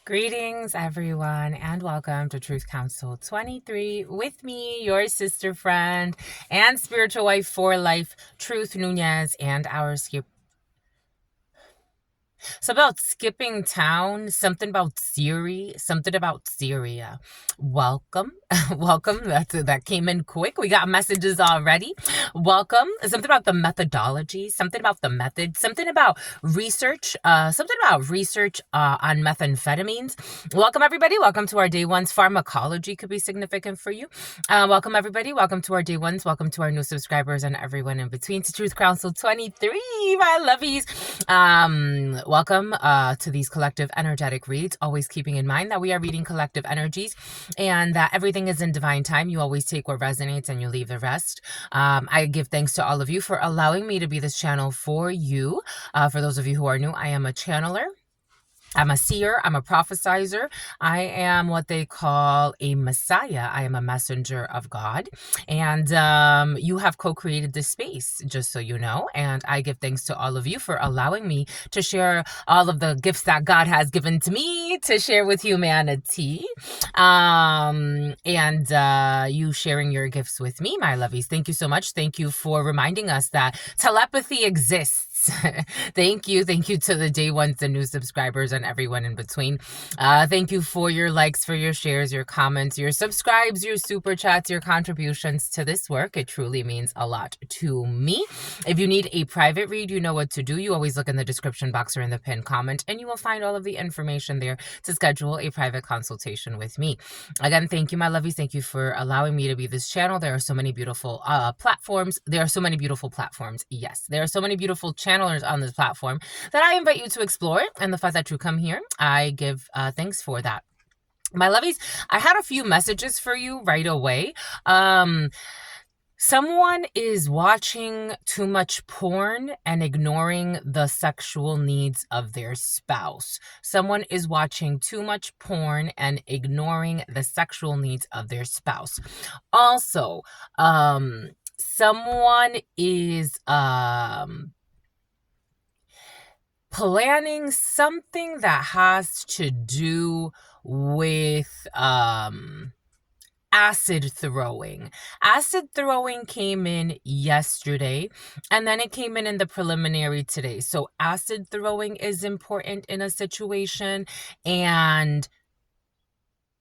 Greetings, everyone, and welcome to Truth Council 23 with me, your sister friend and spiritual wife for life, Truth Nunez, and our about skipping town, something about Siri, something about Syria. Welcome. Welcome. That came in quick. We got messages already. Welcome. Something about the methodology, something about the method, something about research, on methamphetamines. Welcome, everybody. Welcome to our day ones. Pharmacology could be significant for you. Welcome, everybody. Welcome to our day ones. Welcome to our new subscribers and everyone in between to Truth Council 23, my lovies. Welcome to these collective energetic reads, always keeping in mind that we are reading collective energies and that everything is in divine time. You always take what resonates and you leave the rest. I give thanks to all of you for allowing me to be this channel for you. For those of you who are new, I am a channeler. I'm a seer. I'm a prophesizer. I am what they call a messiah. I am a messenger of God. And you have co-created this space, just so you know. And I give thanks to all of you for allowing me to share all of the gifts that God has given to me to share with humanity. You sharing your gifts with me, my lovies. Thank you so much. Thank you for reminding us that telepathy exists. Thank you to the day ones, the new subscribers, and everyone in between. Thank you for your likes, for your shares, your comments, your subscribes, your super chats, your contributions to this work. It truly means a lot to me. If you need a private read, you know what to do. You always look in the description box or in the pinned comment, and you will find all of the information there to schedule a private consultation with me. Again, thank you, my lovies. Thank you for allowing me to be this channel. There are so many beautiful platforms. There are so many beautiful platforms. Yes, there are so many beautiful channelers on this platform that I invite you to explore. And the fact that you come here, I give thanks for that. My lovies, I had a few messages for you right away. Someone is watching too much porn and ignoring the sexual needs of their spouse. Someone is watching too much porn and ignoring the sexual needs of their spouse. Also, someone is planning something that has to do with acid throwing. Acid throwing came in yesterday, and then it came in the preliminary today. So acid throwing is important in a situation, and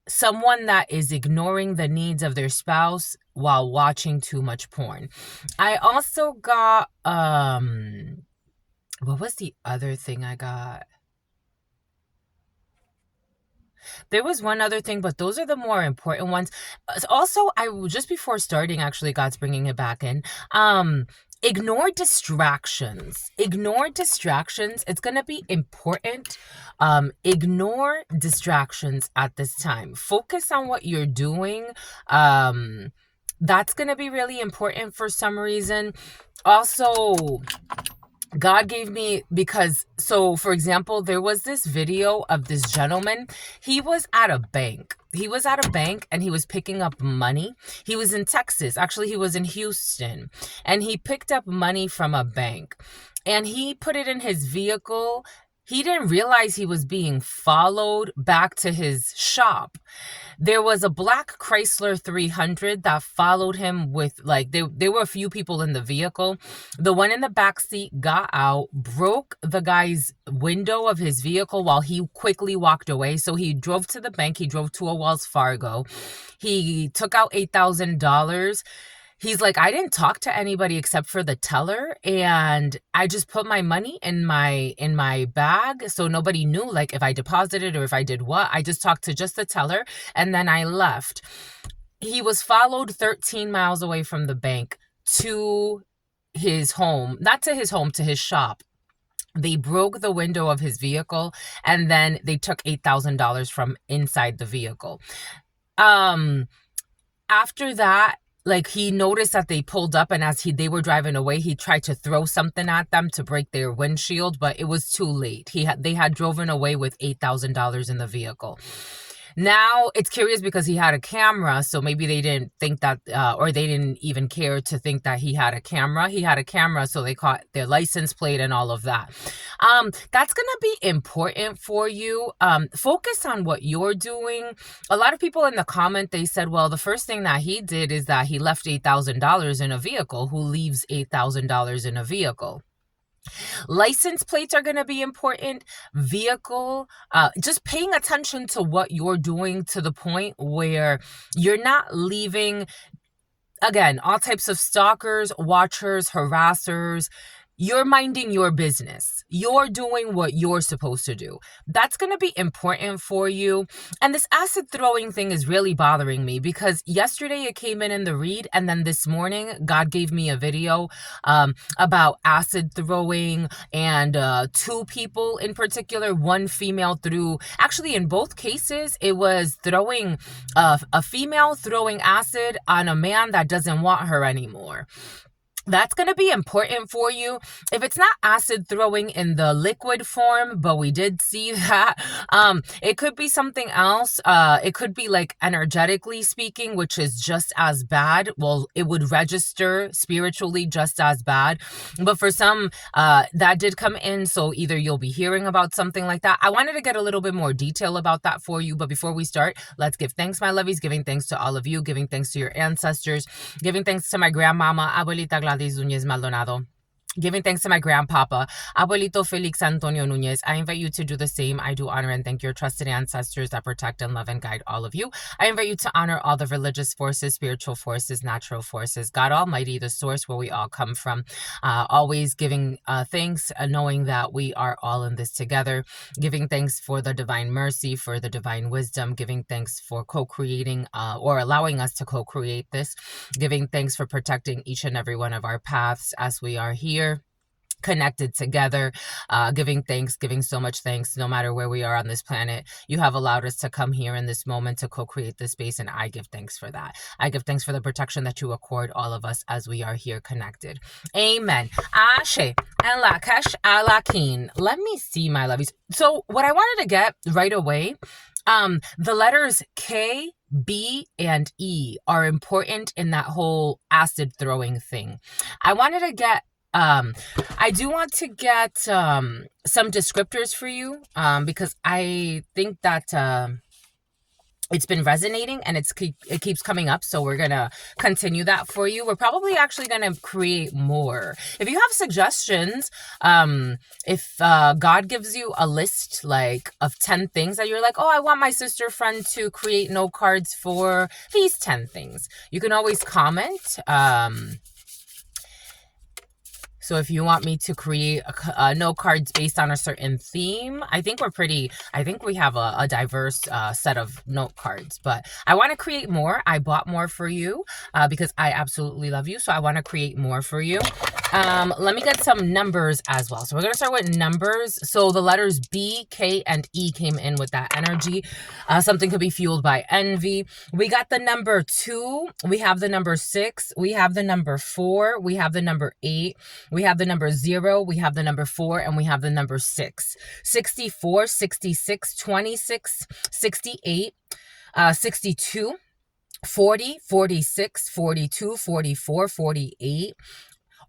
someone that is ignoring the needs of their spouse while watching too much porn. I also got what was the other thing I got? There was one other thing, but those are the more important ones. Also, just before starting, actually, God's bringing it back in. Ignore distractions. Ignore distractions. It's going to be important. Ignore distractions at this time. Focus on what you're doing. That's going to be really important for some reason. Also, God gave me, for example, there was this video of this gentleman. He was at a bank. And he was picking up money. He was in Texas. Actually, he was in Houston. And he picked up money from a bank. And he put it in his vehicle. He didn't realize he was being followed back to his shop. There was a black Chrysler 300 that followed him with, there were a few people in the vehicle. The one in the back seat got out, broke the guy's window of his vehicle while he quickly walked away. So he drove to the bank. He drove to a Wells Fargo. He took out $8,000. He's like, I didn't talk to anybody except for the teller, and I just put my money in my bag, so nobody knew, like, if I deposited or if I did what. I just talked to just the teller, and then I left. He was followed 13 miles away from the bank to his home, not to his home, to his shop. They broke the window of his vehicle, and then they took $8,000 from inside the vehicle. After that, he noticed that they pulled up, and as they were driving away, he tried to throw something at them to break their windshield, but it was too late. They had driven away with $8,000 in the vehicle. Now it's curious because he had a camera, so maybe they didn't think that, or they didn't even care to think that he had a camera. He had a camera, so they caught their license plate and all of that. That's gonna be important for you. Focus on what you're doing. A lot of people in the comment, they said, well, the first thing that he did is that he left $8,000 in a vehicle. Who leaves $8,000 in a vehicle? License plates are going to be important. Vehicle, just paying attention to what you're doing to the point where you're not leaving, again, all types of stalkers, watchers, harassers. You're minding your business. You're doing what you're supposed to do. That's going to be important for you. And this acid throwing thing is really bothering me because yesterday it came in the read, and then this morning God gave me a video about acid throwing, and two people in particular, one female threw, actually in both cases, it was throwing a female throwing acid on a man that doesn't want her anymore. That's going to be important for you. If it's not acid throwing in the liquid form, but we did see that, it could be something else. It could be like energetically speaking, which is just as bad. Well, it would register spiritually just as bad. But for some, that did come in. So either you'll be hearing about something like that. I wanted to get a little bit more detail about that for you. But before we start, let's give thanks, my lovies, giving thanks to all of you, giving thanks to your ancestors, giving thanks to my grandmama, Abuelita Gladys Núñez Maldonado. Giving thanks to my grandpapa, Abuelito Felix Antonio Núñez. I invite you to do the same. I do honor and thank your trusted ancestors that protect and love and guide all of you. I invite you to honor all the religious forces, spiritual forces, natural forces, God Almighty, the source where we all come from. Always giving thanks, knowing that we are all in this together. Giving thanks for the divine mercy, for the divine wisdom. Giving thanks for co-creating or allowing us to co-create this. Giving thanks for protecting each and every one of our paths as we are here, connected together, giving thanks, giving so much thanks, no matter where we are on this planet. You have allowed us to come here in this moment to co-create this space, and I give thanks for that. I give thanks for the protection that you accord all of us as we are here connected. Amen. Ashe and Lakash Alakin. Let me see, my lovies. So what I wanted to get right away, the letters K, B, and E are important in that whole acid throwing thing. I wanted to get I do want to get some descriptors for you because I think that it's been resonating and it keeps coming up, so we're gonna continue that for you. We're probably actually gonna create more. If you have suggestions, if God gives you a list like of 10 things that you're like, oh, I want my sister friend to create note cards for these 10 things, you can always comment. So if you want me to create note cards based on a certain theme, I think we have a diverse set of note cards, but I want to create more. I bought more for you because I absolutely love you. So I want to create more for you. Let me get some numbers as well. So we're going to start with numbers. So the letters B, K, and E came in with that energy. Something could be fueled by envy. We got the number 2. We have the number 6. We have the number 4. We have the number 8. We have the number 0, we have the number 4, and we have the number 6. 64, 66, 26, 68, 62, 40, 46, 42, 44, 48,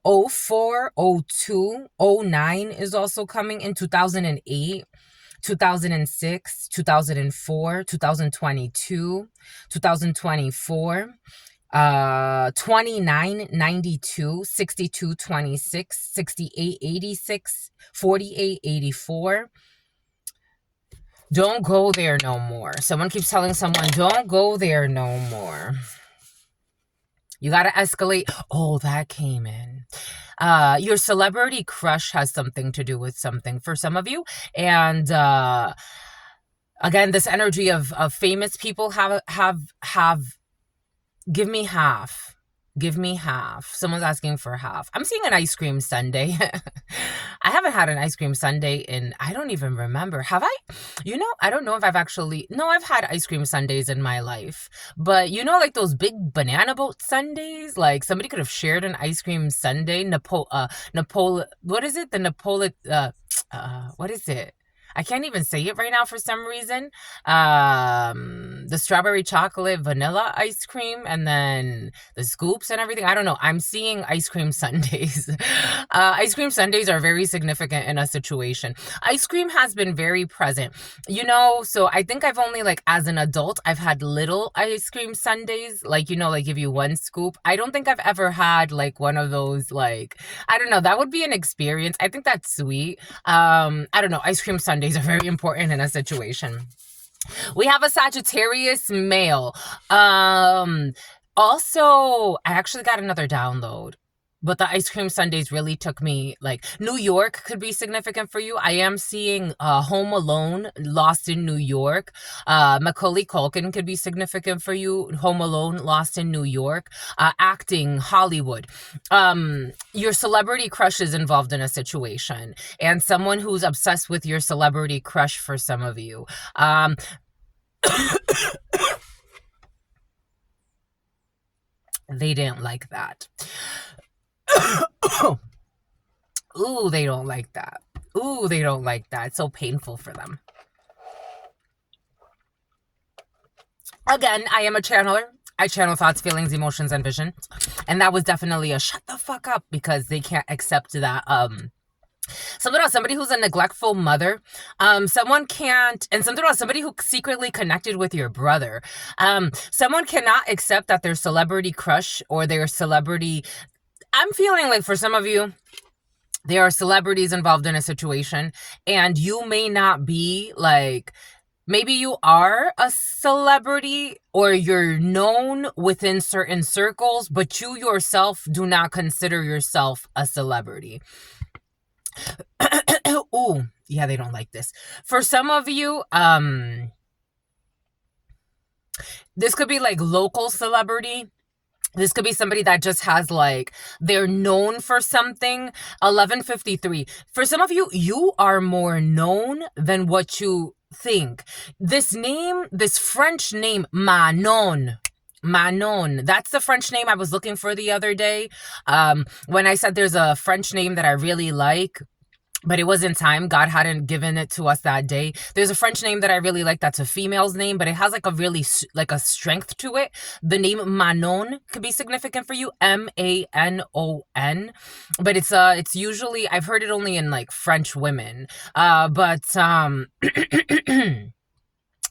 04, 02, 09 is also coming in, 2008, 2006, 2004, 2022, 2024, 29, 92, 62, 26, 68, 86, 48, 84. Don't go there no more. Someone keeps telling someone, don't go there no more. You got to escalate. Oh, that came in. Your celebrity crush has something to do with something for some of you. And again, this energy of famous people have give me half. Give me half. Someone's asking for half. I'm seeing an ice cream sundae. I haven't had an ice cream sundae in, I don't even remember. Have I? I don't know if I've actually, no, I've had ice cream sundaes in my life. But like those big banana boat sundaes? Like somebody could have shared an ice cream sundae. What is it? The what is it? I can't even say it right now for some reason. The strawberry chocolate vanilla ice cream, and then the scoops and everything. I don't know. I'm seeing ice cream sundaes. Ice cream sundaes are very significant in a situation. Ice cream has been very present, so I think I've only, like, as an adult, I've had little ice cream sundaes, like, like give you one scoop. I don't think I've ever had like one of those, like, I don't know, that would be an experience. I think that's sweet. I don't know, ice cream sundaes are very important in a situation. We have a Sagittarius male. Also, I actually got another download, but the ice cream sundaes really took me, like, New York could be significant for you. I am seeing Home Alone, Lost in New York. Macaulay Culkin could be significant for you. Home Alone, Lost in New York. Acting, Hollywood. Your celebrity crush is involved in a situation, and someone who's obsessed with your celebrity crush for some of you. They didn't like that. Ooh, they don't like that. Ooh, they don't like that. It's so painful for them. Again, I am a channeler. I channel thoughts, feelings, emotions, and vision. And that was definitely a shut the fuck up, because they can't accept that. Something about somebody who's a neglectful mother. Someone can't, and something about somebody who secretly connected with your brother. Someone cannot accept that their celebrity crush or their celebrity. I'm feeling like for some of you, there are celebrities involved in a situation, and you may not be like, maybe you are a celebrity or you're known within certain circles, but you yourself do not consider yourself a celebrity. Ooh, yeah, they don't like this. For some of you, this could be like local celebrity. This could be somebody that just has, like, they're known for something. 1153. For some of you, you are more known than what you think. This name, this French name, Manon. Manon. That's the French name I was looking for the other day. When I said there's a French name that I really like, but it wasn't time. God hadn't given it to us that day. There's a French name that I really like that's a female's name, but it has like a really, like, a strength to it. The name Manon could be significant for you. Manon. But it's usually, I've heard it only in like French women.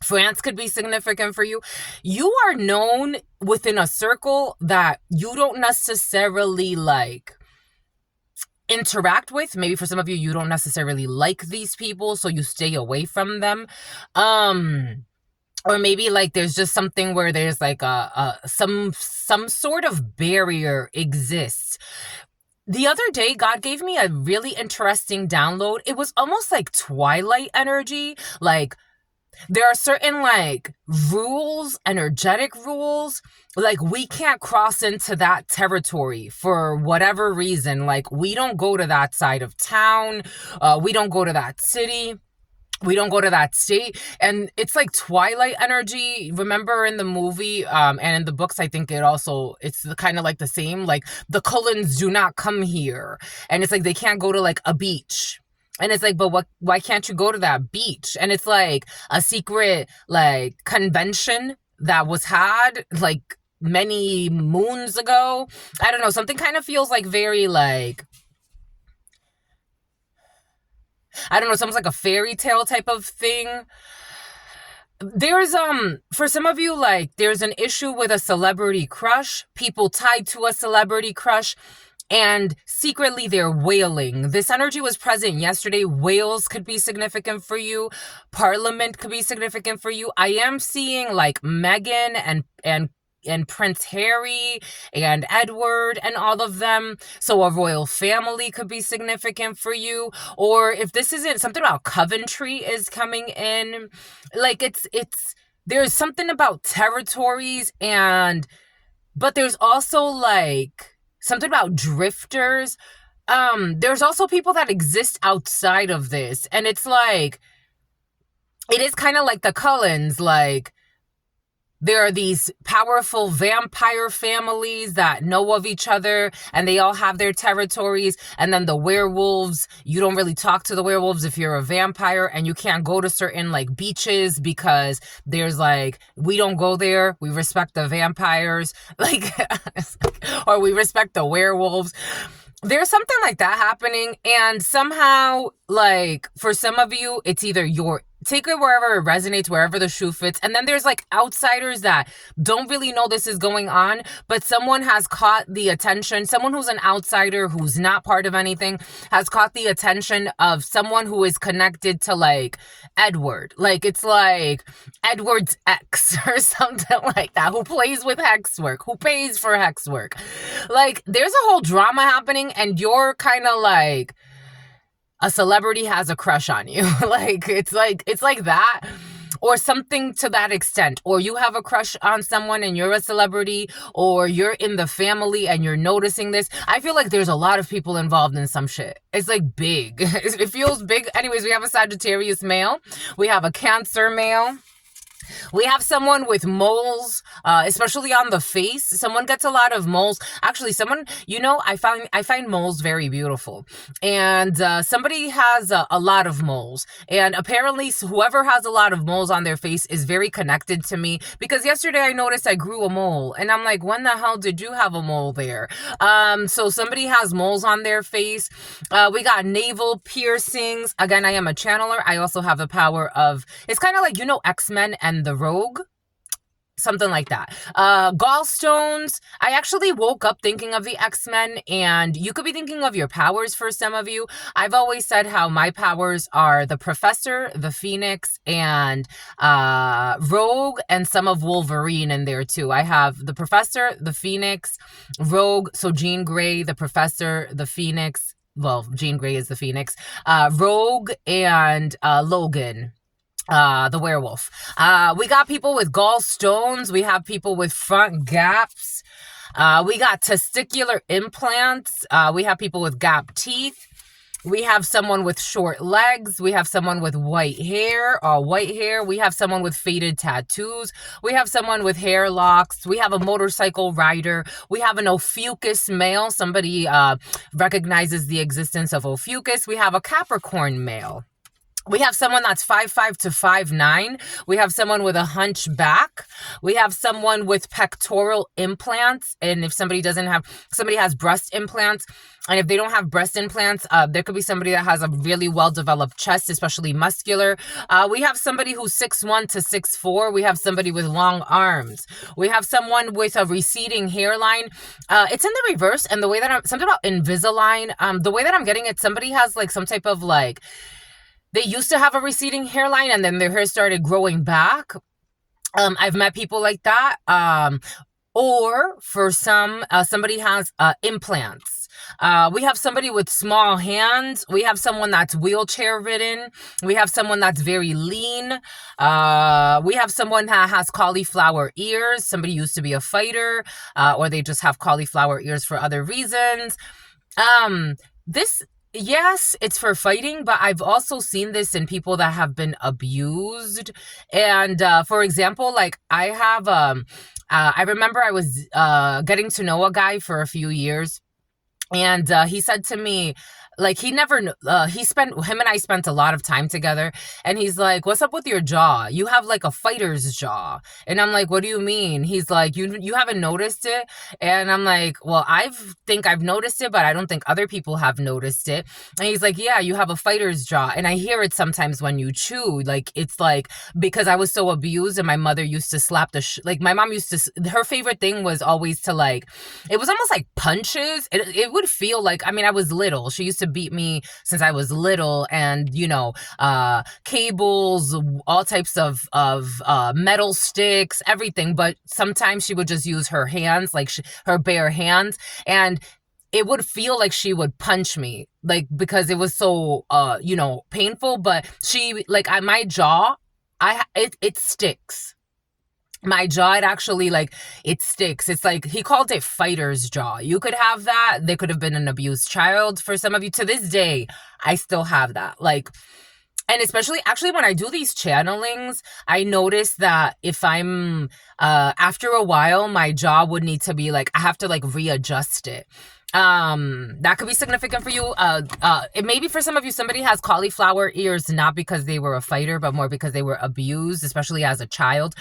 France could be significant for you. You are known within a circle that you don't necessarily like interact with. Maybe for some of you, you don't necessarily like these people, so you stay away from them. Or maybe like there's just something where there's like some sort of barrier exists. The other day, God gave me a really interesting download. It was almost like Twilight energy. Like, there are certain, like, rules, energetic rules, like, we can't cross into that territory for whatever reason. Like, we don't go to that side of town. We don't go to that city. We don't go to that state. And it's like Twilight energy. Remember in the movie, and in the books, I think it's kind of like the same. Like, the Cullens do not come here. And it's like they can't go to, like, a beach. And it's like, but why can't you go to that beach? And it's like a secret, like, convention that was had, like, many moons ago. I don't know. Something kind of feels like very, like, I don't know, something like a fairy tale type of thing. There's, for some of you, like, there's an issue with a celebrity crush, people tied to a celebrity crush, and secretly they're wailing. This energy was present yesterday. Wales could be significant for you. Parliament could be significant for you. I am seeing, like, Meghan and Prince Harry and Edward and all of them. So a royal family could be significant for you. Or if this isn't, something about Coventry is coming in. Like, there's something about territories, but there's also, like, something about drifters. There's also people that exist outside of this. And it's like, it is kind of like the Cullens, like, there are these powerful vampire families that know of each other and they all have their territories. And then the werewolves, you don't really talk to the werewolves if you're a vampire, and you can't go to certain like beaches because there's like, we don't go there. We respect the vampires, like, or we respect the werewolves. There's something like that happening, and somehow, like, for some of you, it's either your take it wherever it resonates, wherever the shoe fits, and then there's like outsiders that don't really know this is going on, but someone has caught the attention. Someone who's an outsider, who's not part of anything, has caught the attention of someone who is connected to like Edward. Like, it's like Edward's ex or something like that, who plays with hex work, who pays for hex work. Like, there's a whole drama happening, and you're kind of like, a celebrity has a crush on you. Like, it's like that, or something to that extent. Or you have a crush on someone and you're a celebrity, or you're in the family and you're noticing this. I feel like there's a lot of people involved in some shit. It's like big. It feels big. Anyways, we have a Sagittarius male. We have a Cancer male. We have someone with moles, especially on the face. Someone gets a lot of moles. Actually, someone, I find moles very beautiful. And somebody has a lot of moles. And apparently, whoever has a lot of moles on their face is very connected to me. Because yesterday I noticed I grew a mole. And I'm like, when the hell did you have a mole there? So somebody has moles on their face. We got navel piercings. Again, I am a channeler. I also have the power of, it's kind of like, X-Men and the Rogue, something like that. Gallstones. I actually woke up thinking of the X-Men, and you could be thinking of your powers for some of you. I've always said how my powers are the Professor, the Phoenix, and Rogue, and some of Wolverine in there too. I have the Professor, the Phoenix, Rogue, so Jean Grey, the Professor, the Phoenix. Well, Jean Grey is the Phoenix. Rogue, and Logan, the werewolf. We got people with gallstones. We have people with front gaps. We got testicular implants. We have people with gap teeth. We have someone with short legs. We have someone with white hair. We have someone with faded tattoos. We have someone with hair locks. We have a motorcycle rider. We have an Ophiuchus male. Somebody recognizes the existence of Ophiuchus. We have a Capricorn male. We have someone that's 5'5" to 5'9". We have someone with a hunchback. We have someone with pectoral implants. And if somebody has breast implants. And if they don't have breast implants, there could be somebody that has a really well-developed chest, especially muscular. We have somebody who's 6'1" to 6'4". We have somebody with long arms. We have someone with a receding hairline. It's in the reverse. And the way that something about Invisalign, the way that I'm getting it, somebody has like some type of like, they used to have a receding hairline and then their hair started growing back. I've met people like that. Or for somebody has implants. We have somebody with small hands. We have someone that's wheelchair ridden. We have someone that's very lean. We have someone that has cauliflower ears. Somebody used to be a fighter, or they just have cauliflower ears for other reasons. Yes, it's for fighting, but I've also seen this in people that have been abused. And for example, like I have, I remember I was getting to know a guy for a few years, and he said to me, like, him and I spent a lot of time together, and he's like, what's up with your jaw? You have like a fighter's jaw. And I'm like, what do you mean? He's like, you haven't noticed it? And I'm like, well, think I've noticed it, but I don't think other people have noticed it. And he's like, yeah, you have a fighter's jaw. And I hear it sometimes when you chew. Like, it's like, because I was so abused and my mother used to slap like my mom used to, her favorite thing was always to like, it was almost like punches. It would feel like, I mean, I was little. She used to beat me since I was little, and cables, all types of metal sticks, everything. But sometimes she would just use her hands, like her bare hands, and it would feel like she would punch me, like, because it was so painful. But my jaw, it sticks. My jaw, it actually, like, it sticks. It's like, he called it fighter's jaw. You could have that. There could have been an abused child for some of you. To this day, I still have that. Like, And especially actually when I do these channelings, I notice that if I'm after a while, my jaw would need to be like, I have to like readjust it. That could be significant for you. It may be for some of you, somebody has cauliflower ears, not because they were a fighter, but more because they were abused, especially as a child.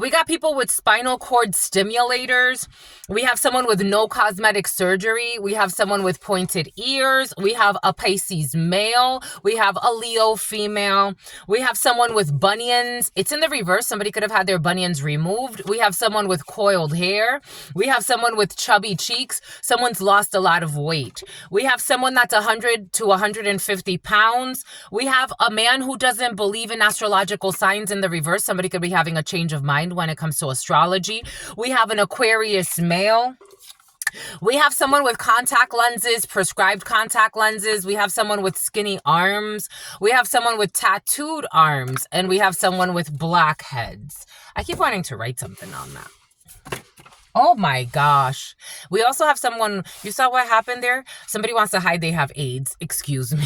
We got people with spinal cord stimulators. We have someone with no cosmetic surgery. We have someone with pointed ears. We have a Pisces male. We have a Leo female. We have someone with bunions. It's in the reverse. Somebody could have had their bunions removed. We have someone with coiled hair. We have someone with chubby cheeks. Someone's lost a lot of weight. We have someone that's 100 to 150 pounds. We have a man who doesn't believe in astrological signs in the reverse. Somebody could be having a change of mind when it comes to astrology. We have an Aquarius male. We have someone with contact lenses, prescribed contact lenses. We have someone with skinny arms. We have someone with tattooed arms. And we have someone with blackheads. I keep wanting to write something on that. Oh my gosh. We also have someone, you saw what happened there? Somebody wants to hide they have AIDS. Excuse me.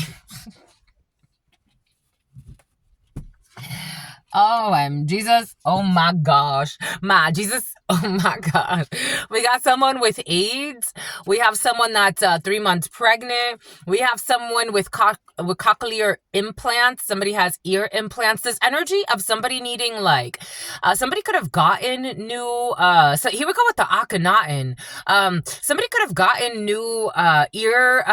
Oh, Jesus. Oh my gosh. My Jesus. Oh my God. We got someone with AIDS. We have someone that's 3 months pregnant. We have someone with cochlear implants. Somebody has ear implants. This energy of somebody needing like, somebody could have gotten new, so here we go with the Akhenaten. Somebody could have gotten new ear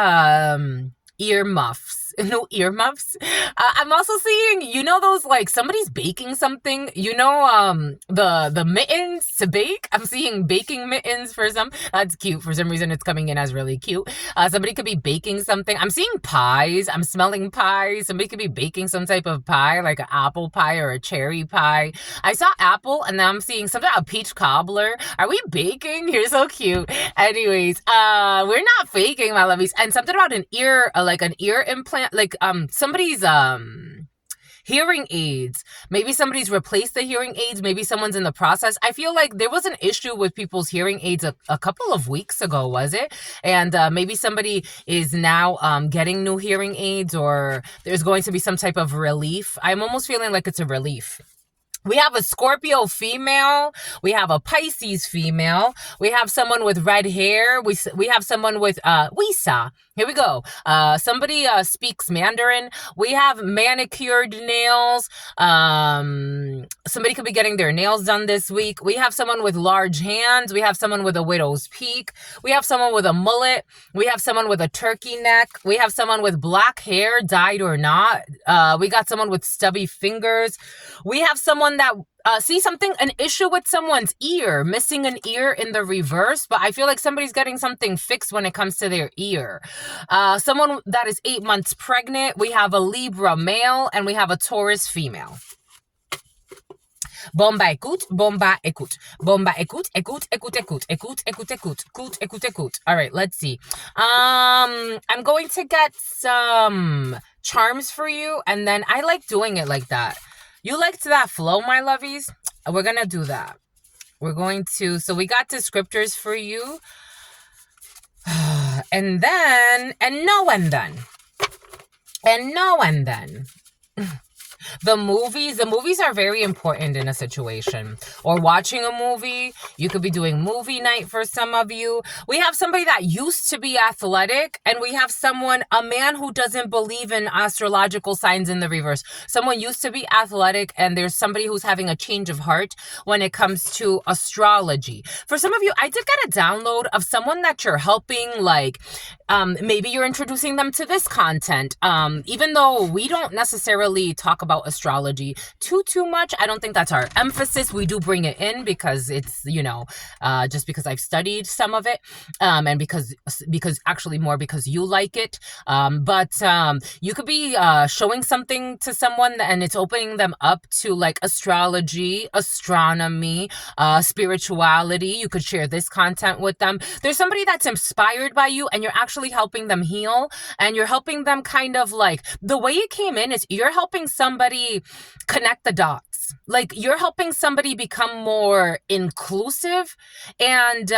muffs. No earmuffs. I'm also seeing, you know, those like somebody's baking something, you know, the mittens to bake. I'm seeing baking mittens for some. That's cute. For some reason, it's coming in as really cute. Somebody could be baking something. I'm seeing pies. I'm smelling pies. Somebody could be baking some type of pie, like an apple pie or a cherry pie. I saw apple, and now I'm seeing something, a peach cobbler. Are we baking? You're so cute. Anyways, we're not faking, my lovies. And something about an ear, like an ear implant. Like somebody's hearing aids. Maybe somebody's replaced the hearing aids. Maybe someone's in the process. I feel like there was an issue with people's hearing aids a couple of weeks ago, was it? And maybe somebody is now getting new hearing aids, or there's going to be some type of relief. I'm almost feeling like it's a relief. We have a Scorpio female. We have a Pisces female. We have someone with red hair. We have someone with Wisa. Here we go. Somebody speaks Mandarin. We have manicured nails. Somebody could be getting their nails done this week. We have someone with large hands. We have someone with a widow's peak. We have someone with a mullet. We have someone with a turkey neck. We have someone with black hair, dyed or not. We got someone with stubby fingers. We have someone that see something, an issue with someone's ear, missing an ear in the reverse, but I feel like somebody's getting something fixed when it comes to their ear. Someone that is 8 months pregnant. We have a Libra male, and we have a Taurus female. Bomba écoute, bomba écoute. Bomba écoute, écoute, écoute, écoute, écoute, écoute, écoute, écoute, écoute, écoute. All right, let's see. I'm going to get some charms for you, and then I like doing it like that. You liked that flow, my lovies? We're going to do that. We're going to, so we got descriptors for you. And then, and no, and then. And no, and then. The movies are very important in a situation. Or watching a movie. You could be doing movie night for some of you. We have somebody that used to be athletic, and we have someone, a man who doesn't believe in astrological signs in the reverse. Someone used to be athletic, and there's somebody who's having a change of heart when it comes to astrology. For some of you, I did get a download of someone that you're helping, like maybe you're introducing them to this content. Even though we don't necessarily talk about astrology too much, I don't think that's our emphasis. We do bring it in because it's, you know, just because I've studied some of it, and because actually more because you like it. But you could be showing something to someone, and it's opening them up to like astrology, astronomy, spirituality. You could share this content with them. There's somebody that's inspired by you, and you're actually helping them heal, and you're helping them kind of like, the way it came in is you're helping somebody connect the dots. space. Like you're helping somebody become more inclusive, and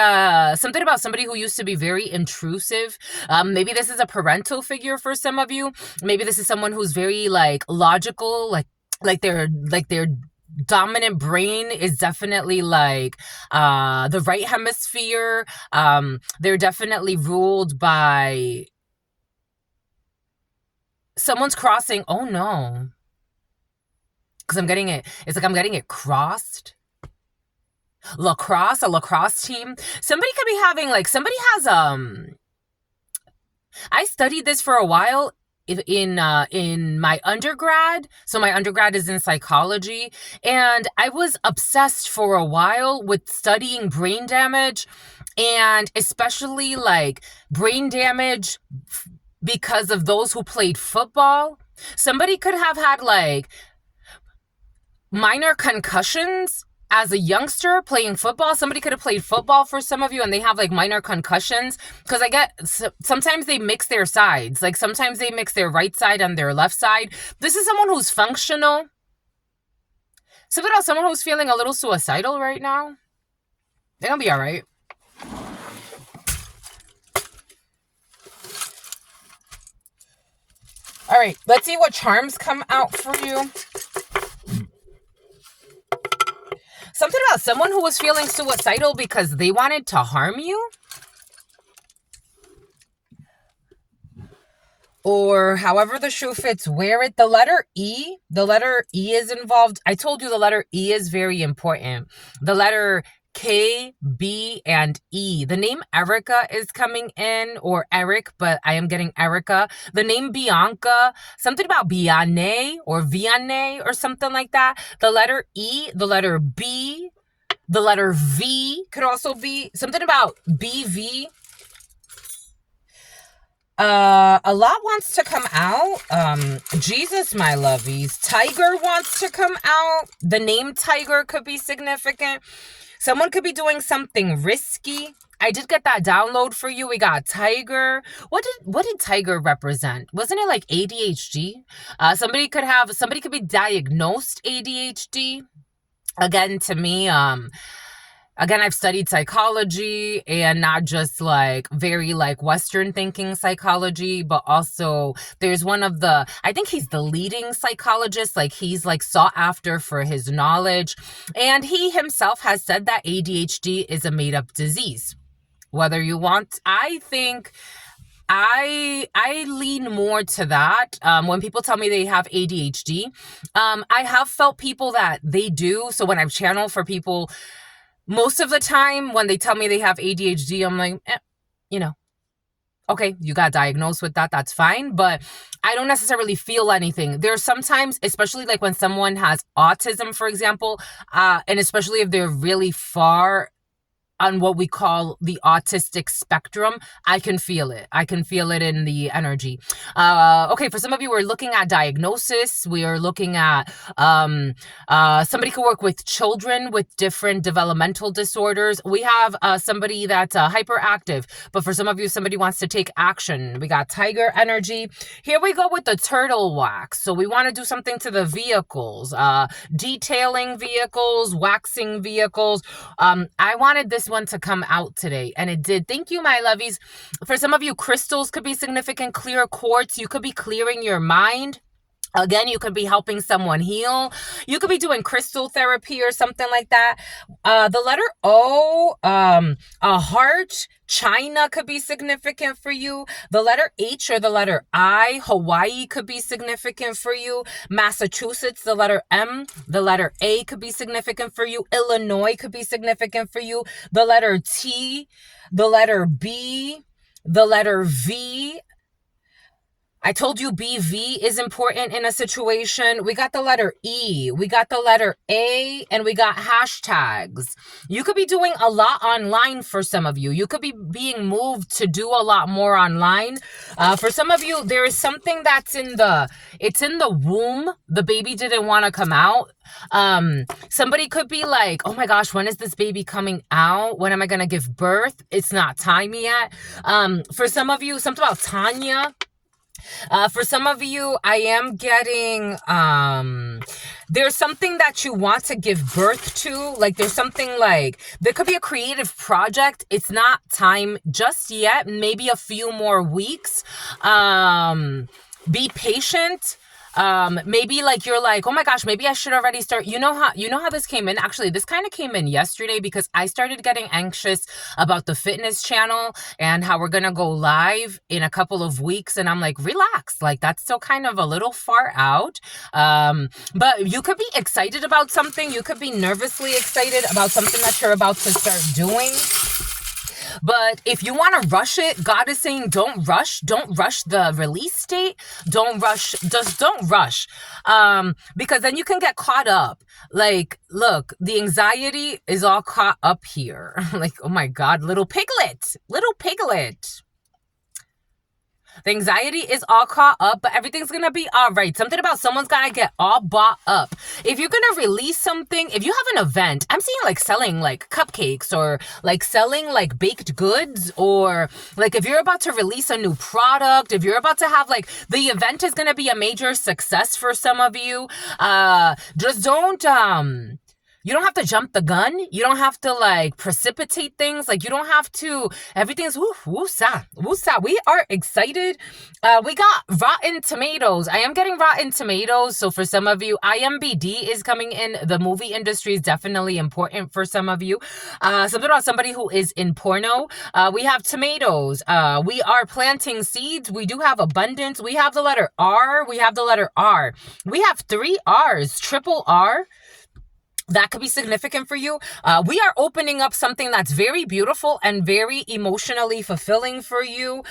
something about somebody who used to be very intrusive. Maybe this is a parental figure for some of you. Maybe this is someone who's very like logical, like their dominant brain is definitely like the right hemisphere. They're definitely ruled by someone's crossing. Oh no. Because I'm getting it. It's like I'm getting it crossed. Lacrosse, a lacrosse team. Somebody could be having like somebody has I studied this for a while in my undergrad. So my undergrad is in psychology, and I was obsessed for a while with studying brain damage, and especially like brain damage because of those who played football. Somebody could have had like minor concussions as a youngster playing football. Somebody could have played football for some of you and they have like minor concussions, because I get sometimes they mix their sides. Like sometimes they mix their right side and their left side. This is someone who's functional. Something about someone who's feeling a little suicidal right now. They're gonna be all right. All right, let's see what charms come out for you. Something about someone who was feeling suicidal because they wanted to harm you. Or however the shoe fits, wear it. The letter E is involved. I told you the letter E is very important. The letter K, B, and E. The name Erica is coming in, or Eric, but I am getting Erica. The name Bianca, something about Biane or Vianney or something like that. The letter E, the letter B, the letter V could also be something about BV. A lot wants to come out. Jesus, my lovies. Tiger wants to come out. The name Tiger could be significant. Someone could be doing something risky. I did get that download for you. We got Tiger. What did Tiger represent? Wasn't it like ADHD? Somebody could be diagnosed ADHD. Again, to me, again, I've studied psychology, and not just like very like Western thinking psychology, but also there's I think he's the leading psychologist. Like he's like sought after for his knowledge. And he himself has said that ADHD is a made up disease. Whether you want, I think I lean more to that. When people tell me they have ADHD, I have felt people that they do. So when I've channeled for people, most of the time when they tell me they have ADHD, I'm like, okay, you got diagnosed with that. That's fine. But I don't necessarily feel anything. There's sometimes, especially like when someone has autism, for example, and especially if they're really far on what we call the autistic spectrum, I can feel it. I can feel it in the energy. Okay, for some of you, we're looking at diagnosis. We are looking at somebody could work with children with different developmental disorders. We have somebody that's hyperactive, but for some of you, somebody wants to take action. We got tiger energy. Here we go with the turtle wax. So we want to do something to the vehicles, detailing vehicles, waxing vehicles. I wanted this one to come out today, and it did. Thank you, my lovies. For some of you, crystals could be significant. Clear quartz, you could be clearing your mind. Again, you could be helping someone heal. You could be doing crystal therapy or something like that. The letter O, a heart, China could be significant for you. The letter H or the letter I, Hawaii could be significant for you. Massachusetts, the letter M, the letter A could be significant for you. Illinois could be significant for you. The letter T, the letter B, the letter V. I told you BV is important in a situation. We got the letter E, we got the letter A, and we got hashtags. You could be doing a lot online for some of you. You could be being moved to do a lot more online. For some of you, there is something that's it's in the womb. The baby didn't want to come out. Somebody could be like, oh my gosh, when is this baby coming out? When am I going to give birth? It's not time yet. For some of you, something about Tanya. For some of you, I am getting there's something that you want to give birth to. Like there's something like, there could be a creative project. It's not time just yet. Maybe a few more weeks. Be patient. Maybe like you're like, oh my gosh, maybe I should already start. You know how this came in? Actually, this kind of came in yesterday because I started getting anxious about the fitness channel and how we're gonna go live in a couple of weeks. And I'm like, relax, like that's still kind of a little far out. But you could be excited about something. You could be nervously excited about something that you're about to start doing. But if you want to rush it, God is saying don't rush. Don't rush the release date. Don't rush. Just don't rush. Because then you can get caught up. Like, look, the anxiety is all caught up here. Like, oh my God, little piglet. Little piglet. The anxiety is all caught up, but everything's going to be all right. Something about someone's got to get all bought up. If you're going to release something, if you have an event, I'm seeing like selling like cupcakes or like selling like baked goods, or like if you're about to release a new product, if you're about to have like, the event is going to be a major success for some of you. Just don't, you don't have to jump the gun. You don't have to like precipitate things. Like you don't have to, everything's woosa. We are excited. We got rotten tomatoes. I am getting rotten tomatoes. So for some of you, IMBD is coming in. The movie industry is definitely important for some of you. Something about somebody who is in porno. We have tomatoes. We are planting seeds. We do have abundance. We have the letter R. We have the letter R. We have 3 R's, triple R. That could be significant for you. We are opening up something that's very beautiful and very emotionally fulfilling for you.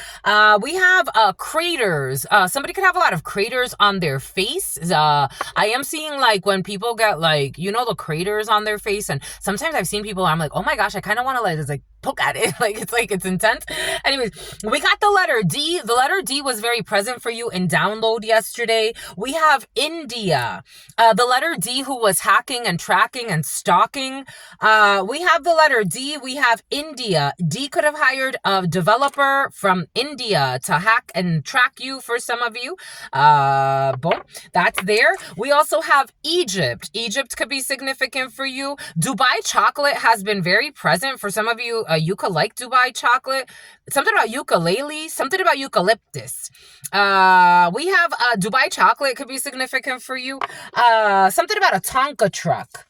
We have craters. Somebody could have a lot of craters on their face. I am seeing like when people get like, you know, the craters on their face. And sometimes I've seen people, I'm like, oh my gosh, I kind of want to like, just like poke at it. Like it's intense. Anyways, we got the letter D. The letter D was very present for you in download yesterday. We have India. The letter D, who was hacking and tracking and stalking. We have the letter D. We have India. D could have hired a developer from India to hack and track you for some of you. Boom. That's there. We also have Egypt. Egypt could be significant for you. Dubai chocolate has been very present for some of you. You could like Dubai chocolate. Something about ukulele. Something about eucalyptus. We have Dubai chocolate could be significant for you. Something about a Tonka truck.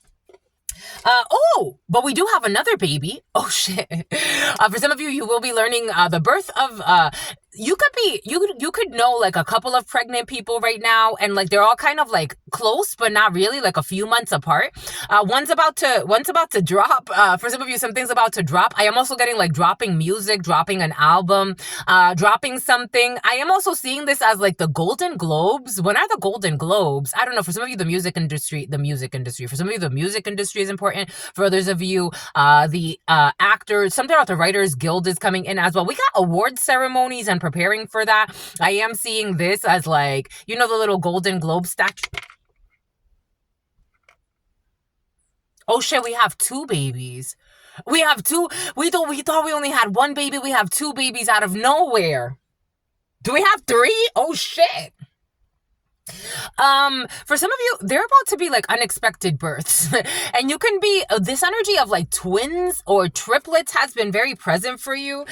But we do have another baby. Oh shit. For some of you, you will be learning the birth of you could know like a couple of pregnant people right now, and like they're all kind of like close but not really, like a few months apart. One's about to drop. For some of you, something's about to drop. I am also getting like dropping music, dropping an album, dropping something. I am also seeing this as like the Golden Globes. When are the Golden Globes? I don't know. For some of you, the music industry. For some of you, the music industry is important. For others of you, the actors, something about the Writers Guild is coming in as well. We got award ceremonies and preparing for that. I am seeing this as like, you know, the little Golden Globe statue. Oh shit, we have 2 babies. We have 2. We thought we only had 1 baby. We have 2 babies out of nowhere. Do we have 3? Oh shit. For some of you, they're about to be like unexpected births. And you can be, this energy of like twins or triplets has been very present for you.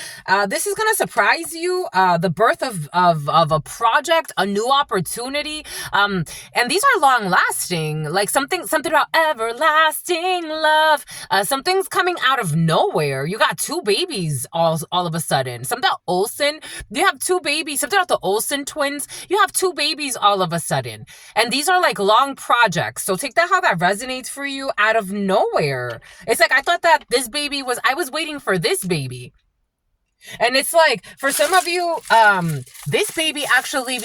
This is going to surprise you. The birth of a project, a new opportunity. And these are long lasting, like something about everlasting love. Something's coming out of nowhere. You got 2 babies all of a sudden. Something about Olsen. You have 2 babies. Something about the Olsen twins. You have 2 babies all of a sudden. And these are like long projects. So take that how that resonates for you out of nowhere. It's like, I thought that this baby was, I was waiting for this baby. And it's like, for some of you, this baby actually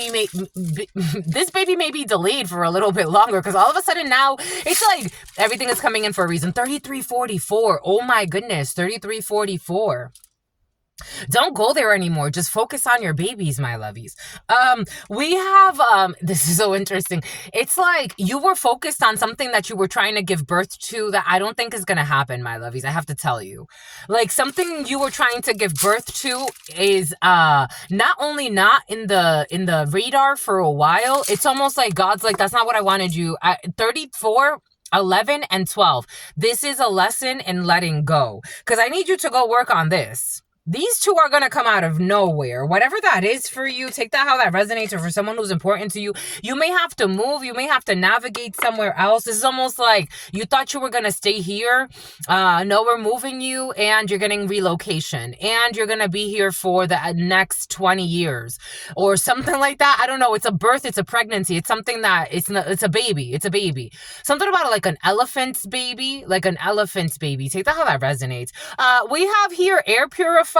this baby may be delayed for a little bit longer, because all of a sudden now it's like everything is coming in for a reason. 3344. Oh my goodness, 3344. Don't go there anymore. Just focus on your babies, my lovies. We have this is so interesting. It's like you were focused on something that you were trying to give birth to that I don't think is gonna happen, my lovies. I have to tell you. Like something you were trying to give birth to is not only not in the radar for a while, it's almost like God's like, that's not what I wanted you. 34, 11, and 12. This is a lesson in letting go. Because I need you to go work on this. These two are going to come out of nowhere. Whatever that is for you, take that how that resonates, or for someone who's important to you. You may have to move. You may have to navigate somewhere else. This is almost like you thought you were going to stay here. No, we're moving you, and you're getting relocation. And you're going to be here for the next 20 years or something like that. I don't know. It's a birth. It's a pregnancy. It's something that it's a baby. It's a baby. Something about it, like an elephant's baby. Like an elephant's baby. Take that how that resonates. We have here air purifiers,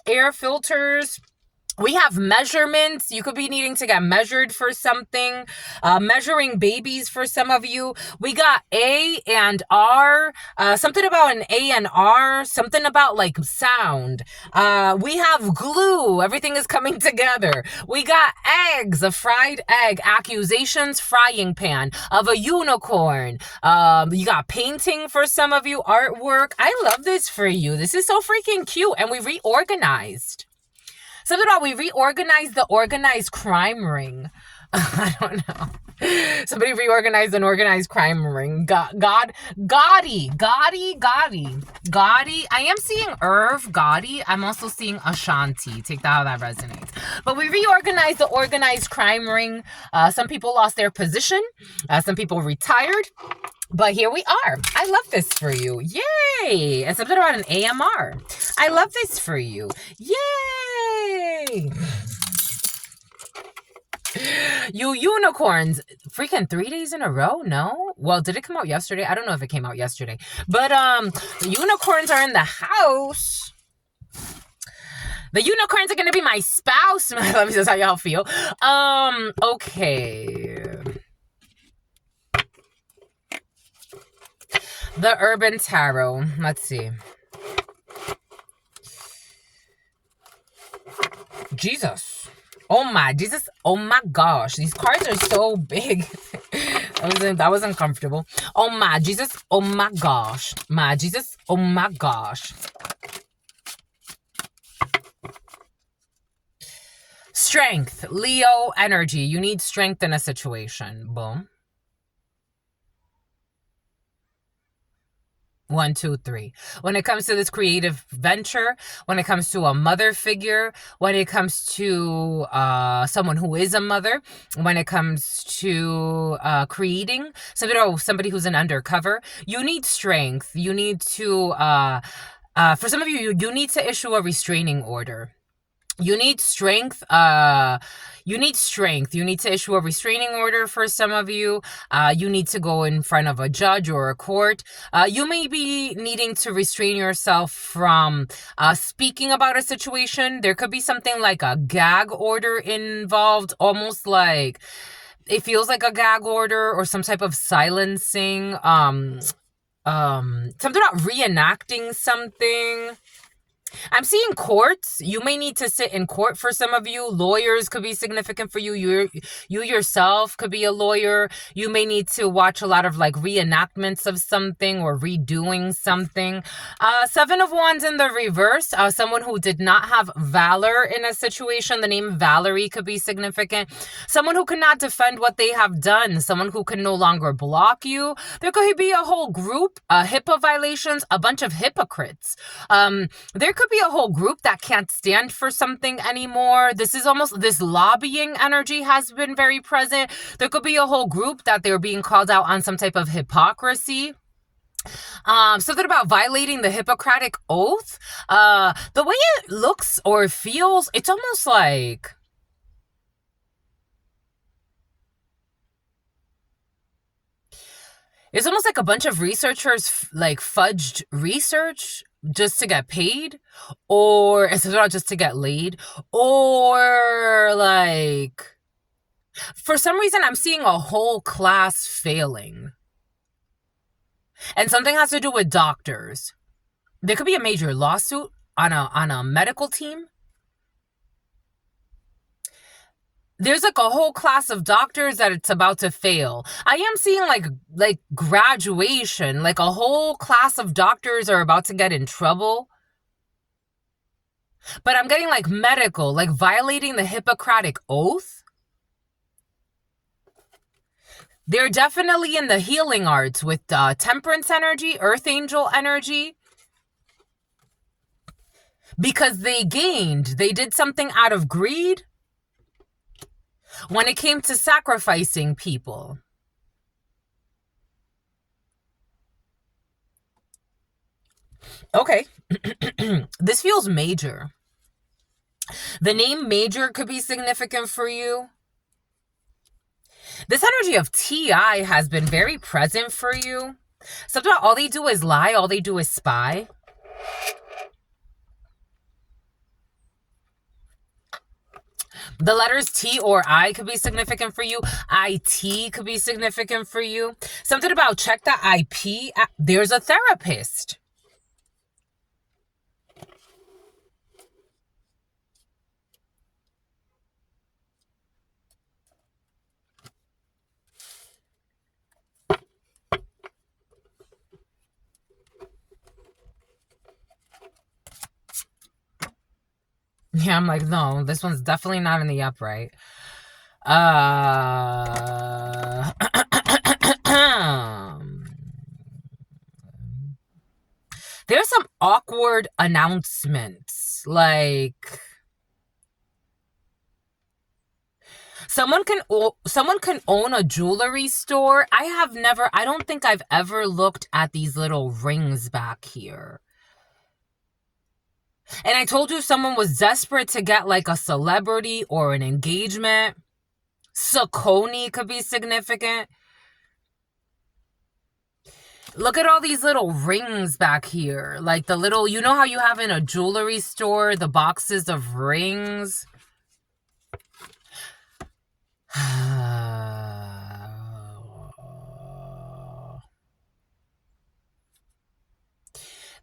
air filters. We have measurements. You could be needing to get measured for something. Measuring babies for some of you. We got A and R. Something about an A and R. Something about like sound. We have glue. Everything is coming together. We got eggs. A fried egg. Accusations. Frying pan. Of a unicorn. You got painting for some of you. Artwork. I love this for you. This is so freaking cute. And we reorganized. Something about we reorganized the organized crime ring. I don't know. Somebody reorganized an organized crime ring. Gotti. I am seeing Irv, Gotti. I'm also seeing Ashanti. Take that how that resonates. But we reorganized the organized crime ring. Some people lost their position. Some people retired. But here we are. I love this for you. Yay! And something about an AMR. I love this for you. Yay! You unicorns. Freaking 3 days in a row? No? Well, did it come out yesterday? I don't know if it came out yesterday. But the unicorns are in the house. The unicorns are gonna be my spouse. Let me just how y'all feel. Okay. The Urban Tarot. Let's see. Jesus. Oh my Jesus. Oh my gosh. These cards are so big. that was uncomfortable. Oh my Jesus. Oh my gosh. My Jesus. Oh my gosh. Strength. Leo energy. You need strength in a situation. Boom. 1, 2, 3. When it comes to this creative venture, when it comes to a mother figure, when it comes to someone who is a mother, when it comes to creating somebody who's an undercover, you need strength. You need to, for some of you, you need to issue a restraining order. You need strength. You need strength. You need to issue a restraining order for some of you. You need to go in front of a judge or a court. You may be needing to restrain yourself from speaking about a situation. There could be something like a gag order involved, almost like it feels like a gag order or some type of silencing. Something about reenacting something. I'm seeing courts. You may need to sit in court for some of you. Lawyers could be significant for you. You yourself could be a lawyer. You may need to watch a lot of like reenactments of something or redoing something. 7 of Wands in the reverse. Someone who did not have valor in a situation. The name Valerie could be significant. Someone who cannot defend what they have done. Someone who can no longer block you. There could be a whole group, HIPAA violations, a bunch of hypocrites. There could be a whole group that can't stand for something anymore. This is almost, this lobbying energy has been very present. There could be a whole group that they're being called out on some type of hypocrisy. Something about violating the Hippocratic Oath. The way it looks or feels, it's almost like a bunch of researchers like fudged research just to get paid, or instead of just to get laid, or like for some reason I'm seeing a whole class failing. And something has to do with doctors. There could be a major lawsuit on a medical team. There's like a whole class of doctors that it's about to fail. I am seeing like graduation, like a whole class of doctors are about to get in trouble. But I'm getting like medical, like violating the Hippocratic Oath. They're definitely in the healing arts with temperance energy, earth angel energy. Because they did something out of greed when it came to sacrificing people. Okay. This feels major. The name major could be significant for you. This energy of TI has been very present for you. Sometimes all they do is lie, all they do is spy. The letters T or I could be significant for you. IT could be significant for you. Something about check the IP. There's a therapist. Yeah, I'm like, no, this one's definitely not in the upright. There's some awkward announcements, like someone can own a jewelry store. I don't think I've ever looked at these little rings back here. And I told you someone was desperate to get like a celebrity or an engagement. Saucony could be significant. Look at all these little rings back here. Like the little, you know how you have in a jewelry store, the boxes of rings?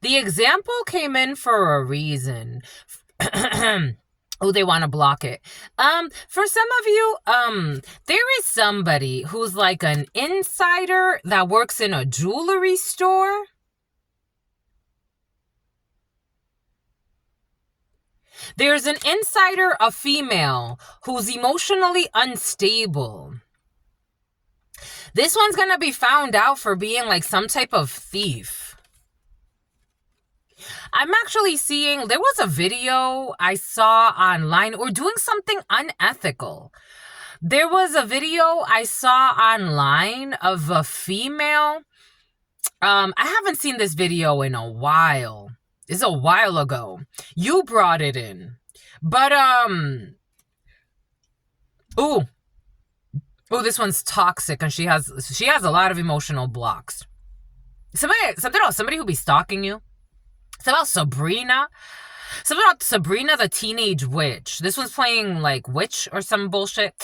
The example came in for a reason. Oh, they want to block it. For some of you, there is somebody who's like an insider that works in a jewelry store. There's an insider, a female, who's emotionally unstable. This one's gonna be found out for being like some type of thief. I'm actually seeing, there was a video I saw online, or doing something unethical. There was a video I saw online of a female. I haven't seen this video in a while. It's a while ago. You brought it in. But, ooh, this one's toxic, and she has a lot of emotional blocks. Somebody who be stalking you. It's about Sabrina. Something about Sabrina the Teenage Witch. This one's playing like witch or some bullshit.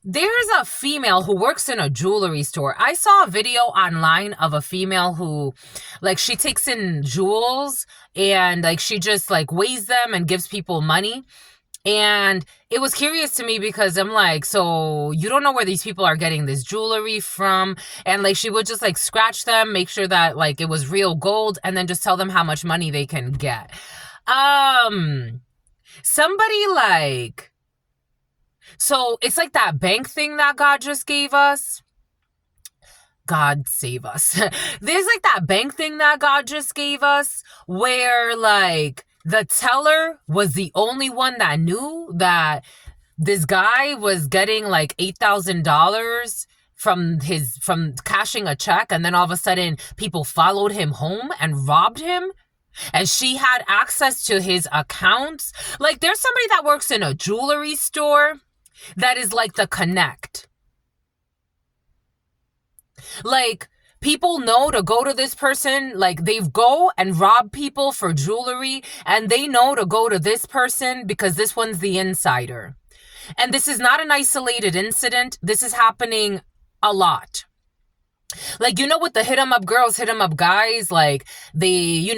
There's a female who works in a jewelry store. I saw a video online of a female who, like, she takes in jewels and like she just like weighs them and gives people money. And it was curious to me because I'm like, so you don't know where these people are getting this jewelry from. And like, she would just like scratch them, make sure that like it was real gold, and then just tell them how much money they can get. Somebody like, so it's like that bank thing that God just gave us. God save us. There's like that bank thing that God just gave us where like, the teller was the only one that knew that this guy was getting like $8,000 from cashing a check, and then all of a sudden people followed him home and robbed him, and she had access to his accounts. Like, there's somebody that works in a jewelry store that is like the connect. Like, people know to go to this person, like they go and rob people for jewelry, and they know to go to this person because this one's the insider. And this is not an isolated incident. This is happening a lot. Like, with the hit 'em up girls, hit 'em up guys, like they,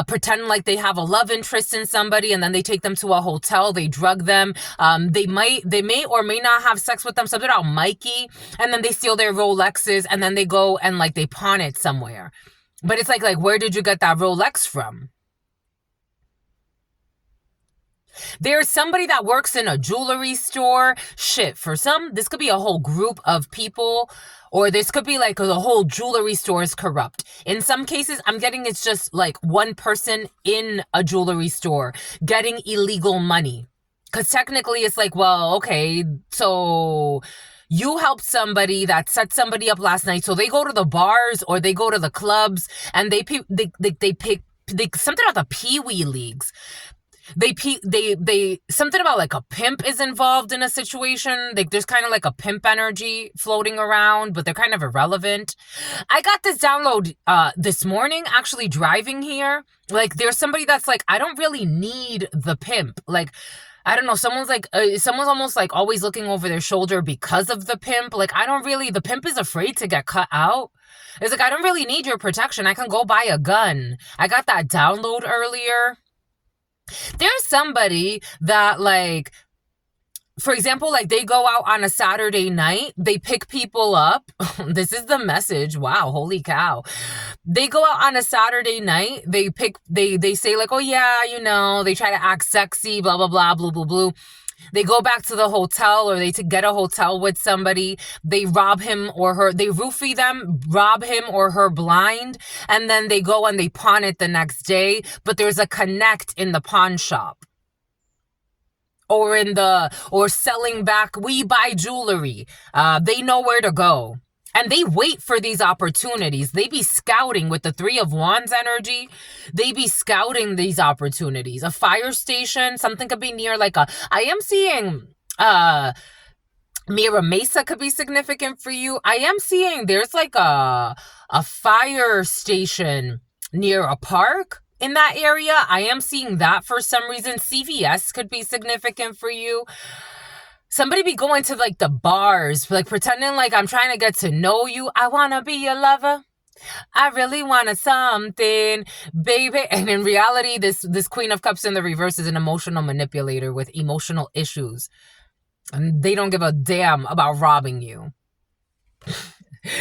pretend like they have a love interest in somebody, and then they take them to a hotel, they drug them. They may or may not have sex with them, something about Mikey, and then they steal their Rolexes, and then they go and like they pawn it somewhere. But it's like where did you get that Rolex from? There's somebody that works in a jewelry store. Shit, for some, this could be a whole group of people, or this could be like the whole jewelry store is corrupt. In some cases, I'm getting it's just like one person in a jewelry store getting illegal money. Because technically it's like, well, okay, so you helped somebody that set somebody up last night. So they go to the bars or they go to the clubs and they pick something about the Pee-wee leagues. They something about like a pimp is involved in a situation. Like there's kind of like a pimp energy floating around, but they're kind of irrelevant. I got this download this morning actually driving here. Like there's somebody that's like, I don't really need the pimp. Like I don't know, someone's almost like always looking over their shoulder because of the pimp. Like the pimp is afraid to get cut out. It's like, I don't really need your protection. I can go buy a gun. I got that download earlier. There's somebody that like, for example, like they go out on a Saturday night, they pick people up. This is the message. Wow, holy cow. They go out on a Saturday night, they say like, oh yeah, they try to act sexy, blah, blah, blah, blah, blah, blah. They go back to the hotel or they get a hotel with somebody. They rob him or her. They roofie them, rob him or her blind. And then they go and they pawn it the next day. But there's a connect in the pawn shop. Or selling back, we buy jewelry. They know where to go. And they wait for these opportunities. They be scouting with the Three of Wands energy. They be scouting these opportunities. A fire station, something could be near I am seeing Mira Mesa could be significant for you. I am seeing there's like a fire station near a park in that area. I am seeing that for some reason. CVS could be significant for you. Somebody be going to like the bars, like pretending like I'm trying to get to know you. I want to be your lover. I really want something, baby. And in reality, this Queen of Cups in the reverse is an emotional manipulator with emotional issues. And they don't give a damn about robbing you.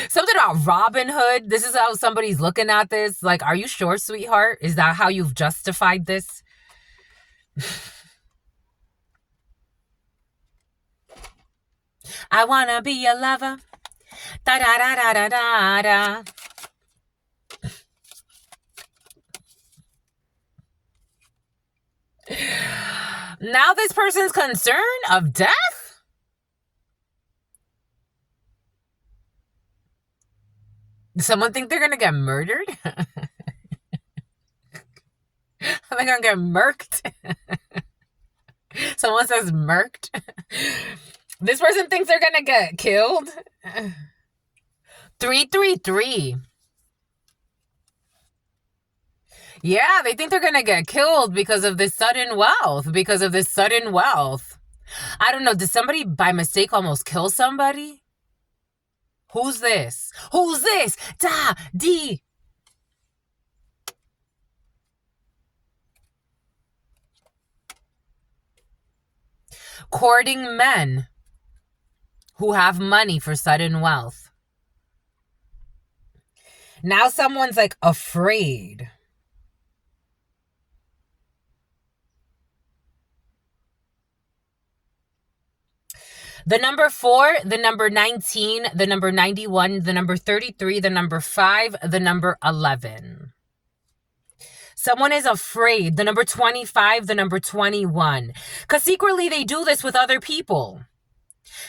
Something about Robin Hood. This is how somebody's looking at this. Like, are you sure, sweetheart? Is that how you've justified this? I wanna be your lover. Da da da da da da da. Now this person's concern of death? Someone think they're gonna get murdered? They're gonna get murked? Someone says murked? This person thinks they're gonna get killed? 333. Yeah, they think they're gonna get killed because of this sudden wealth. I don't know, did somebody by mistake almost kill somebody? Who's this? Da, dee. Courting men who have money for sudden wealth. Now someone's like afraid. The number 4, the number 19, the number 91, the number 33, the number 5, the number 11. Someone is afraid. The number 25, the number 21. Because secretly they do this with other people.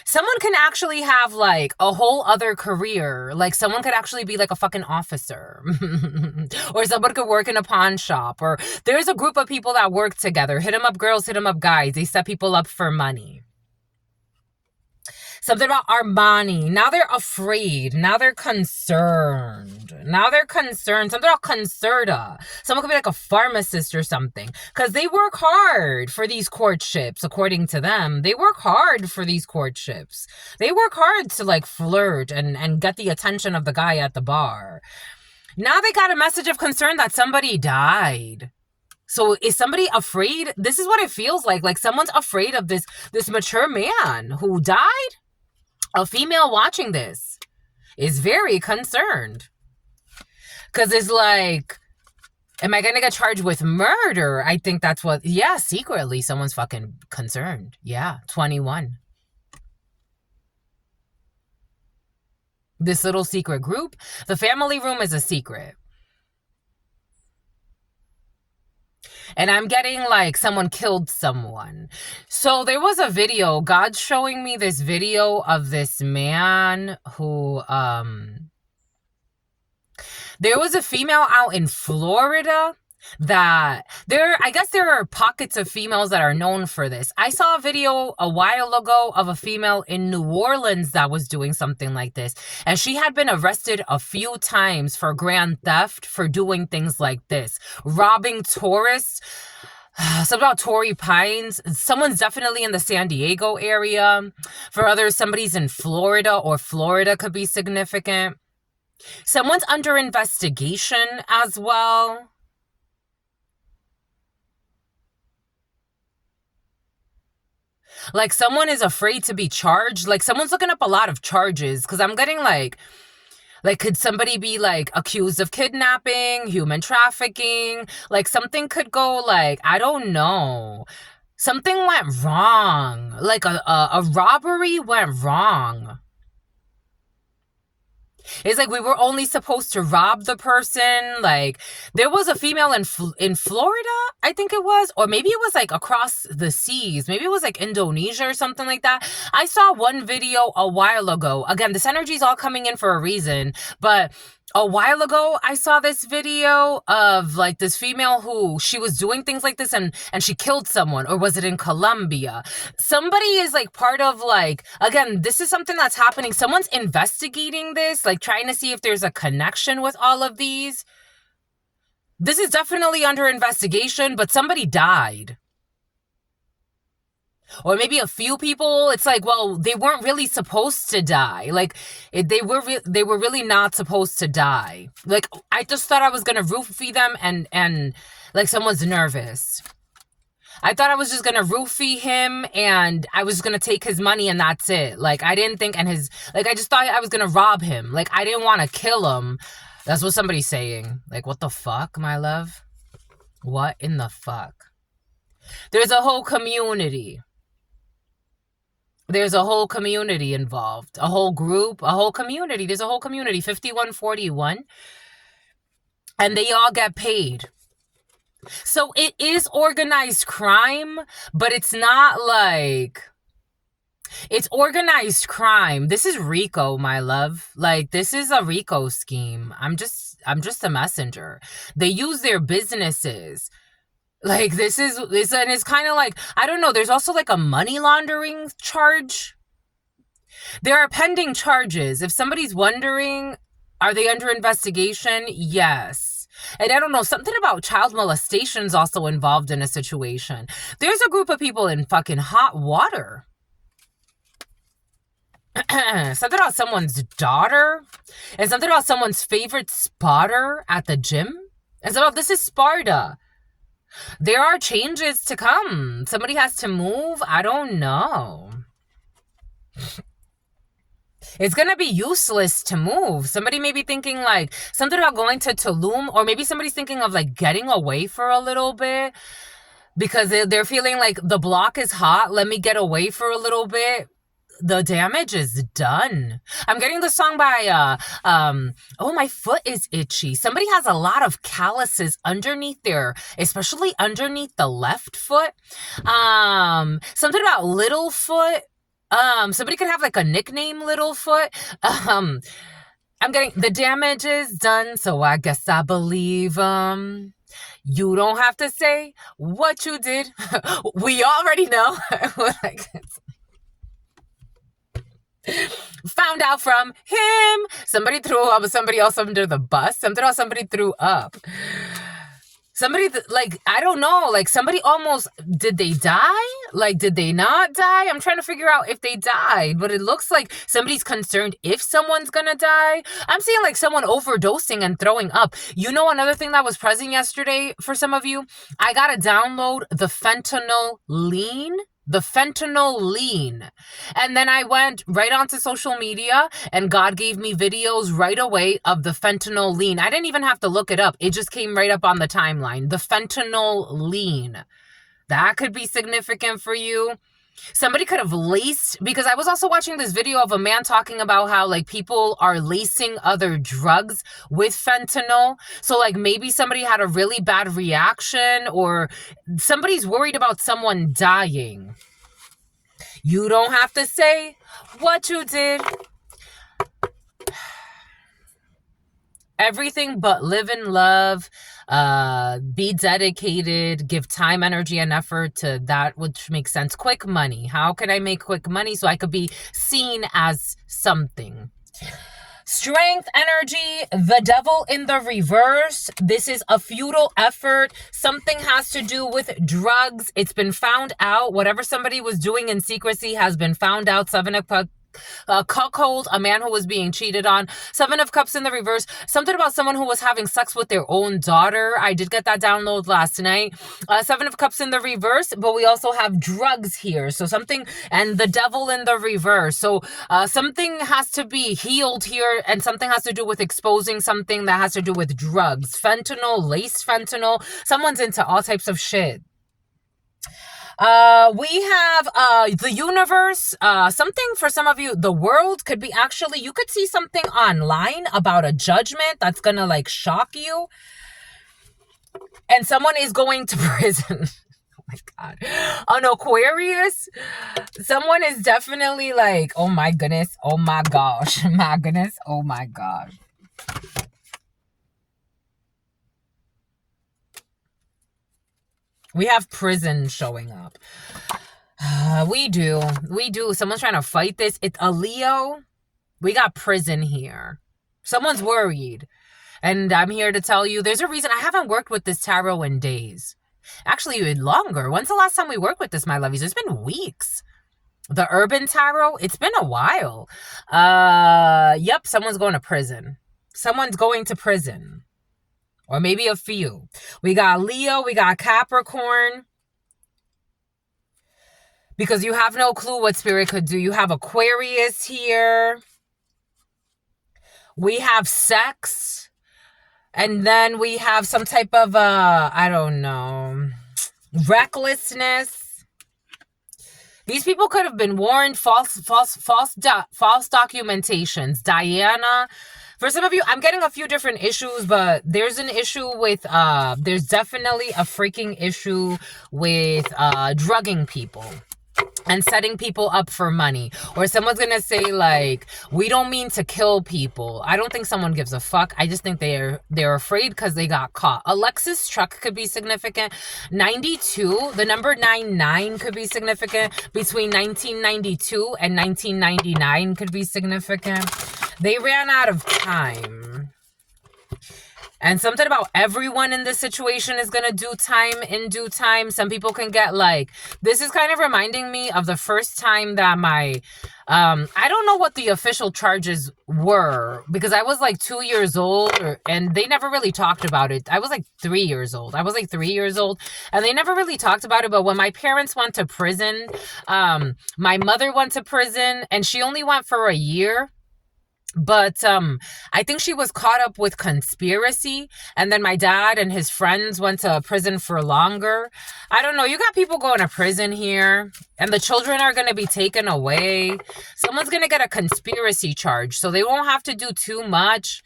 Someone can actually have like a whole other career. Like someone could actually be like a fucking officer. Or someone could work in a pawn shop. Or there's a group of people that work together. Hit 'em up girls, hit 'em up guys. They set people up for money. Something about Armani. Now they're afraid. Now they're concerned. Something about Concerta. Someone could be like a pharmacist or something. Because they work hard for these courtships, according to them. They work hard for these courtships. They work hard to like flirt and get the attention of the guy at the bar. Now they got a message of concern that somebody died. So is somebody afraid? This is what it feels like. Like someone's afraid of this mature man who died. A female watching this is very concerned. Because it's like, am I going to get charged with murder? I think that's what, yeah, secretly someone's fucking concerned. Yeah, 21. This little secret group. The family room is a secret. And I'm getting like someone killed someone. So there was a video, God's showing me this video of this man who, there was a female out in Florida that I guess there are pockets of females that are known for this. I saw a video a while ago of a female in New Orleans that was doing something like this. And she had been arrested a few times for grand theft for doing things like this. Robbing tourists. Something about Torrey Pines. Someone's definitely in the San Diego area. For others, somebody's in Florida, or Florida could be significant. Someone's under investigation as well. Like someone is afraid to be charged. Like someone's looking up a lot of charges. Because I'm getting like could somebody be like accused of kidnapping, human trafficking? Like something could go like, I don't know. Something went wrong. Like a robbery went wrong. It's like we were only supposed to rob the person. Like there was a female in Florida, I think it was, or maybe it was like across the seas. Maybe it was like Indonesia or something like that. I saw one video a while ago. Again, this energy is all coming in for a reason, but a while ago, I saw this video of like this female who she was doing things like this and she killed someone. Or was it in Colombia? Somebody is like part of like, again, this is something that's happening. Someone's investigating this, like trying to see if there's a connection with all of these. This is definitely under investigation, but somebody died. Or maybe a few people. It's like, well, they weren't really supposed to die. Like they were really not supposed to die. Like I just thought I was gonna roofie them and like someone's nervous. I thought I was just gonna roofie him and I was just gonna take his money and that's it. Like I didn't think, and I just thought I was gonna rob him. Like I didn't want to kill him. That's what somebody's saying. Like what the fuck, my love? What in the fuck? There's a whole community. There's a whole community involved. A whole group, a whole community. There's a whole community, 5141. And they all get paid. So it is organized crime, but it's not like... It's organized crime. This is RICO, my love. Like, this is a RICO scheme. I'm just a messenger. They use their businesses. Like, and it's kind of like, I don't know, there's also like a money laundering charge. There are pending charges. If somebody's wondering, are they under investigation? Yes. And I don't know, something about child molestation is also involved in a situation. There's a group of people in fucking hot water. Something about someone's daughter. And something about someone's favorite spotter at the gym. And something about, this is Sparta. There are changes to come. Somebody has to move. I don't know. It's going to be useless to move. Somebody may be thinking like something about going to Tulum, or maybe somebody's thinking of like getting away for a little bit because they're feeling like the block is hot. Let me get away for a little bit. The damage is done. I'm getting the song by, oh, my foot is itchy. Somebody has a lot of calluses underneath especially underneath the left foot. Something about Littlefoot. Somebody could have like a nickname, Littlefoot. I'm getting, the damage is done, so I guess I believe, you don't have to say what you did. We already know. Like, Found out from him. Somebody threw up somebody else under the bus. Somebody threw up. Somebody, like, I don't know, like, somebody almost, did they die? Like, did they not die? I'm trying to figure out if they died, but it looks like somebody's concerned if someone's gonna die. I'm seeing, like, someone overdosing and throwing up. You know, another thing that was present yesterday for some of you, I gotta download the fentanyl lean. The fentanyl lean. And then I went right onto social media and God gave me videos right away of the fentanyl lean. I didn't even have to look it up. It just came right up on the timeline. The fentanyl lean. That could be significant for you. Somebody could have laced, because I was also watching this video of a man talking about how, like, people are lacing other drugs with fentanyl. So, like, maybe somebody had a really bad reaction or somebody's worried about someone dying. You don't have to say what you did. Everything but live in love, be dedicated, give time, energy, and effort to that which makes sense. Quick money. How can I make quick money so I could be seen as something? Strength, energy, the devil in the reverse. This is a futile effort. Something has to do with drugs. It's been found out. Whatever somebody was doing in secrecy has been found out. Seven of cuckold, a man who was being cheated on. Seven of Cups in the reverse. Something about someone who was having sex with their own daughter. I did get that download last night. Seven of Cups in the reverse, but we also have drugs here. So something, and the devil in the reverse. So something has to be healed here, and something has to do with exposing something that has to do with drugs. Fentanyl, laced fentanyl. Someone's into all types of shit. We have the universe. Something for some of you, the world could be actually, you could see something online about a judgment that's gonna, like, shock you. And someone is going to prison. Oh my God. On Aquarius, someone is definitely like, oh my goodness, oh my gosh, my goodness, oh my gosh. We have prison showing up. We do. Someone's trying to fight this. It's a Leo. We got prison here. Someone's worried. And I'm here to tell you, there's a reason I haven't worked with this tarot in days. Actually, longer. When's the last time we worked with this, my lovies? It's been weeks. The Urban Tarot, it's been a while. Yep, someone's going to prison. Someone's going to prison. Or maybe a few. We got Leo, we got Capricorn. Because you have no clue what spirit could do. You have Aquarius here. We have sex. And then we have some type of, I don't know, recklessness. These people could have been warned, false documentations. Diana. For some of you, I'm getting a few different issues, but there's an issue with, there's definitely a freaking issue with drugging people and setting people up for money. Or someone's gonna say, like, we don't mean to kill people. I don't think someone gives a fuck. I just think they're afraid because they got caught. Alexis truck could be significant. 92, the number 99 could be significant. Between 1992 and 1999 could be significant. They ran out of time. And something about everyone in this situation is going to do time in due time. Some people can get, like, this is kind of reminding me of the first time that my, I don't know what the official charges were, because I was like 2 years old and they never really talked about it. I was like 3 years old. And they never really talked about it. But when my parents went to prison, my mother went to prison and she only went for a year. But I think she was caught up with conspiracy, and then my dad and his friends went to prison for longer. I don't know. You got people going to prison here, and the children are going to be taken away. Someone's going to get a conspiracy charge, so they won't have to do too much.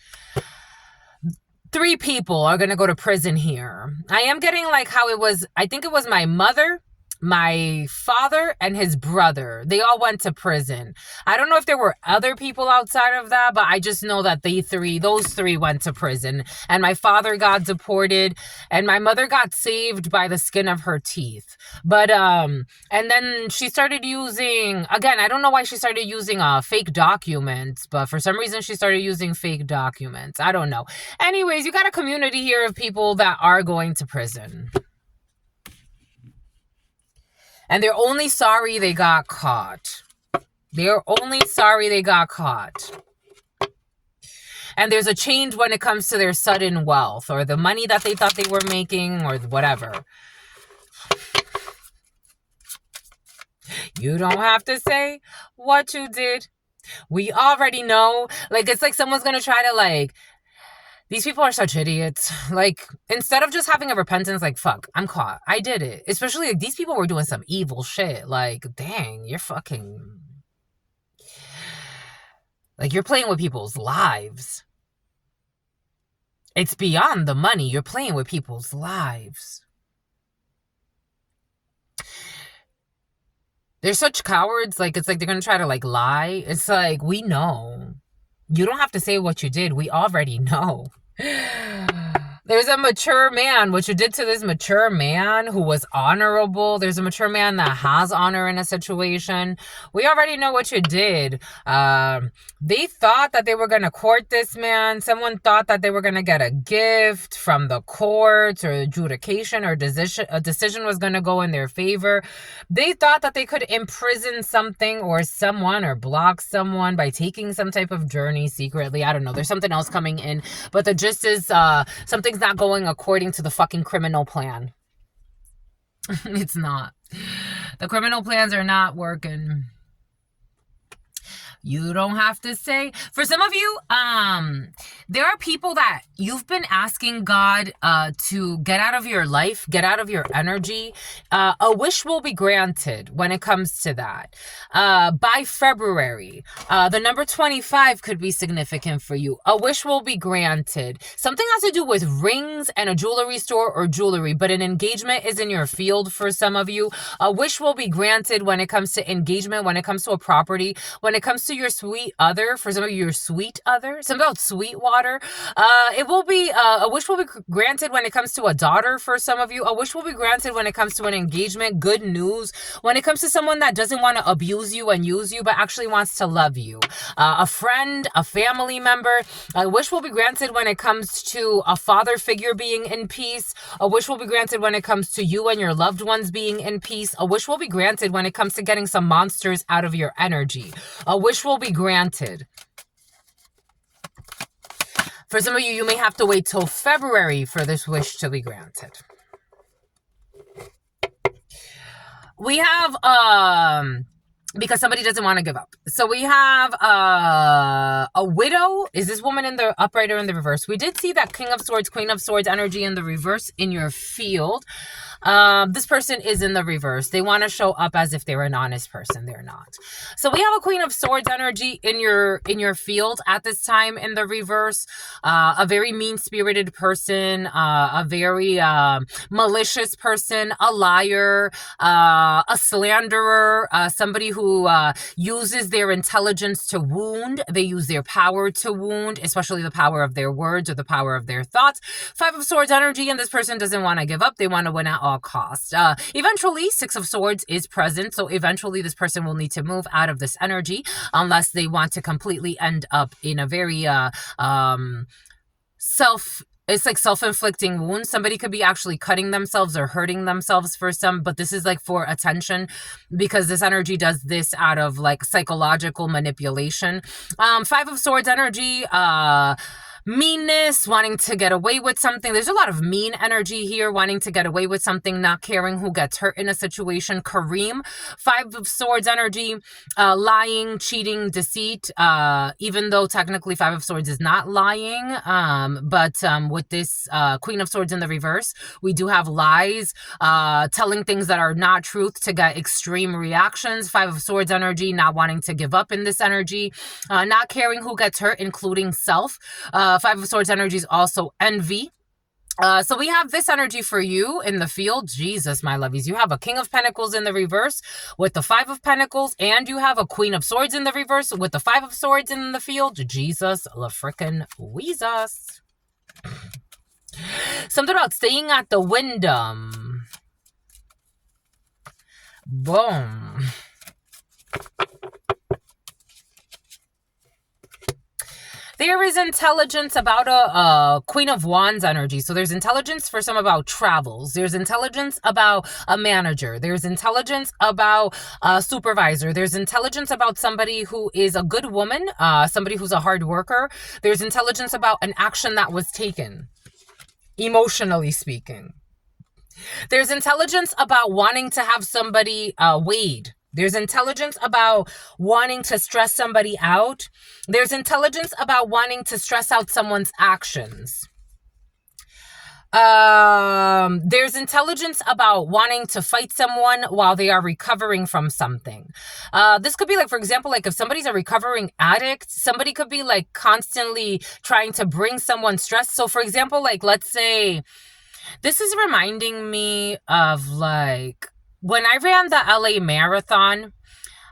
3 people are going to go to prison here. I am getting, like, how it was, I think it was my mother my father and his brother, they all went to prison. I don't know if there were other people outside of that, but I just know that those three went to prison. And my father got deported, and my mother got saved by the skin of her teeth. But and then she started using, again, I don't know why she started using fake documents, but for some reason she started using fake documents. I don't know. Anyways, you got a community here of people that are going to prison. And they're only sorry they got caught. They're only sorry they got caught. And there's a change when it comes to their sudden wealth or the money that they thought they were making or whatever. You don't have to say what you did. We already know. Like, it's like someone's going to try to, like, these people are such idiots. Like, instead of just having a repentance, like, fuck, I'm caught. I did it. Especially, like, these people were doing some evil shit. Like, dang, you're fucking... Like, you're playing with people's lives. It's beyond the money. You're playing with people's lives. They're such cowards. Like, it's like they're going to try to, like, lie. It's like, we know. You don't have to say what you did. We already know. There's a mature man. What you did to this mature man who was honorable. There's a mature man that has honor in a situation. We already know what you did. They thought that they were going to court this man. Someone thought that they were going to get a gift from the courts or adjudication or a decision was going to go in their favor. They thought that they could imprison something or someone or block someone by taking some type of journey secretly. I don't know. There's something else coming in. But the gist is something's not going according to the fucking criminal plan. It's not. The criminal plans are not working. You don't have to say. For some of you, there are people that you've been asking God to get out of your life, get out of your energy. A wish will be granted when it comes to that. By February, the number 25 could be significant for you. A wish will be granted. Something has to do with rings and a jewelry store or jewelry, but an engagement is in your field for some of you. A wish will be granted when it comes to engagement, when it comes to a property, when it comes to your sweet other. For some of you, your sweet other. Something about sweet water. It will be a wish will be granted when it comes to a daughter. For some of you, a wish will be granted when it comes to an engagement. Good news when it comes to someone that doesn't want to abuse you and use you, but actually wants to love you. A friend, a family member. A wish will be granted when it comes to a father figure being in peace. A wish will be granted when it comes to you and your loved ones being in peace. A wish will be granted when it comes to getting some monsters out of your energy. A wish will be granted. For some of you, you may have to wait till February for this wish to be granted. We have, because somebody doesn't want to give up. So we have a widow. Is this woman in the upright or in the reverse? We did see that King of Swords, Queen of Swords energy in the reverse in your field. This person is in the reverse. They want to show up as if they're an honest person. They're not. So we have a Queen of Swords energy in your field at this time in the reverse. A very mean-spirited person, a very malicious person, a liar, a slanderer, somebody who uses their intelligence to wound. They use their power to wound, especially the power of their words or the power of their thoughts. Five of Swords energy, and this person doesn't want to give up. They want to win at all costs. Eventually, Six of Swords is present, so eventually this person will need to move out of this energy unless they want to completely end up in a very it's like self-inflicting wounds. Somebody could be actually cutting themselves or hurting themselves for some, but this is like for attention because this energy does this out of like psychological manipulation. Five of Swords energy, meanness, wanting to get away with something. There's a lot of mean energy here, wanting to get away with something, not caring who gets hurt in a situation. Kareem, Five of Swords energy, lying, cheating, deceit, even though technically Five of Swords is not lying, but with this Queen of Swords in the reverse, we do have lies, telling things that are not truth to get extreme reactions. Five of Swords energy, not wanting to give up in this energy, not caring who gets hurt, including self. Five of Swords energy is also envy. So we have this energy for you in the field. Jesus, my lovies. You have a King of Pentacles in the reverse with the Five of Pentacles, and you have a Queen of Swords in the reverse with the Five of Swords in the field. Jesus, la frickin' Weezus. Something about staying at the Wyndham. Boom. There is intelligence about a Queen of Wands energy. So there's intelligence for some about travels. There's intelligence about a manager. There's intelligence about a supervisor. There's intelligence about somebody who is a good woman, somebody who's a hard worker. There's intelligence about an action that was taken, emotionally speaking. There's intelligence about wanting to have somebody weighed. There's intelligence about wanting to stress somebody out. There's intelligence about wanting to stress out someone's actions. There's intelligence about wanting to fight someone while they are recovering from something. This could be like, for example, like if somebody's a recovering addict, somebody could be like constantly trying to bring someone stress. So for example, like let's say, this is reminding me of like when I ran the LA Marathon.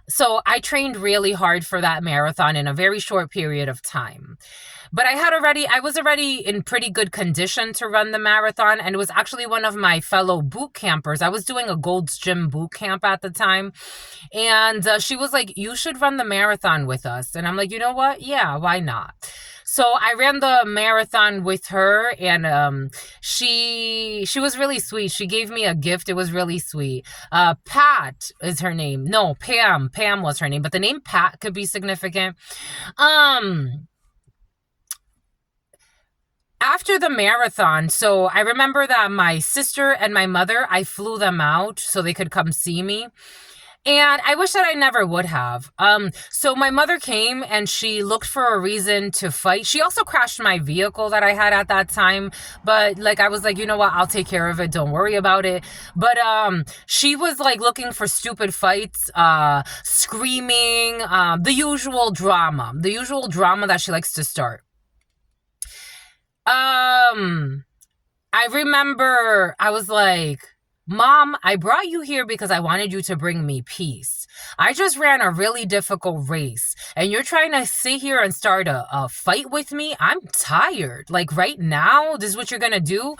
So I trained really hard for that marathon in a very short period of time. But I was already in pretty good condition to run the marathon. And it was actually one of my fellow boot campers. I was doing a Gold's Gym boot camp at the time. And she was like, you should run the marathon with us. And I'm like, you know what? Yeah, why not? So I ran the marathon with her, and she was really sweet. She gave me a gift. It was really sweet. Pat is her name. No, Pam. Pam was her name, but the name Pat could be significant. After the marathon, so I remember that my sister and my mother, I flew them out so they could come see me. And I wish that I never would have. So my mother came and she looked for a reason to fight. She also crashed my vehicle that I had at that time. But like, I was like, you know what? I'll take care of it. Don't worry about it. But she was like looking for stupid fights, screaming, the usual drama that she likes to start. I remember I was like, Mom, I brought you here because I wanted you to bring me peace. I just ran a really difficult race, and you're trying to sit here and start a fight with me? I'm tired. Like right now, this is what you're gonna do?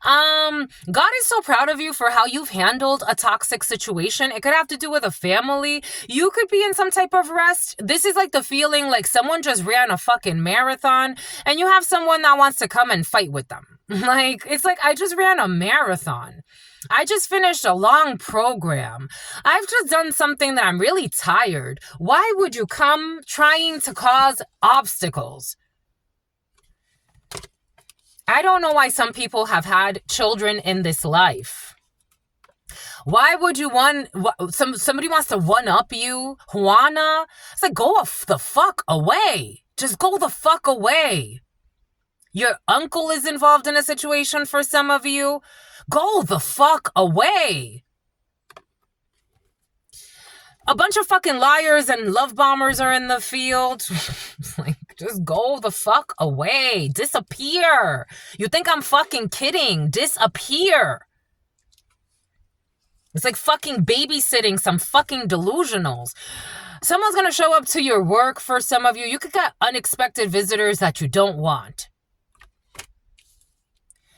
God is so proud of you for how you've handled a toxic situation. It could have to do with a family. You could be in some type of rest. This is like the feeling like someone just ran a fucking marathon, and you have someone that wants to come and fight with them. Like, it's like, I just ran a marathon. I just finished a long program. I've just done something that I'm really tired. Why would you come trying to cause obstacles? I don't know why some people have had children in this life. Why would you somebody wants to one-up you? Juana? It's like, go the fuck away. Just go the fuck away. Your uncle is involved in a situation for some of you. Go the fuck away. A bunch of fucking liars and love bombers are in the field. Like, just go the fuck away. Disappear. You think I'm fucking kidding? Disappear. It's like fucking babysitting some fucking delusionals. Someone's gonna show up to your work for some of you. You could get unexpected visitors that you don't want.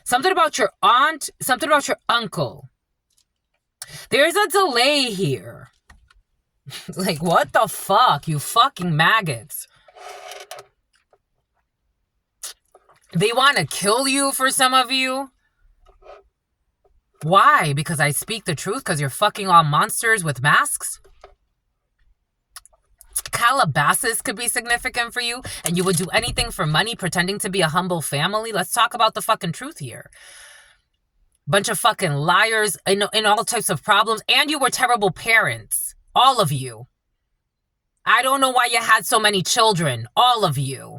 Something about your aunt, something about your uncle. There's a delay here. Like, what the fuck, you fucking maggots? They want to kill you for some of you. Why? Because I speak the truth? Because you're fucking all monsters with masks? Calabasas could be significant for you, and you would do anything for money pretending to be a humble family. Let's talk about the fucking truth here. Bunch of fucking liars in all types of problems, and you were terrible parents. All of you. I don't know why you had so many children. All of you.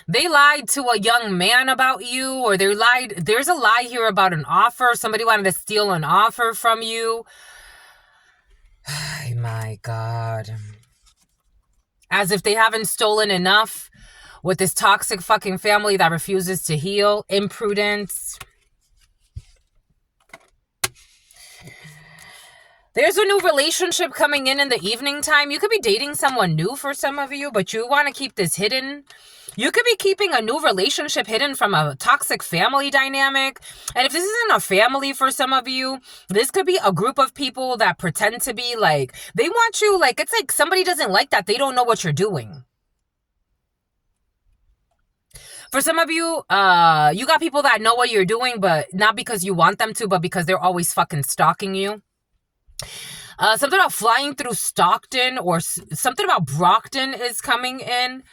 They lied to a young man about you, or there's a lie here about an offer. Somebody wanted to steal an offer from you. Oh my God. As if they haven't stolen enough with this toxic fucking family that refuses to heal. Imprudence. There's a new relationship coming in the evening time. You could be dating someone new for some of you, but you want to keep this hidden. You could be keeping a new relationship hidden from a toxic family dynamic. And if this isn't a family for some of you, this could be a group of people that pretend to be like, they want you, like, it's like somebody doesn't like that. They don't know what you're doing. For some of you, you got people that know what you're doing, but not because you want them to, but because they're always fucking stalking you. Something about flying through Stockton or something about Brockton is coming in.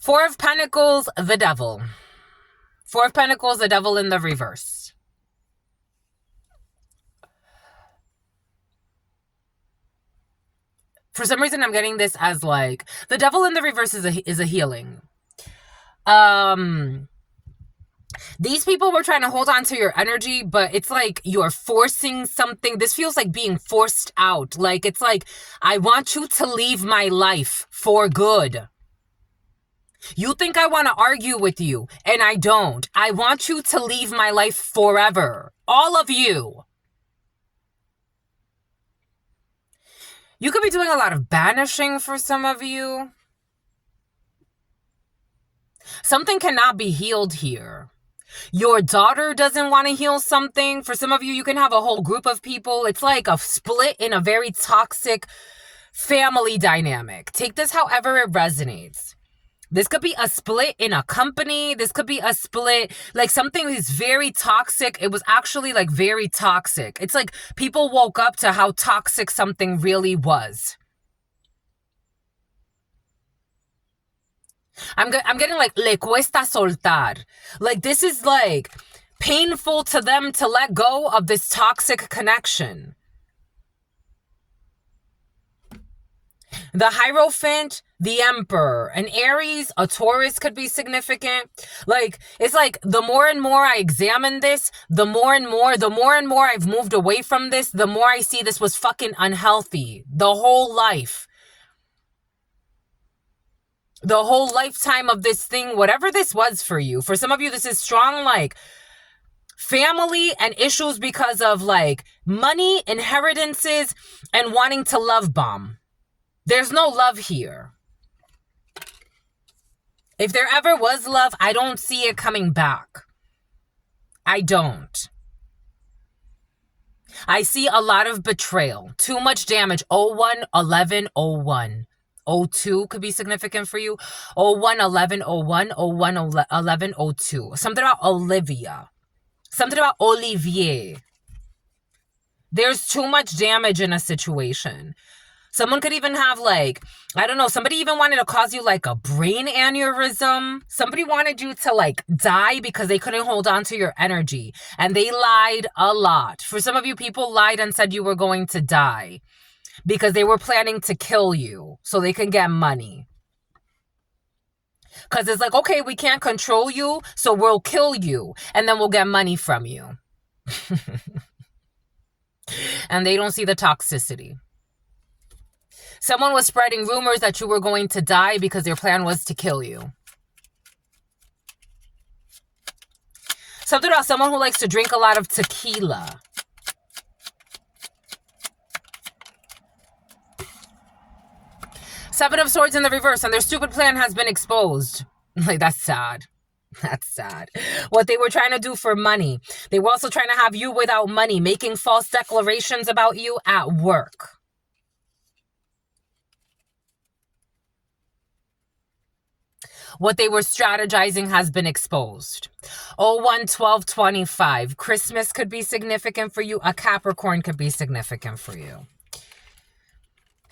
Four of Pentacles, the Devil. Four of Pentacles, the Devil in the reverse. For some reason, I'm getting this as like, the Devil in the reverse is a healing. These people were trying to hold on to your energy, but it's like you're forcing something. This feels like being forced out. Like, it's like, I want you to leave my life for good. You think I want to argue with you, and I don't. I want you to leave my life forever. All of you. You could be doing a lot of banishing for some of you. Something cannot be healed here. Your daughter doesn't want to heal something. For some of you, you can have a whole group of people. It's like a split in a very toxic family dynamic. Take this however it resonates. This could be a split in a company. This could be a split, like something is very toxic. It was actually like very toxic. It's like people woke up to how toxic something really was. I'm getting like, le cuesta soltar. Like, this is like painful to them to let go of this toxic connection. The Hierophant, the Emperor, an Aries, a Taurus could be significant. Like, it's like the more and more I examine this, the more and more I've moved away from this, the more I see this was fucking unhealthy. The whole life. The whole lifetime of this thing, whatever this was for you. For some of you, this is strong, like, family and issues because of, like, money, inheritances, and wanting to love bomb. There's no love here. If there ever was love, I don't see it coming back. I don't. I see a lot of betrayal. Too much damage. 01, 11, 01. 02 could be significant for you. 01, 11, 01, 01, 11, 02. Something about Olivia. Something about Olivier. There's too much damage in a situation. Someone could even have, like, I don't know, somebody even wanted to cause you like a brain aneurysm. Somebody wanted you to like die because they couldn't hold on to your energy. And they lied a lot. For some of you, people lied and said you were going to die because they were planning to kill you so they can get money. Because it's like, okay, we can't control you, so we'll kill you and then we'll get money from you. And they don't see the toxicity. Someone was spreading rumors that you were going to die because their plan was to kill you. Something about someone who likes to drink a lot of tequila. Seven of Swords in the reverse, and their stupid plan has been exposed. Like, that's sad. That's sad. What they were trying to do for money. They were also trying to have you without money, making false declarations about you at work. What they were strategizing has been exposed. 01, 12, 25. Christmas could be significant for you. A Capricorn could be significant for you.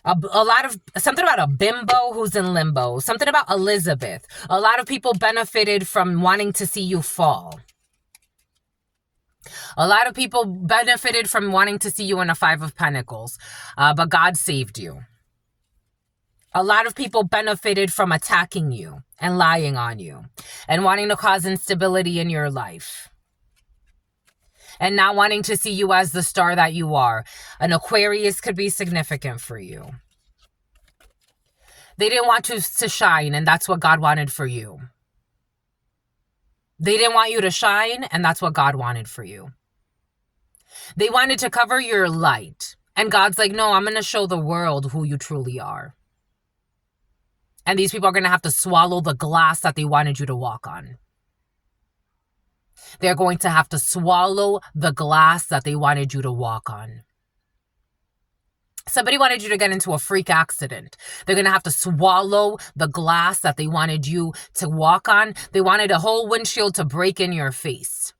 A lot of, something about a bimbo who's in limbo. Something about Elizabeth. A lot of people benefited from wanting to see you fall. A lot of people benefited from wanting to see you in a Five of Pentacles. But God saved you. A lot of people benefited from attacking you and lying on you and wanting to cause instability in your life. and not wanting to see you as the star that you are. An Aquarius could be significant for you. They didn't want you to shine, and that's what God wanted for you. They didn't want you to shine, and that's what God wanted for you. They wanted to cover your light. And God's like, no, I'm going to show the world who you truly are. And these people are going to have to swallow the glass that they wanted you to walk on. They're going to have to swallow the glass that they wanted you to walk on. Somebody wanted you to get into a freak accident. They're going to have to swallow the glass that they wanted you to walk on. They wanted a whole windshield to break in your face.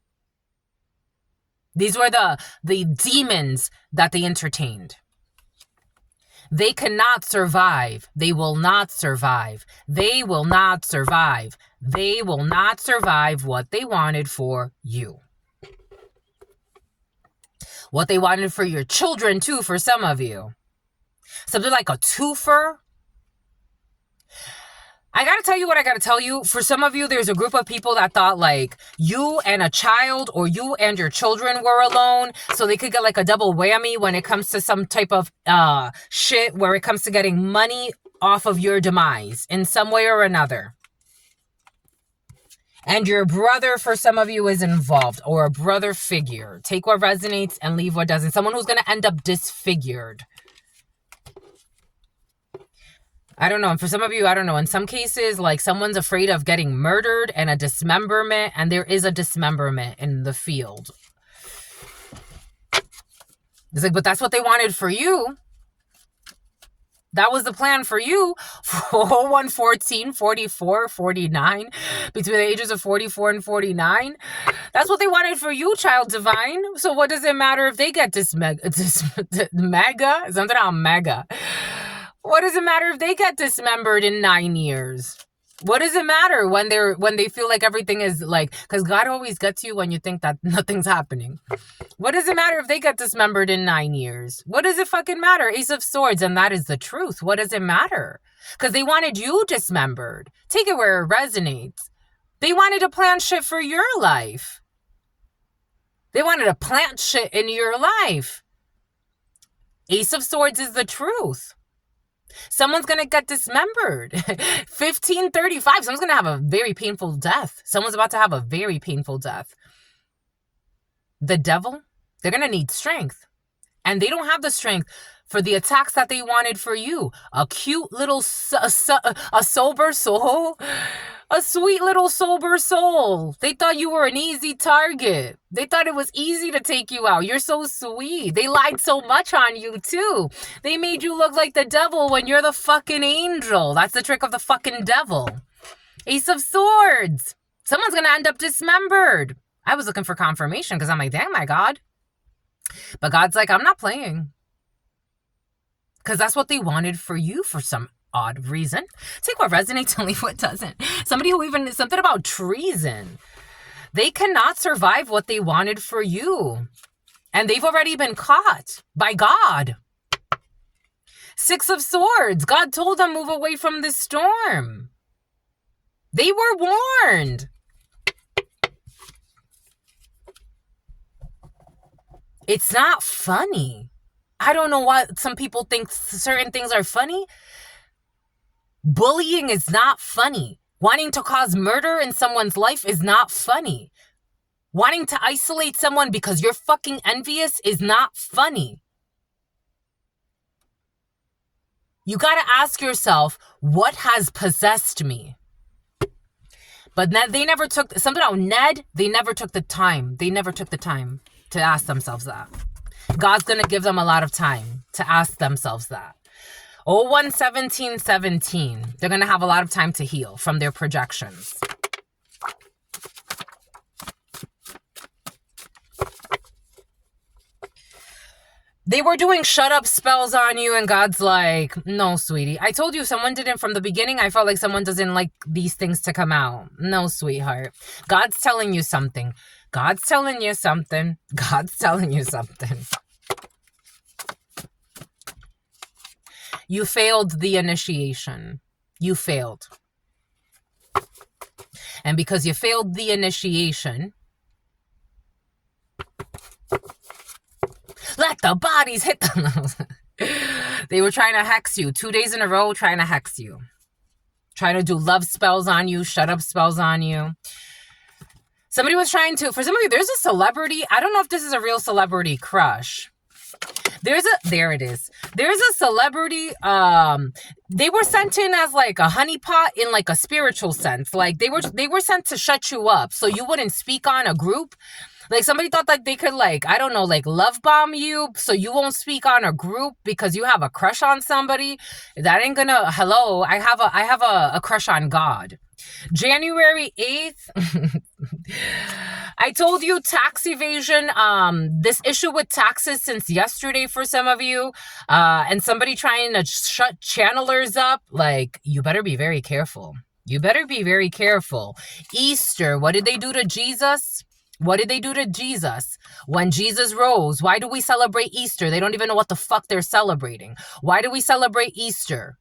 These were the demons that they entertained. They cannot survive. They will not survive. They will not survive. They will not survive what they wanted for you. What they wanted for your children, too, for some of you. Something like a twofer. I gotta tell you what I gotta tell you. For some of you, there's a group of people that thought like you and a child or you and your children were alone. So they could get like a double whammy when it comes to some type of shit where it comes to getting money off of your demise in some way or another. And your brother, for some of you, is involved, or a brother figure. Take what resonates and leave what doesn't. Someone who's going to end up disfigured. I don't know. And for some of you, I don't know. In some cases, like someone's afraid of getting murdered and a dismemberment. And there is a dismemberment in the field. It's like, but that's what they wanted for you. That was the plan for you. 01, 14, 44, 49. Between the ages of 44 and 49. That's what they wanted for you, child divine. So what does it matter if they get mega? Something on mega. What does it matter if they get dismembered in 9 years? What does it matter when they feel like everything is like, because God always gets you when you think that nothing's happening. What does it matter if they get dismembered in 9 years? What does it fucking matter? Ace of Swords, and that is the truth. What does it matter? Because they wanted you dismembered. Take it where it resonates. They wanted to plant shit for your life. They wanted to plant shit in your life. Ace of Swords is the truth. Someone's going to get dismembered. 1535. Someone's going to have a very painful death. Someone's about to have a very painful death. The devil, they're going to need strength. And they don't have the strength for the attacks that they wanted for you. A cute little, a sober soul. A sweet little sober soul. They thought you were an easy target. They thought it was easy to take you out. You're so sweet. They lied so much on you too. They made you look like the devil when you're the fucking angel. That's the trick of the fucking devil. Ace of Swords. Someone's going to end up dismembered. I was looking for confirmation because I'm like, damn, my God. But God's like, I'm not playing. Because that's what they wanted for you for some odd reason. Take what resonates and leave what doesn't. Somebody who even, something about treason. They cannot survive what they wanted for you. And they've already been caught by God. Six of Swords. God told them move away from this storm. They were warned. It's not funny. I don't know why some people think certain things are funny. Bullying is not funny. Wanting to cause murder in someone's life is not funny. Wanting to isolate someone because you're fucking envious is not funny. You gotta ask yourself, what has possessed me? But they never took, something about Ned, they never took the time. They never took the time to ask themselves that. God's gonna give them a lot of time to ask themselves that. 01-17-17. They're going to have a lot of time to heal from their projections. They were doing shut up spells on you and God's like, no, sweetie. I told you someone didn't from the beginning. I felt like someone doesn't like these things to come out. No, sweetheart. God's telling you something. God's telling you something. God's telling you something. You failed the initiation. You failed. And because you failed the initiation, hit the bodies, hit the... They were trying to hex you 2 days in a row, trying to hex you. Trying to do love spells on you, shut up spells on you. Somebody was trying to, for some of you, there's a celebrity. I don't know if this is a real celebrity crush. There it is. There's a celebrity, they were sent in as like a honeypot in like a spiritual sense. Like they were sent to shut you up so you wouldn't speak on a group. Like somebody thought like they could like, I don't know, like love bomb you so you won't speak on a group because you have a crush on somebody. That ain't gonna, hello, I have a crush on God. January 8th, I told you tax evasion, this issue with taxes since yesterday for some of you, and somebody trying to shut channelers up, like, you better be very careful. You better be very careful. Easter, what did they do to Jesus? What did they do to Jesus? When Jesus rose, why do we celebrate Easter? They don't even know what the fuck they're celebrating. Why do we celebrate Easter?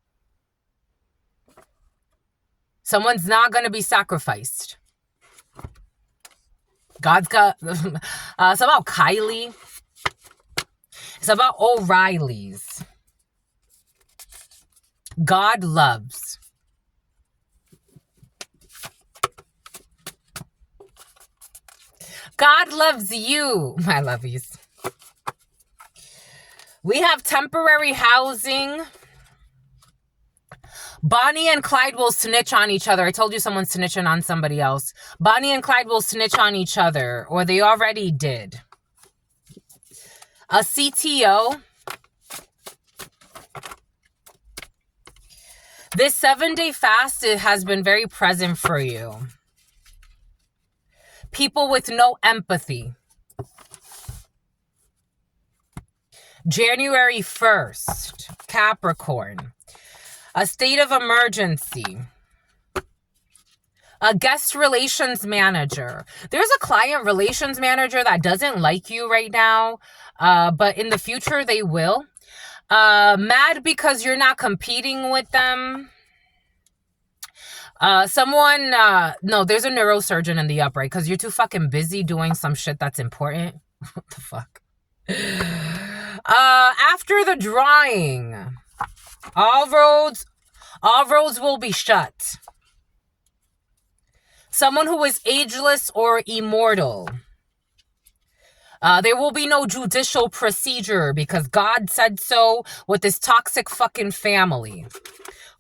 Someone's not going to be sacrificed. God's got... it's about Kylie. It's about O'Reilly's. God loves. God loves you, my lovies. We have temporary housing. Bonnie and Clyde will snitch on each other. I told you someone's snitching on somebody else. Bonnie and Clyde will snitch on each other, or they already did. A CTO. This 7-day fast, it has been very present for you. People with no empathy. January 1st, Capricorn. A state of emergency. A guest relations manager. There's a client relations manager that doesn't like you right now, but in the future they will. Mad because you're not competing with them. No, there's a neurosurgeon in the upright because you're too fucking busy doing some shit that's important. What the fuck? After the drawing, all roads will be shut. Someone who is ageless or immortal. There will be no judicial procedure because God said so with this toxic fucking family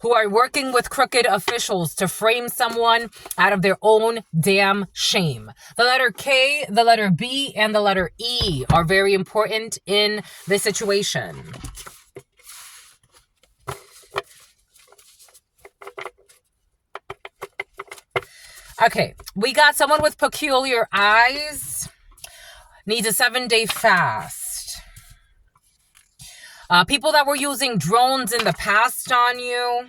who are working with crooked officials to frame someone out of their own damn shame. The letter K, the letter B, and the letter E are very important in this situation. Okay, we got someone with peculiar eyes. Needs a 7-day fast. People that were using drones in the past on you.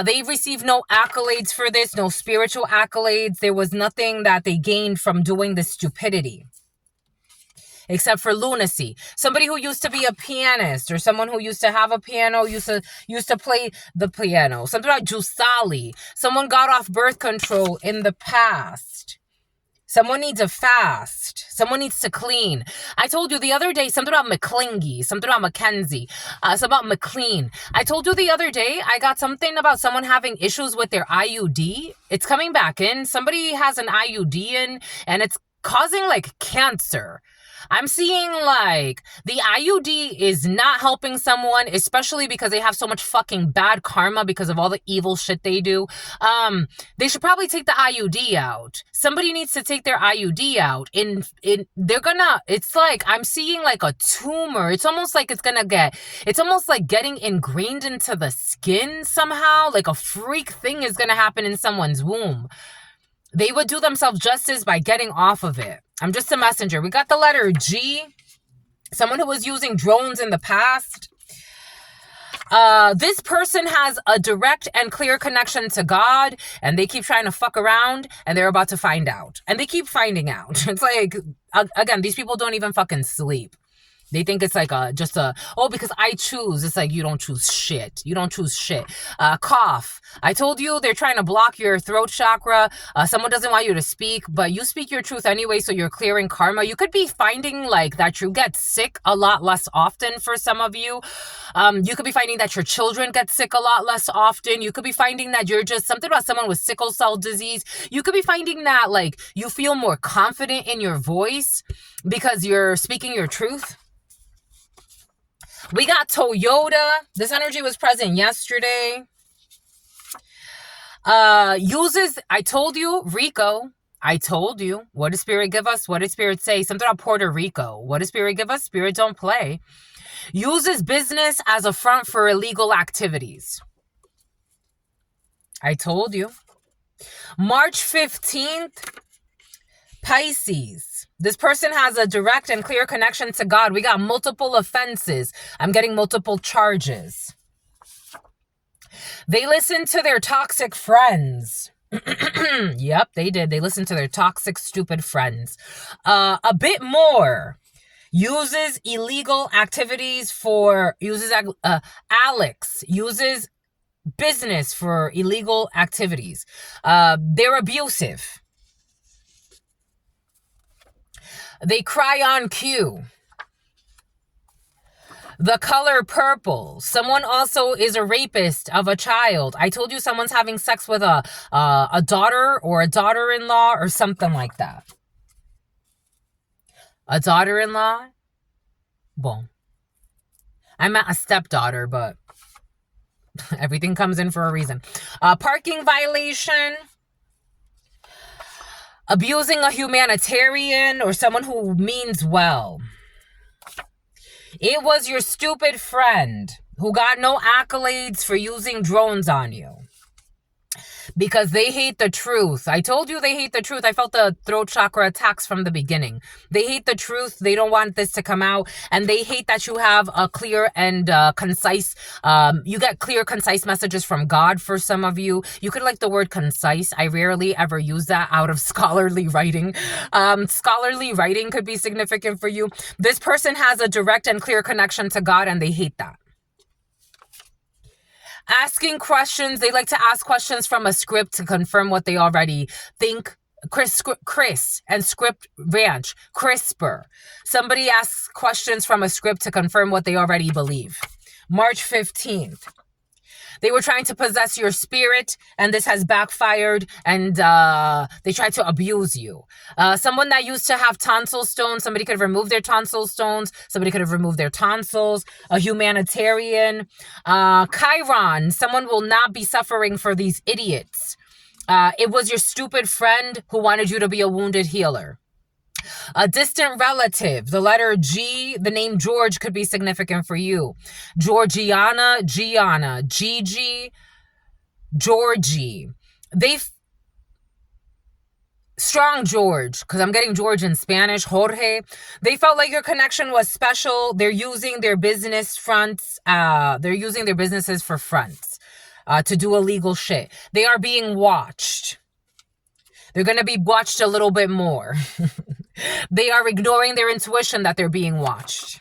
They received no accolades for this, no spiritual accolades. There was nothing that they gained from doing this stupidity. Except for lunacy. Somebody who used to be a pianist or someone who used to have a piano, used to play the piano. Something about Jusali. Someone got off birth control in the past. Someone needs a fast. Someone needs to clean. I told you the other day something about McClingy, something about Mackenzie, something about McLean. I told you the other day I got something about someone having issues with their IUD. It's coming back in. Somebody has an IUD in and it's causing like cancer. I'm seeing like the IUD is not helping someone, especially because they have so much fucking bad karma because of all the evil shit they do. They should probably take the IUD out. Somebody needs to take their IUD out. It's like, I'm seeing like a tumor. It's almost like it's almost like getting ingrained into the skin somehow. Like a freak thing is gonna happen in someone's womb. They would do themselves justice by getting off of it. I'm just a messenger. We got the letter G. Someone who was using drones in the past. This person has a direct and clear connection to God, and they keep trying to fuck around, and they're about to find out. And they keep finding out. It's like, again, these people don't even fucking sleep. They think it's like because I choose. It's like, you don't choose shit. You don't choose shit. Cough. I told you they're trying to block your throat chakra. Someone doesn't want you to speak, but you speak your truth anyway, so you're clearing karma. You could be finding like that you get sick a lot less often for some of you. You could be finding that your children get sick a lot less often. You could be finding that you're just something about someone with sickle cell disease. You could be finding that like you feel more confident in your voice because you're speaking your truth. We got Toyota. This energy was present yesterday. I told you, Rico. I told you. What does Spirit give us? What did Spirit say? Something about Puerto Rico. What does Spirit give us? Spirit don't play. Uses business as a front for illegal activities. I told you. March 15th, Pisces. This person has a direct and clear connection to God. We got multiple offenses. I'm getting multiple charges. They listen to their toxic friends. Yep, they did. They listened to their toxic, stupid friends. A bit more. Uses illegal activities Alex uses business for illegal activities. They're abusive. They cry on cue. The color purple. Someone also is a rapist of a child. I told you someone's having sex with a daughter or a daughter-in-law or something like that. A daughter-in-law? Bon. I meant a stepdaughter, but everything comes in for a reason. Parking violation. Abusing a humanitarian or someone who means well. It was your stupid friend who got no accolades for using drones on you. Because they hate the truth. I told you they hate the truth. I felt the throat chakra attacks from the beginning. They hate the truth. They don't want this to come out. And they hate that you have a clear and concise, you get clear, concise messages from God for some of you. You could like the word concise. I rarely ever use that out of scholarly writing. Scholarly writing could be significant for you. This person has a direct and clear connection to God and they hate that. Asking questions. They like to ask questions from a script to confirm what they already think. Chris and Script Ranch. CRISPR. Somebody asks questions from a script to confirm what they already believe. March 15th. They were trying to possess your spirit, and this has backfired, and they tried to abuse you. Someone that used to have tonsil stones, somebody could have removed their tonsil stones. Somebody could have removed their tonsils. A humanitarian. Chiron. Someone will not be suffering for these idiots. It was your stupid friend who wanted you to be a wounded healer. A distant relative. The letter G, the name George could be significant for you. Georgiana, Gianna, Gigi, Georgie. Strong George, because I'm getting George in Spanish, Jorge. They felt like your connection was special. They're using their business fronts. They're using their businesses for fronts to do illegal shit. They are being watched. They're going to be watched a little bit more. They are ignoring their intuition that they're being watched.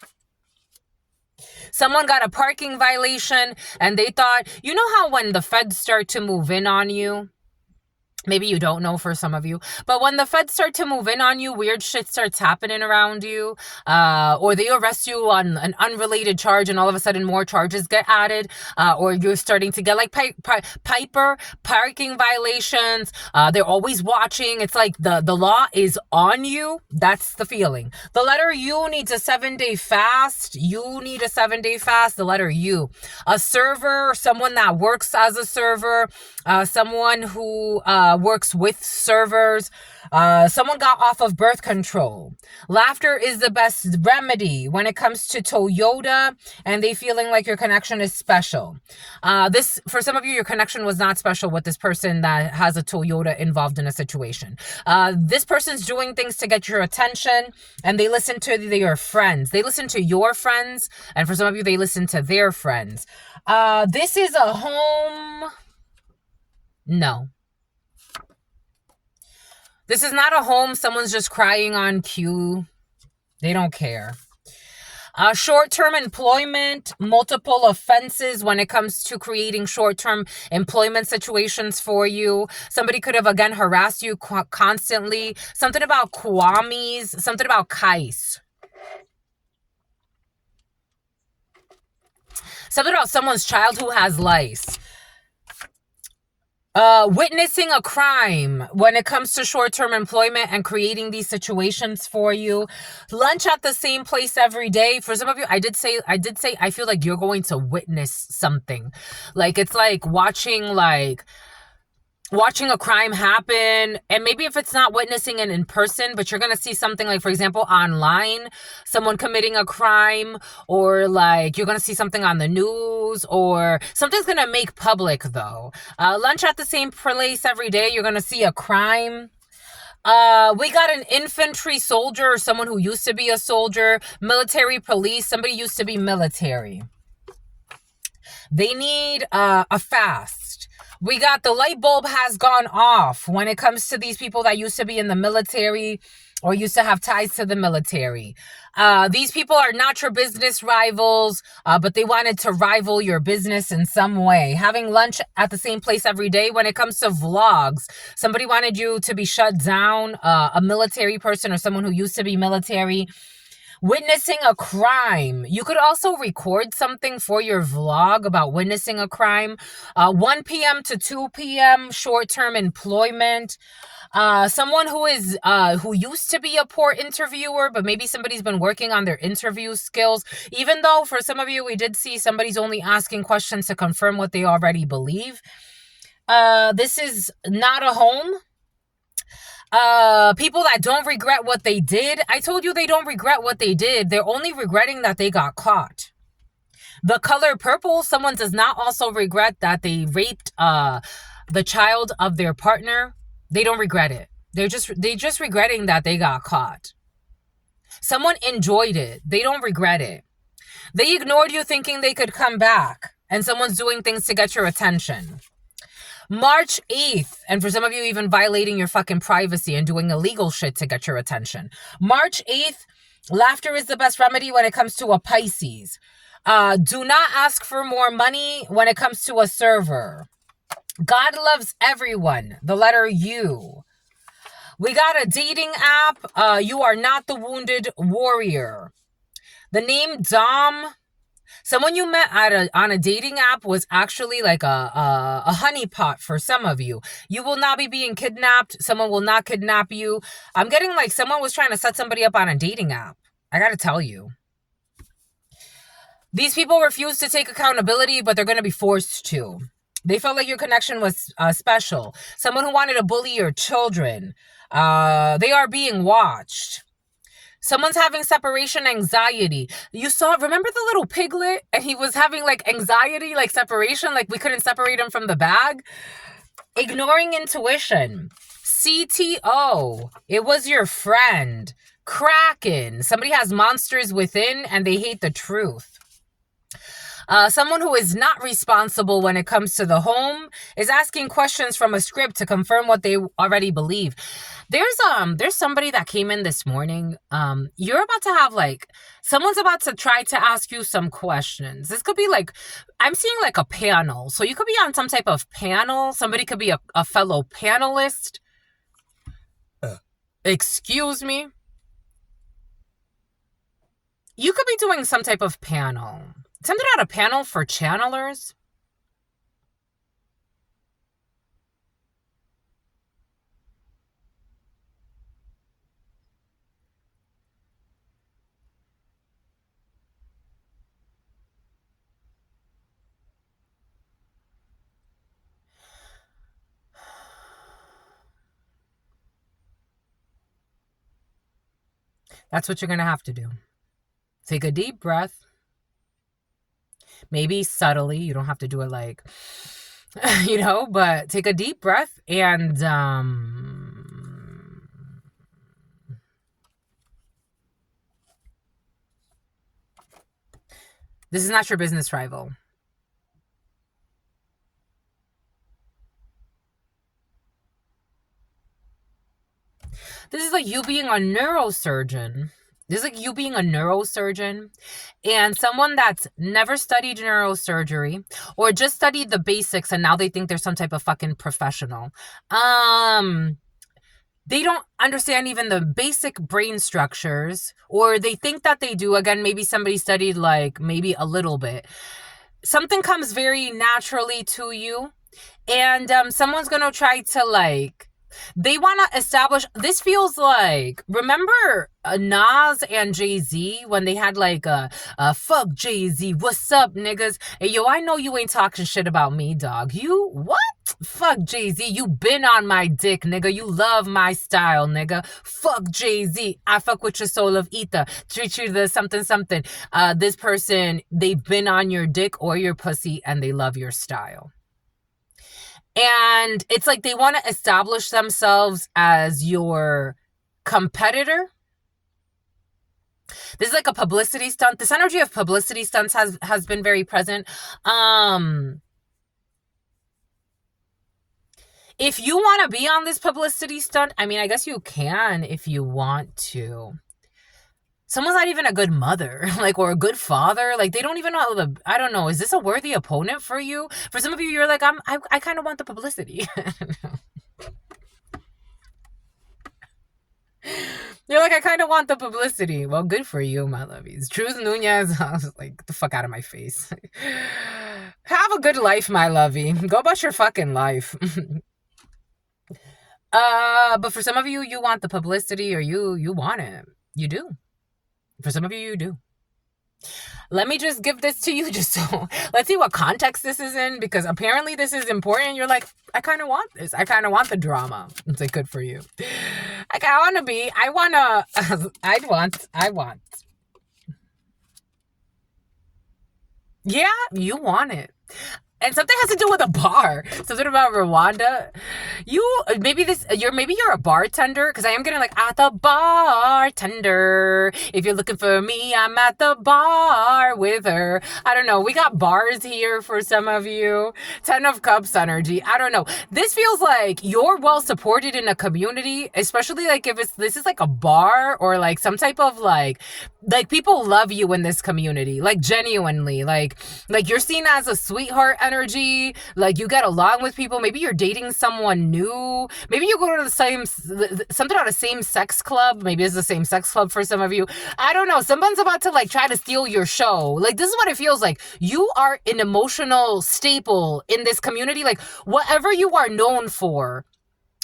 Someone got a parking violation and they thought, you know how when the feds start to move in on you? Maybe you don't know for some of you, but when the feds start to move in on you, weird shit starts happening around you, or they arrest you on an unrelated charge and all of a sudden more charges get added, or you're starting to get like Piper, parking violations. They're always watching. It's like the law is on you. That's the feeling. The letter U needs a 7-day fast. You need a 7-day fast. The letter U. A server, someone that works as a server, someone who works with servers. Someone got off of birth control. Laughter is the best remedy when it comes to Toyota, and they feeling like your connection is special. This, for some of you, your connection was not special with this person that has a Toyota involved in a situation. This person's doing things to get your attention, and they listen to their friends. They listen to your friends, and for some of you, they listen to their friends. This is a home. No. This is not a home. Someone's just crying on cue. They don't care. Short-term employment, multiple offenses when it comes to creating short-term employment situations for you. Somebody could have, again, harassed you constantly. Something about kwamis, something about kais. Something about someone's child who has lice. Witnessing a crime when it comes to short-term employment and creating these situations for you. Lunch at the same place every day. For some of you, I did say I feel like you're going to witness something. Like it's like watching a crime happen, and maybe if it's not witnessing it in person, but you're going to see something like, for example, online, someone committing a crime, or like you're going to see something on the news, or something's going to make public though. Lunch at the same place every day, you're going to see a crime. We got an infantry soldier, or someone who used to be a soldier, military police, somebody used to be military. They need a fast. We got the light bulb has gone off when it comes to these people that used to be in the military or used to have ties to the military. These people are not your business rivals, but they wanted to rival your business in some way. Having lunch at the same place every day. When it comes to vlogs, somebody wanted you to be shut down, a military person or someone who used to be military. Witnessing a crime. You could also record something for your vlog about witnessing a crime. 1 p.m. to 2 p.m. short-term employment. Someone who used to be a poor interviewer, but maybe somebody's been working on their interview skills. Even though for some of you, we did see somebody's only asking questions to confirm what they already believe. This is not a home. People that don't regret what they did. I told you they don't regret what they did. They're only regretting that they got caught. The color purple, someone does not also regret that they raped the child of their partner. They don't regret it. They're just regretting that they got caught. Someone enjoyed it. They don't regret it. They ignored you thinking they could come back, and someone's doing things to get your attention. March 8th, and for some of you, even violating your fucking privacy and doing illegal shit to get your attention. March 8th, laughter is the best remedy when it comes to a Pisces. Do not ask for more money when it comes to a server. God loves everyone. The letter U. We got a dating app. You are not the wounded warrior. The name Dom. Someone you met on a dating app was actually like a honeypot for some of you. You will not be being kidnapped. Someone will not kidnap you. I'm getting like someone was trying to set somebody up on a dating app. I gotta tell you. These people refuse to take accountability, but they're going to be forced to. They felt like your connection was special. Someone who wanted to bully your children. They are being watched. Someone's having separation anxiety. Remember the little piglet? And he was having like anxiety, like separation, like we couldn't separate him from the bag. Ignoring intuition. CTO. It was your friend. Kraken. Somebody has monsters within and they hate the truth. Someone who is not responsible when it comes to the home is asking questions from a script to confirm what they already believe. There's somebody that came in this morning. You're about to have someone's about to try to ask you some questions. This could be I'm seeing like a panel. So you could be on some type of panel. Somebody could be a fellow panelist. Excuse me. You could be doing some type of panel. Something about a panel for channelers. That's what you're going to have to do. Take a deep breath. Maybe subtly. You don't have to do it but take a deep breath and this is not your business rival. This is like you being a neurosurgeon. This is like you being a neurosurgeon and someone that's never studied neurosurgery or just studied the basics and now they think they're some type of fucking professional. They don't understand even the basic brain structures, or they think that they do. Again, maybe somebody studied like maybe a little bit. Something comes very naturally to you, and someone's gonna try to like, they want to establish, this feels like, remember Nas and Jay-Z when they had like a fuck Jay-Z, what's up niggas, hey yo, I know you ain't talking shit about me, dog. You what? Fuck Jay-Z, you been on my dick, nigga. You love my style, nigga. Fuck Jay-Z, I fuck with your soul of ether, treat you the something something. This person, they've been on your dick or your pussy and they love your style. And it's like they want to establish themselves as your competitor. This is like a publicity stunt. This energy of publicity stunts has been very present. If you want to be on this publicity stunt, I mean, I guess you can if you want to. Someone's not even a good mother, like, or a good father. Like, they don't even know I don't know. Is this a worthy opponent for you? For some of you, you're like, I kind of want the publicity. You're like, I kind of want the publicity. Well, good for you, my lovies. Truth Nunez, I was like, get the fuck out of my face. Have a good life, my lovey. Go about your fucking life. But for some of you, you want the publicity, or you want it. You do. For some of you, you do. Let me just give this to you just so, let's see what context this is in, because apparently this is important. You're like, I kind of want this. I kind of want the drama. It's like, good for you. Like, I want. Yeah, you want it. And something has to do with a bar. Something about Rwanda. Maybe you're a bartender, because I am getting like, at the bartender. If you're looking for me, I'm at the bar with her. I don't know. We got bars here for some of you. 10 of Cups energy. I don't know. This feels like you're well supported in a community, especially like if this is like a bar or like some type of like people love you in this community, like genuinely, like you're seen as a sweetheart energy, like you get along with people. Maybe you're dating someone new. Maybe you go to the same sex club. Maybe it's the same sex club for some of you. I don't know. Someone's about to like try to steal your show. Like, this is what it feels like. You are an emotional staple in this community. Like, whatever you are known for,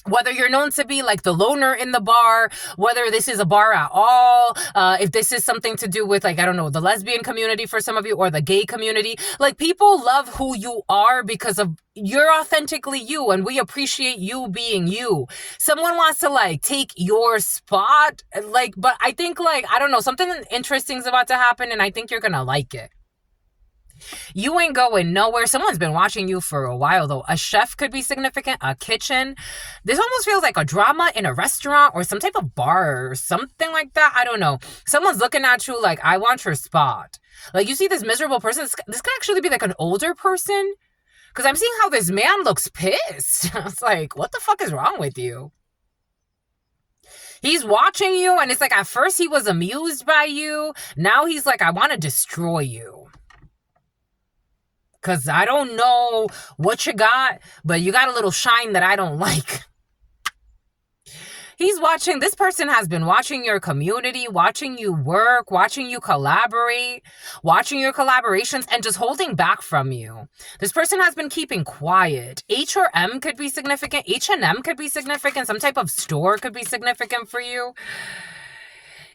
whether you're known to be like the loner in the bar, whether this is a bar at all, if this is something to do with like, I don't know, the lesbian community for some of you, or the gay community, like, people love who you are because of you're authentically you, and we appreciate you being you. Someone wants to like take your spot, like, but I think like, I don't know, something interesting is about to happen, and I think you're gonna like it. You ain't going nowhere. Someone's been watching you for a while, though. A chef could be significant. A kitchen. This almost feels like a drama in a restaurant or some type of bar or something like that. I don't know. Someone's looking at you like, I want your spot. Like, you see this miserable person. This could actually be like an older person, because I'm seeing how this man looks pissed. It's like, what the fuck is wrong with you? He's watching you, and it's like, at first he was amused by you. Now he's like, I want to destroy you. Because I don't know what you got, but you got a little shine that I don't like. He's watching, this person has been watching your community, watching you work, watching you collaborate, watching your collaborations, and just holding back from you. This person has been keeping quiet. H or M could be significant. H&M could be significant. Some type of store could be significant for you.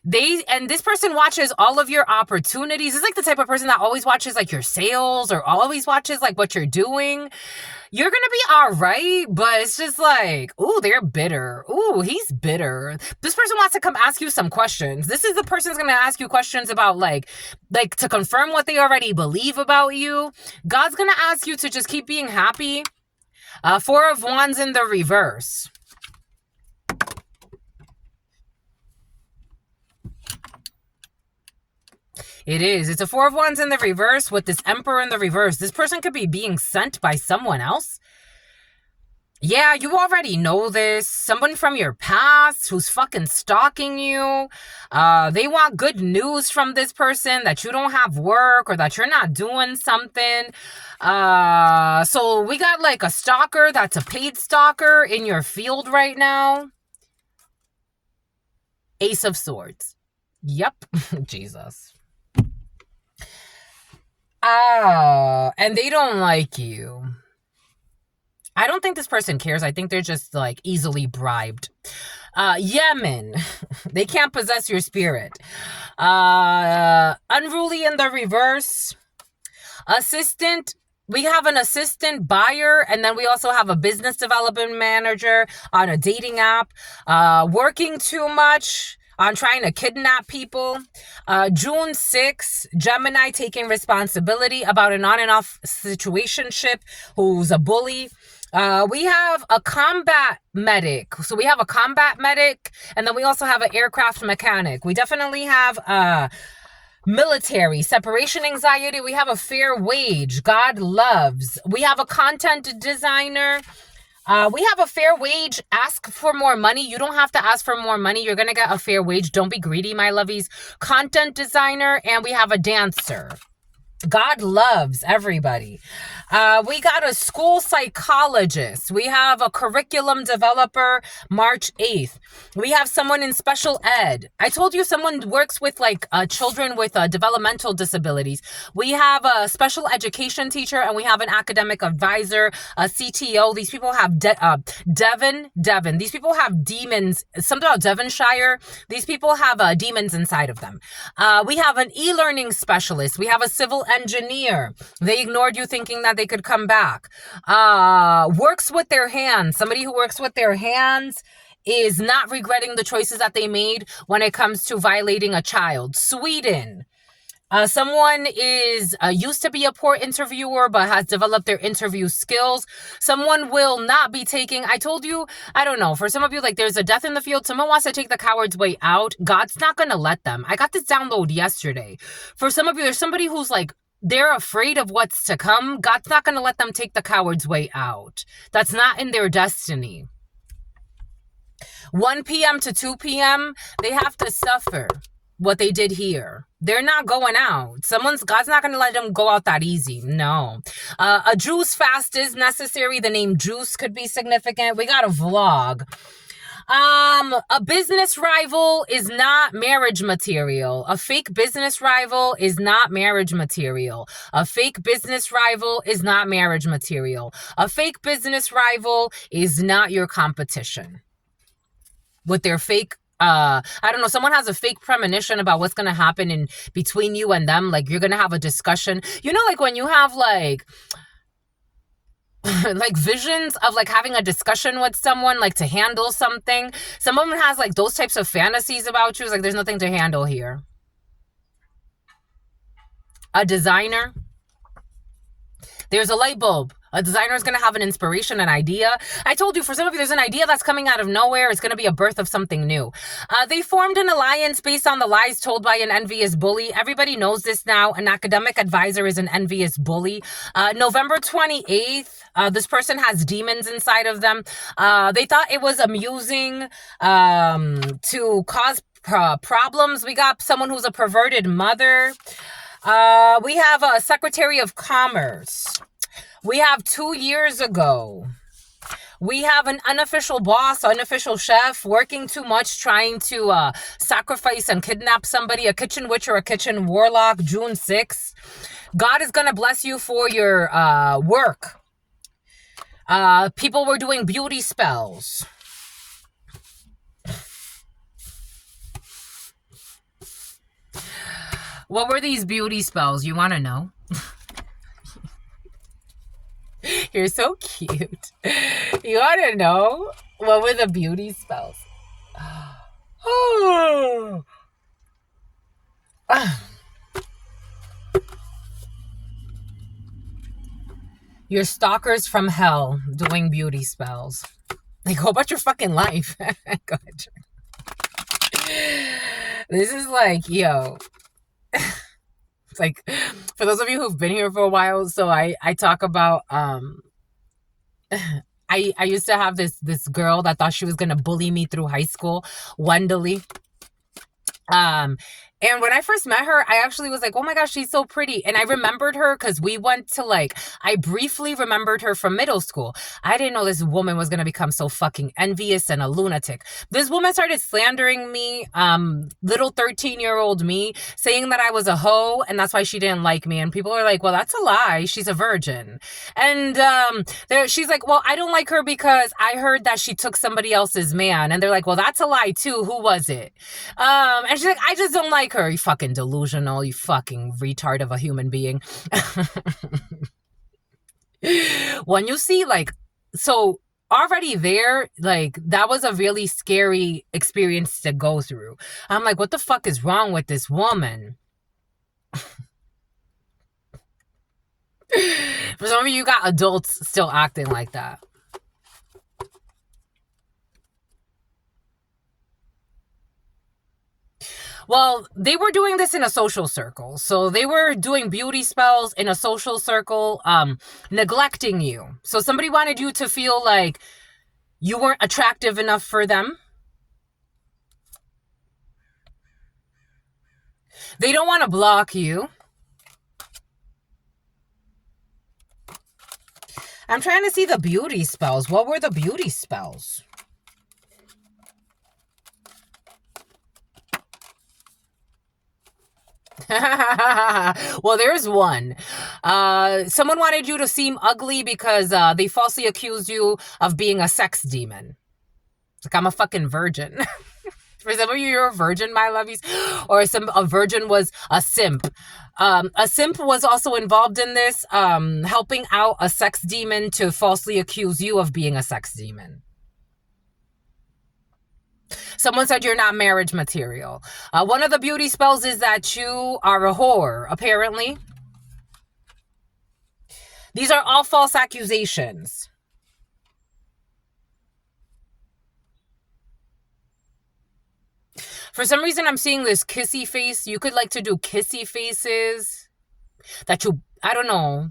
This person watches all of your opportunities. It's like the type of person that always watches like your sales, or always watches like what you're doing. You're gonna be all right, but it's just like, ooh, they're bitter. Ooh, he's bitter. This person wants to come ask you some questions. This is the person's gonna ask you questions about like to confirm what they already believe about you. God's gonna ask you to just keep being happy. 4 of Wands in the reverse. It is. It's a 4 of Wands in the reverse with this Emperor in the reverse. This person could be being sent by someone else. Yeah, you already know this. Someone from your past who's fucking stalking you. They want good news from this person that you don't have work or that you're not doing something. So we got like a stalker that's a paid stalker in your field right now. Ace of Swords. Yep. Jesus. And they don't like you. I don't think this person cares. I think they're just like easily bribed. Yemen. They can't possess your spirit. Unruly in the reverse. Assistant. We have an assistant buyer, and then we also have a business development manager on a dating app. Working too much on trying to kidnap people. June 6th, Gemini taking responsibility about an on and off situationship who's a bully. We have a combat medic. So we have a combat medic, and then we also have an aircraft mechanic. We definitely have military, separation anxiety. We have a fair wage. God loves. We have a content designer. We have a fair wage. Ask for more money. You don't have to ask for more money. You're going to get a fair wage. Don't be greedy, my lovies. Content designer. And we have a dancer. God loves everybody. We got a school psychologist. We have a curriculum developer, March 8th. We have someone in special ed. I told you someone works with like children with developmental disabilities. We have a special education teacher, and we have an academic advisor, a CTO. These people have Devon. These people have demons. Something about Devonshire. These people have demons inside of them. We have an e-learning specialist. We have a civil engineer. They ignored you thinking that they could come back. Works with their hands. Somebody who works with their hands is not regretting the choices that they made when it comes to violating a child. Sweden. Someone is used to be a poor interviewer but has developed their interview skills. Someone will not be taking, I told you, I don't know, for some of you, like there's a death in the field. Someone wants to take the coward's way out. God's not going to let them. I got this download yesterday. For some of you, there's somebody who's like, they're afraid of what's to come. God's not going to let them take the coward's way out. That's not in their destiny. 1 p.m. to 2 p.m., they have to suffer what they did here. They're not going out. God's not going to let them go out that easy. No. A juice fast is necessary. The name juice could be significant. We got a vlog. A business rival is not marriage material. A fake business rival is not marriage material. A fake business rival is not marriage material. A fake business rival is not your competition. With their fake I don't know, someone has a fake premonition about what's going to happen in between you and them. Like, you're going to have a discussion. You know, like when you have like like visions of like having a discussion with someone, like to handle something. Someone has like those types of fantasies about you. It's like, there's nothing to handle here. A designer. There's a light bulb. A designer is going to have an inspiration, an idea. I told you, for some of you, there's an idea that's coming out of nowhere. It's going to be a birth of something new. They formed an alliance based on the lies told by an envious bully. Everybody knows this now. An academic advisor is an envious bully. November 28th, this person has demons inside of them. They thought it was amusing to cause problems. We got someone who's a perverted mother. We have a Secretary of Commerce. We have 2 years ago. We have an unofficial boss, unofficial chef, working too much, trying to sacrifice and kidnap somebody, a kitchen witch or a kitchen warlock, June 6th. God is going to bless you for your work. People were doing beauty spells. What were these beauty spells? You want to know? You're so cute. You want to know? What were the beauty spells? Oh. Your stalkers from hell doing beauty spells. Like, go about your fucking life. Go ahead. This is like, yo. It's like, for those of you who've been here for a while, so I talk about, I I used to have this girl that thought she was gonna bully me through high school, Wendeley. Um, and when I first met her, I actually was like, oh my gosh, she's so pretty. And I remembered her because we went to I briefly remembered her from middle school. I didn't know this woman was going to become so fucking envious and a lunatic. This woman started slandering me, little 13-year-old me, saying that I was a hoe and that's why she didn't like me. And people are like, well, that's a lie. She's a virgin. And she's like, well, I don't like her because I heard that she took somebody else's man. And they're like, well, that's a lie too. Who was it? And she's like, I just don't like her. You fucking delusional, you fucking retard of a human being. When you see so already there, that was a really scary experience to go through. I'm like, what the fuck is wrong with this woman? For some of you got adults still acting like that. Well, they were doing this in a social circle. So they were doing beauty spells in a social circle, neglecting you. So somebody wanted you to feel like you weren't attractive enough for them. They don't want to block you. I'm trying to see the beauty spells. What were the beauty spells? Well, there's one. Someone wanted you to seem ugly because they falsely accused you of being a sex demon. Like, I'm a fucking virgin. For some of you, you're a virgin, my lovies. Or a virgin was a simp. A simp was also involved in this, helping out a sex demon to falsely accuse you of being a sex demon. Someone said you're not marriage material. One of the beauty spells is that you are a whore, apparently. These are all false accusations. For some reason, I'm seeing this kissy face. You could like to do kissy faces. I don't know.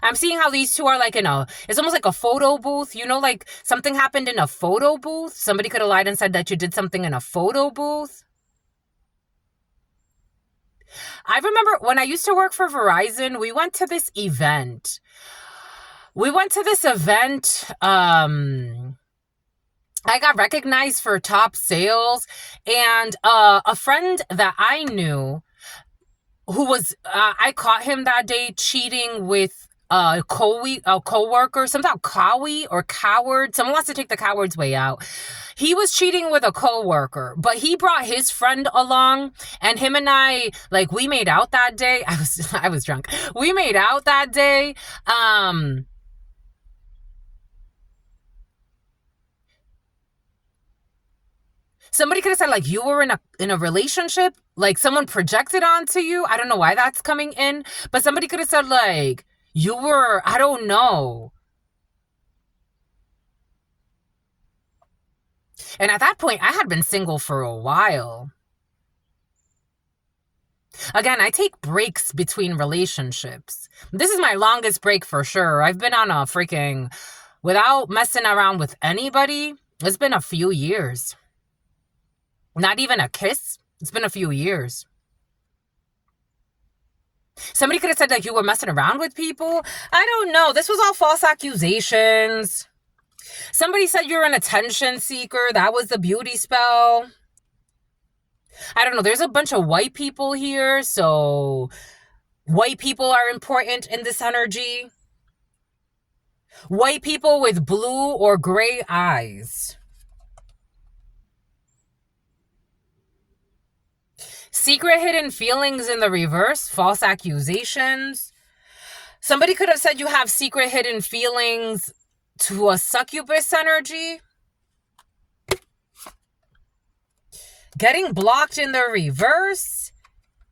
I'm seeing how these two are like it's almost like a photo booth. You know, like something happened in a photo booth. Somebody could have lied and said that you did something in a photo booth. I remember when I used to work for Verizon, we went to this event. I got recognized for top sales, and a friend that I knew who was, I caught him that day cheating with a co-worker, somehow cowie or coward. Someone wants to take the coward's way out. He was cheating with a co-worker, but he brought his friend along, and him and I, we made out that day. I was drunk. We made out that day. Somebody could have said you were in a relationship, someone projected onto you. I don't know why that's coming in, but somebody could have said you were, I don't know. And at that point, I had been single for a while. Again, I take breaks between relationships. This is my longest break for sure. I've been on without messing around with anybody, it's been a few years. Not even a kiss. It's been a few years. Somebody could have said you were messing around with people. I don't know. This was all false accusations. Somebody said you're an attention seeker. That was the beauty spell. I don't know. There's a bunch of white people here. So white people are important in this energy. White people with blue or gray eyes. Secret hidden feelings in the reverse, false accusations. Somebody could have said you have secret hidden feelings to a succubus energy. Getting blocked in the reverse.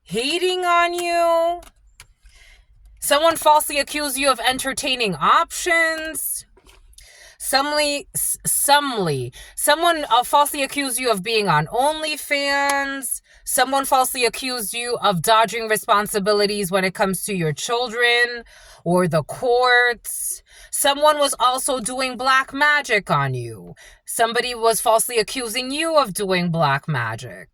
Hating on you. Someone falsely accused you of entertaining options. Someone falsely accused you of being on OnlyFans. Someone falsely accused you of dodging responsibilities when it comes to your children or the courts. Someone was also doing black magic on you. Somebody was falsely accusing you of doing black magic.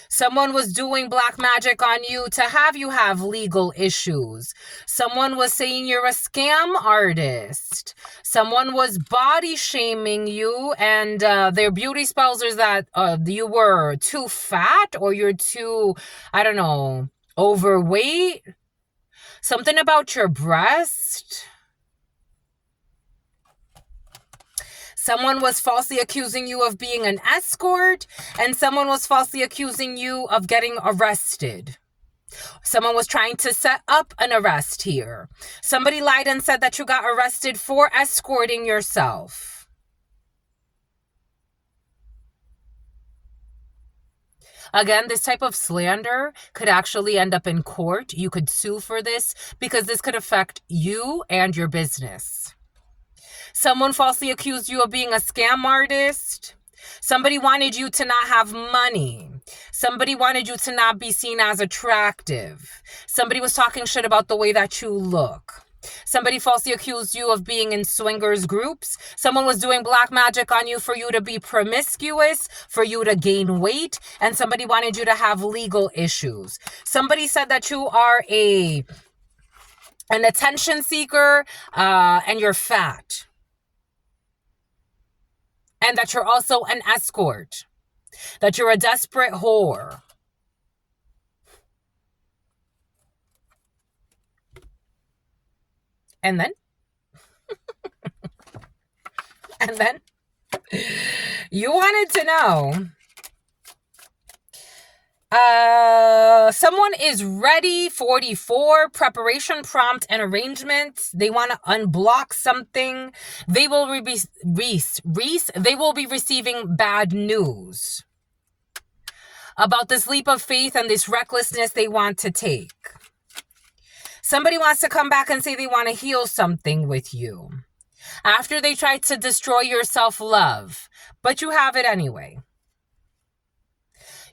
Someone was doing black magic on you to have you have legal issues. Someone was saying you're a scam artist. Someone was body shaming you, and their beauty spells is that you were too fat or you're too, I don't know, overweight. Something about your breast. Someone was falsely accusing you of being an escort, and someone was falsely accusing you of getting arrested. Someone was trying to set up an arrest here. Somebody lied and said that you got arrested for escorting yourself. Again, this type of slander could actually end up in court. You could sue for this because this could affect you and your business. Someone falsely accused you of being a scam artist. Somebody wanted you to not have money. Somebody wanted you to not be seen as attractive. Somebody was talking shit about the way that you look. Somebody falsely accused you of being in swingers groups. Someone was doing black magic on you for you to be promiscuous, for you to gain weight, and somebody wanted you to have legal issues. Somebody said that you are an attention seeker and you're fat. And that you're also an escort. That you're a desperate whore. And then? And then? You wanted to know. Someone is ready, 44, preparation, prompt, and arrangement. They want to unblock something. They will they will be receiving bad news about this leap of faith and this recklessness they want to take. Somebody wants to come back and say they want to heal something with you after they tried to destroy your self-love, but you have it anyway.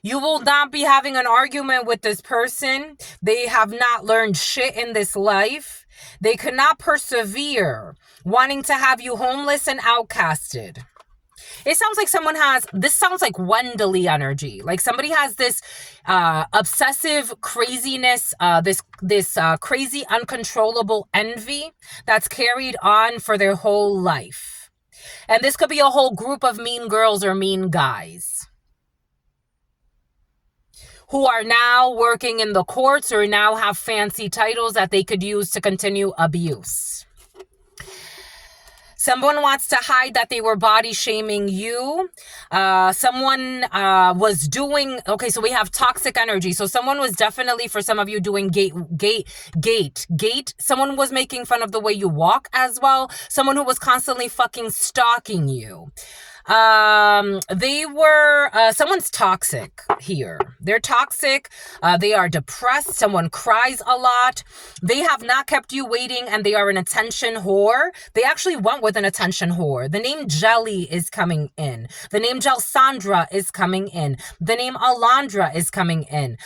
You will not be having an argument with this person. They have not learned shit in this life. They could not persevere, wanting to have you homeless and outcasted. It sounds like this sounds like Wendeley energy. Like somebody has this obsessive craziness, this crazy uncontrollable envy that's carried on for their whole life. And this could be a whole group of mean girls or mean guys who are now working in the courts or now have fancy titles that they could use to continue abuse. Someone wants to hide that they were body shaming you. Someone was doing, okay, so we have toxic energy. So someone was definitely, for some of you, doing gate. Someone was making fun of the way you walk as well. Someone who was constantly fucking stalking you. Someone's toxic here. They're toxic. They are depressed. Someone cries a lot. They have not kept you waiting and they are an attention whore. They actually went with an attention whore. The name Jelly is coming in. The name Jelsandra is coming in. The name Alondra is coming in.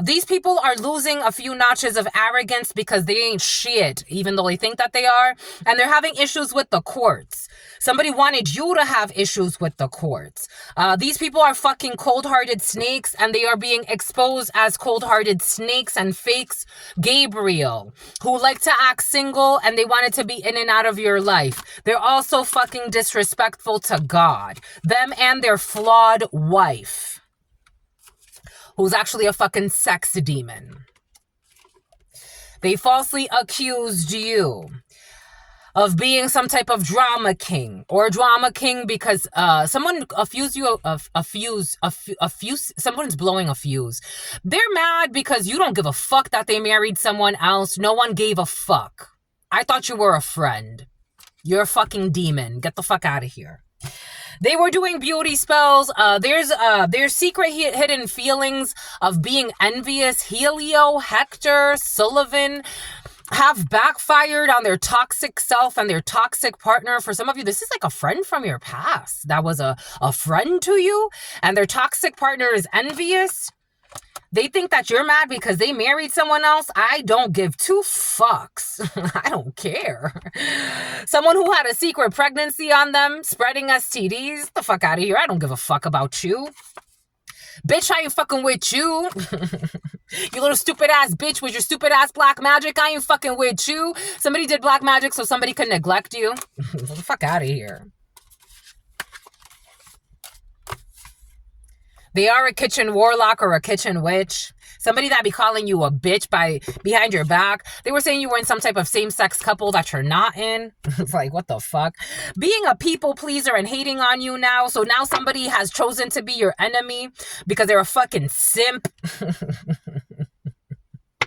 These people are losing a few notches of arrogance because they ain't shit, even though they think that they are. And they're having issues with the courts. Somebody wanted you to have issues with the courts. These people are fucking cold-hearted snakes and they are being exposed as cold-hearted snakes and fakes. Gabriel, who like to act single and they wanted to be in and out of your life. They're also fucking disrespectful to God. Them and their flawed wife, who's actually a fucking sex demon. They falsely accused you of being some type of drama king or drama king because someone someone's blowing a fuse. They're mad because you don't give a fuck that they married someone else. No one gave a fuck. I thought you were a friend. You're a fucking demon. Get the fuck out of here. They were doing beauty spells. There's secret hidden feelings of being envious. Helio, Hector, Sullivan. have backfired on their toxic self and their toxic partner. For some of you, this is like a friend from your past that was a friend to you, and their toxic partner is envious. They think that you're mad because they married someone else. I don't give two fucks. I don't care. Someone who had a secret pregnancy on them, spreading STDs. The fuck out of here. I don't give a fuck about you. Bitch, I ain't fucking with you. You little stupid ass bitch with your stupid ass black magic. I ain't fucking with you. Somebody did black magic so somebody could neglect you. Get the fuck out of here. They are a kitchen warlock or a kitchen witch. Somebody that be calling you a bitch behind your back. They were saying you were in some type of same-sex couple that you're not in. It's like, what the fuck? Being a people pleaser and hating on you now. So now somebody has chosen to be your enemy because they're a fucking simp.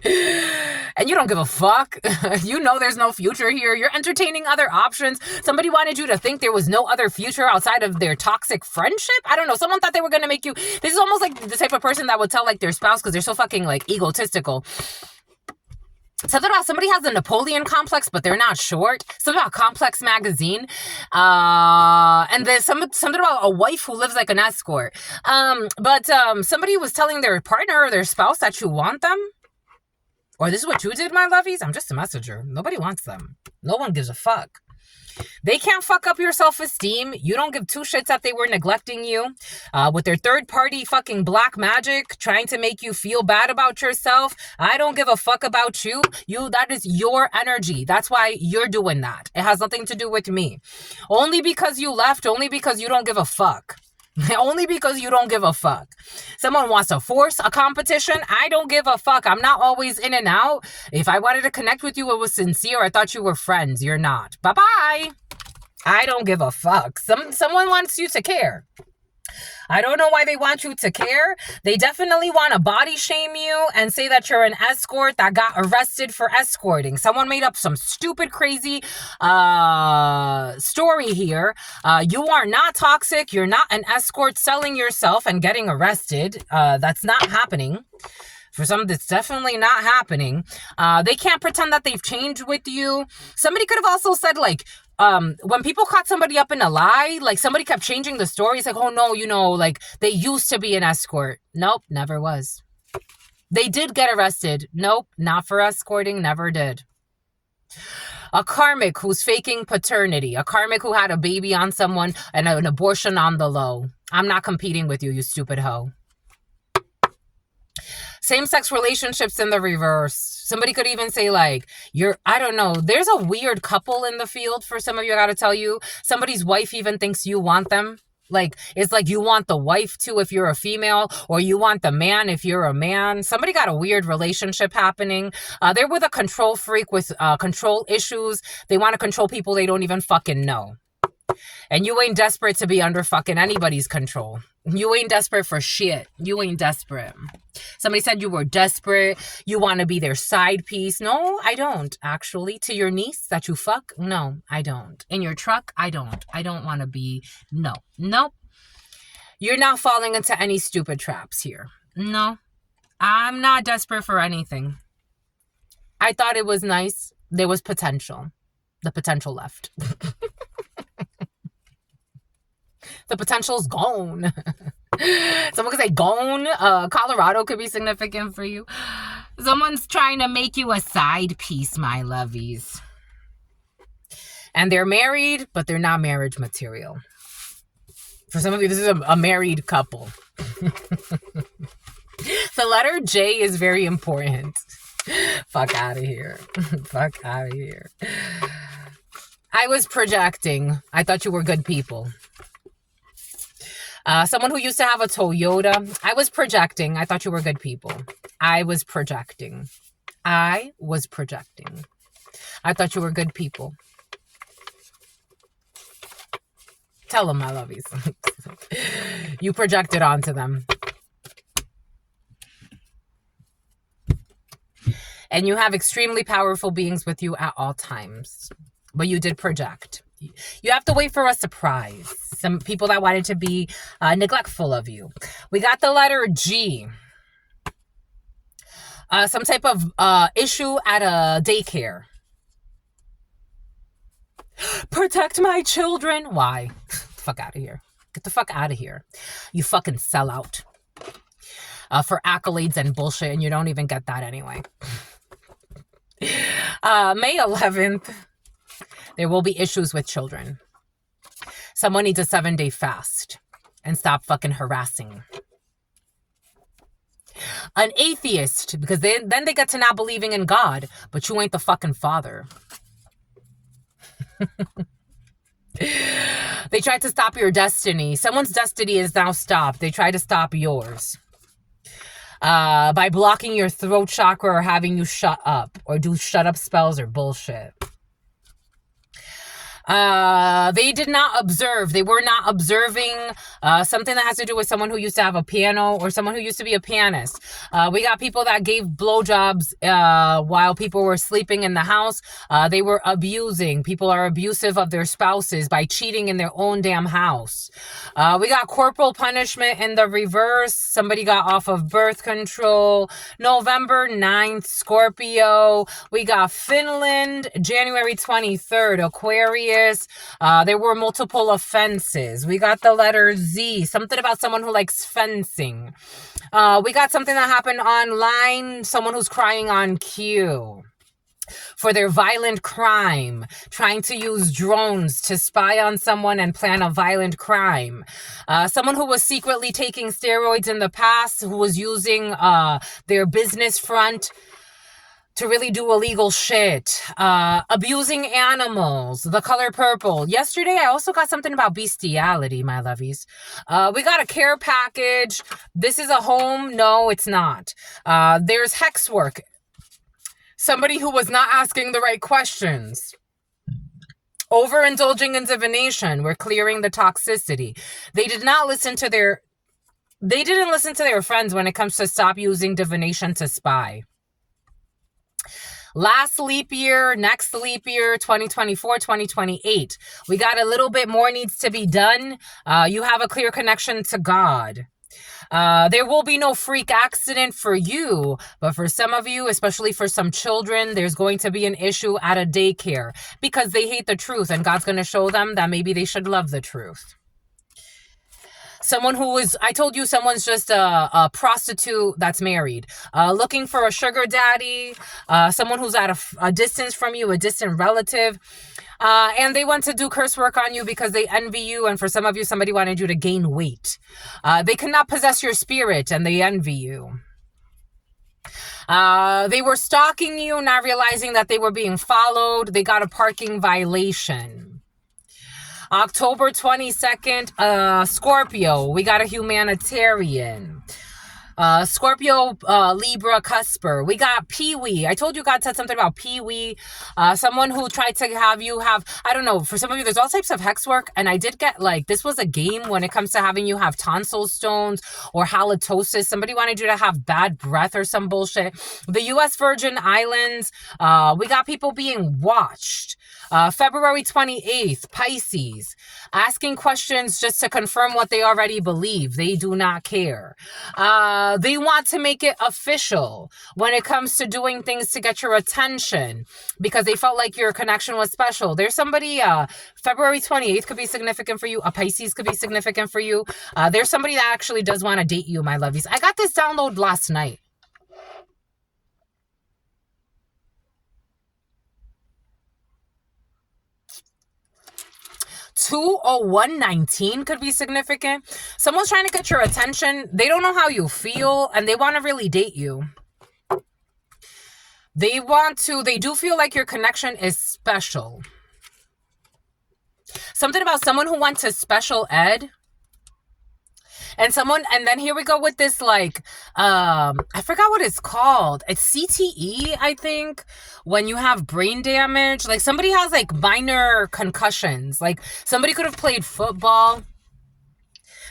And you don't give a fuck. You know there's no future here. You're entertaining other options. Somebody wanted you to think there was no other future outside of their toxic friendship. I don't know. Someone thought they were going to make you... This is almost like the type of person that would tell like their spouse because they're so fucking like egotistical. Something about somebody has a Napoleon complex, but they're not short. Something about Complex magazine. And there's something about a wife who lives like an escort. But somebody was telling their partner or their spouse that you want them. Or this is what you did, my lovies? I'm just a messenger. Nobody wants them. No one gives a fuck. They can't fuck up your self-esteem. You don't give two shits that they were neglecting you. With their third-party fucking black magic trying to make you feel bad about yourself. I don't give a fuck about you. That is your energy. That's why you're doing that. It has nothing to do with me. Only because you left. Only because you don't give a fuck. Only because you don't give a fuck. Someone wants to force a competition. I don't give a fuck. I'm not always in and out. If I wanted to connect with you, it was sincere. I thought you were friends. You're not. Bye-bye. I don't give a fuck. Someone wants you to care. I don't know why they want you to care. They definitely want to body shame you and say that you're an escort that got arrested for escorting. Someone made up some stupid, crazy story here. You are not toxic. You're not an escort selling yourself and getting arrested. That's not happening. For some, that's definitely not happening. They can't pretend that they've changed with you. Somebody could have also said, like, when people caught somebody up in a lie, like somebody kept changing the story. It's like, oh no, like they used to be an escort. Nope, never was. They did get arrested. Nope, not for escorting, never did. A karmic who's faking paternity. A karmic who had a baby on someone and an abortion on the low. I'm not competing with you, you stupid hoe. Same-sex relationships in the reverse. Somebody could even say like, I don't know. There's a weird couple in the field for some of you, I gotta tell you. Somebody's wife even thinks you want them. Like, it's like you want the wife too if you're a female, or you want the man if you're a man. Somebody got a weird relationship happening. They're with a control freak with control issues. They want to control people they don't even fucking know. And you ain't desperate to be under fucking anybody's control. You ain't desperate for shit. You ain't desperate. Somebody said you were desperate. You want to be their side piece. No, I don't, actually. To your niece that you fuck? No, I don't. In your truck? I don't. I don't want to be... No. Nope. You're not falling into any stupid traps here. No. I'm not desperate for anything. I thought it was nice. There was potential. The potential left. The potential's gone. Someone could say gone. Colorado could be significant for you. Someone's trying to make you a side piece, my lovies. And they're married, but they're not marriage material. For some of you, this is a married couple. The letter J is very important. Fuck out of here. Fuck out of here. I was projecting. I thought you were good people. Someone who used to have a Toyota. I was projecting. I thought you were good people. I was projecting. I was projecting. I thought you were good people. Tell them, my lovies. You projected onto them. And you have extremely powerful beings with you at all times. But you did project. You have to wait for a surprise. Some people that wanted to be neglectful of you. We got the letter G. Some type of issue at a daycare. Protect my children. Why? Get the fuck out of here. Get the fuck out of here. You fucking sellout. For accolades and bullshit, and you don't even get that anyway. May 11th, there will be issues with children. Someone needs a 7-day fast and stop fucking harassing. An atheist, because then they get to not believing in God, but you ain't the fucking father. They tried to stop your destiny. Someone's destiny is now stopped. They tried to stop yours. By blocking your throat chakra or having you shut up or do shut up spells or bullshit. They did not observe. They were not observing something that has to do with someone who used to have a piano or someone who used to be a pianist. We got people that gave blowjobs while people were sleeping in the house. They were abusing. People are abusive of their spouses by cheating in their own damn house. We got corporal punishment in the reverse. Somebody got off of birth control. November 9th, Scorpio. We got Finland, January 23rd, Aquarius. There were multiple offenses. We got the letter Z, something about someone who likes fencing. We got something that happened online, someone who's crying on cue for their violent crime, trying to use drones to spy on someone and plan a violent crime. Someone who was secretly taking steroids in the past, who was using their business front to really do illegal shit. Abusing animals, the color purple. Yesterday, I also got something about bestiality, my lovies. We got a care package. This is a home. No, it's not. There's hex work. Somebody who was not asking the right questions. Overindulging in divination. We're clearing the toxicity. They didn't listen to their friends when it comes to stop using divination to spy. Last leap year, next leap year, 2024, 2028. We got a little bit more needs to be done. You have a clear connection to God. There will be no freak accident for you, but for some of you, especially for some children, there's going to be an issue at a daycare because they hate the truth, and God's going to show them that maybe they should love the truth. Someone who is, I told you, someone's just a prostitute that's married, looking for a sugar daddy, someone who's at a distance from you, a distant relative, and they want to do curse work on you because they envy you, and for some of you, somebody wanted you to gain weight. They cannot possess your spirit, and they envy you. They were stalking you, not realizing that they were being followed. They got a parking violation. October 22nd, Scorpio, we got a humanitarian. Scorpio, Libra, Cusper. We got Pee-wee. I told you God said something about Pee-wee. Someone who tried to have you have, I don't know, for some of you, there's all types of hex work. And I did get this was a game when it comes to having you have tonsil stones or halitosis. Somebody wanted you to have bad breath or some bullshit. The U.S. Virgin Islands, we got people being watched. February 28th, Pisces, asking questions just to confirm what they already believe. They do not care. They want to make it official when it comes to doing things to get your attention because they felt like your connection was special. There's somebody, February 28th could be significant for you. A Pisces could be significant for you. There's somebody that actually does want to date you, my lovies. I got this download last night. 20119 could be significant. Someone's trying to get your attention. They don't know how you feel and they want to really date you. They do feel like your connection is special. Something about someone who went to special ed. And then here we go with this, I forgot what it's called. It's CTE, I think, when you have brain damage. Like, somebody has, minor concussions. Like, somebody could have played football.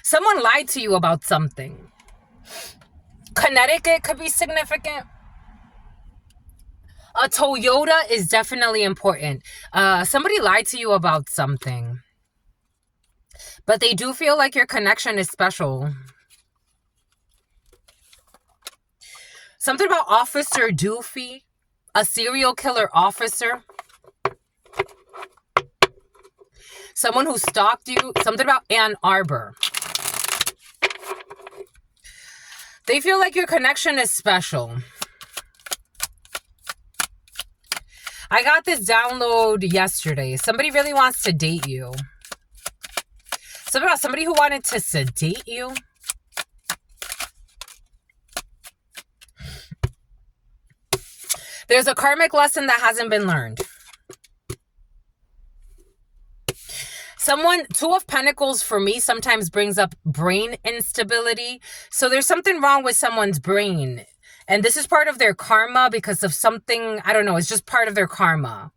Someone lied to you about something. Connecticut could be significant. A Toyota is definitely important. Somebody lied to you about something. But they do feel like your connection is special. Something about Officer Doofy, a serial killer officer. Someone who stalked you. Something about Ann Arbor. They feel like your connection is special. I got this download yesterday. Somebody really wants to date you. Something about somebody who wanted to sedate you. There's a karmic lesson that hasn't been learned. Two of Pentacles for me sometimes brings up brain instability. So there's something wrong with someone's brain. And this is part of their karma because of something, I don't know, it's just part of their karma.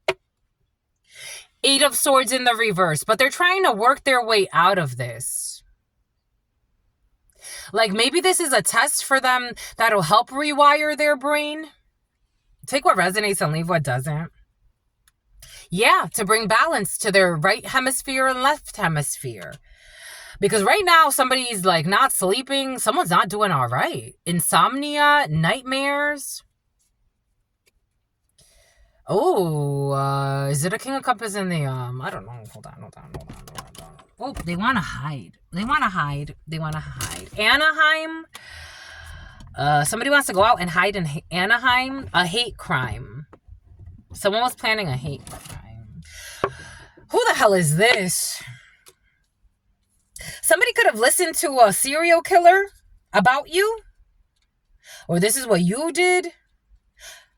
8 of Swords in the reverse, but they're trying to work their way out of this. Like maybe this is a test for them that'll help rewire their brain. Take what resonates and leave what doesn't. Yeah, to bring balance to their right hemisphere and left hemisphere. Because right now, somebody's like not sleeping. Someone's not doing all right. Insomnia, nightmares. Oh, is it a King of Cups in the, I don't know. Hold on. Oh, they want to hide. Anaheim. Somebody wants to go out and hide in Anaheim. A hate crime. Someone was planning a hate crime. Who the hell is this? Somebody could have listened to a serial killer about you. Or this is what you did.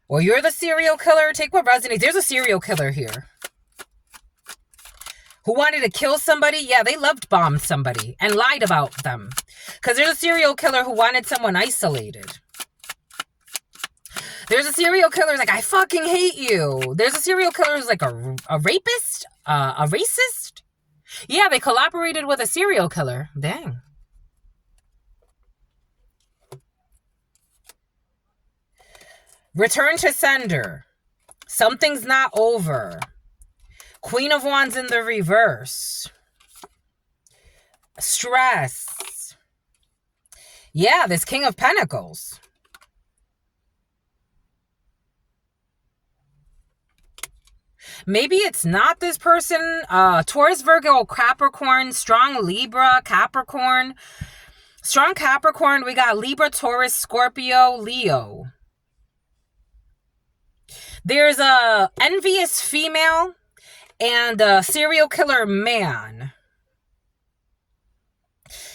Or you're the serial killer. Take what resonates. There's a serial killer here. Who wanted to kill somebody. Yeah, they loved bombed somebody and lied about them. Because there's a serial killer who wanted someone isolated. There's a serial killer who's like, I fucking hate you. There's a serial killer who's like a rapist, a racist. Yeah, they collaborated with a serial killer. Dang. Return to sender. Something's not over. Queen of Wands in the reverse. Stress. Yeah, this King of Pentacles. Maybe it's not this person. Taurus, Virgo, Capricorn, strong Libra, Capricorn. Strong Capricorn, we got Libra, Taurus, Scorpio, Leo. There's a envious female and a serial killer man.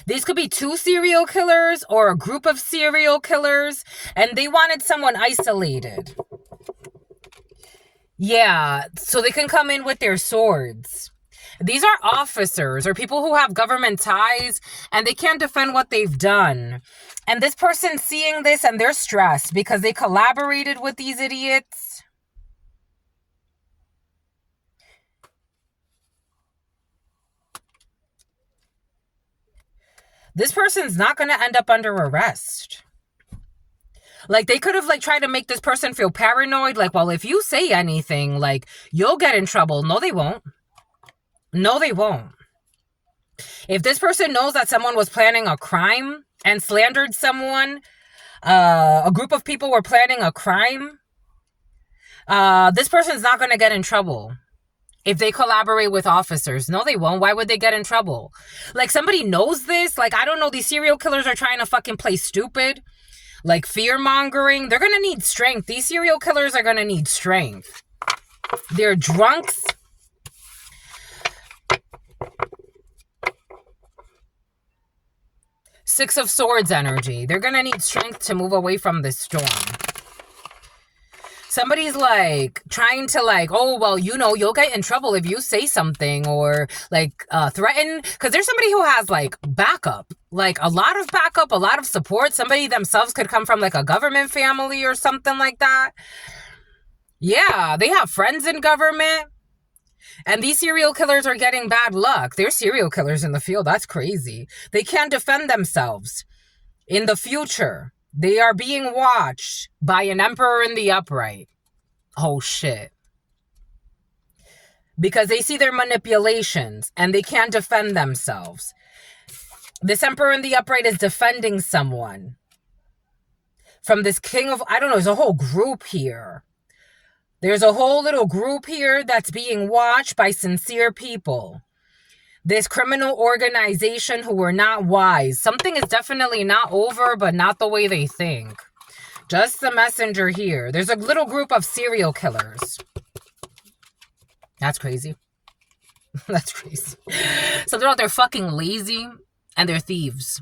These could be 2 serial killers or a group of serial killers, and they wanted someone isolated. Yeah, so they can come in with their swords. These are officers or people who have government ties, and they can't defend what they've done. And this person's seeing this and they're stressed because they collaborated with these idiots. This person's not going to end up under arrest. Like, they could have, like, tried to make this person feel paranoid. Like, well, if you say anything, like, you'll get in trouble. No, they won't. No, they won't. If this person knows that someone was planning a crime and slandered someone, a group of people were planning a crime, this person's not going to get in trouble. If they collaborate with officers. No, they won't. Why would they get in trouble? Like, somebody knows this. Like, I don't know. These serial killers are trying to fucking play stupid. Like, fear-mongering. They're going to need strength. These serial killers are going to need strength. They're drunks. Six of Swords energy. They're going to need strength to move away from this storm. Somebody's like trying to like, oh, well, you know, you'll get in trouble if you say something or like threaten. Because there's somebody who has like backup, like a lot of backup, a lot of support. Somebody themselves could come from like a government family or something like that. Yeah, they have friends in government. And these serial killers are getting bad luck. They're serial killers in the field. That's crazy. They can't defend themselves in the future. They are being watched by an emperor in the upright. Oh, shit. Because they see their manipulations and they can't defend themselves. This emperor in the upright is defending someone. from this king of, I don't know, there's a whole group here. There's a whole little group here that's being watched by sincere people. This criminal organization who are not wise. Something is definitely not over, but not the way they think. Just the messenger here. There's a little group of serial killers. That's crazy. That's crazy. So they're fucking lazy and they're thieves.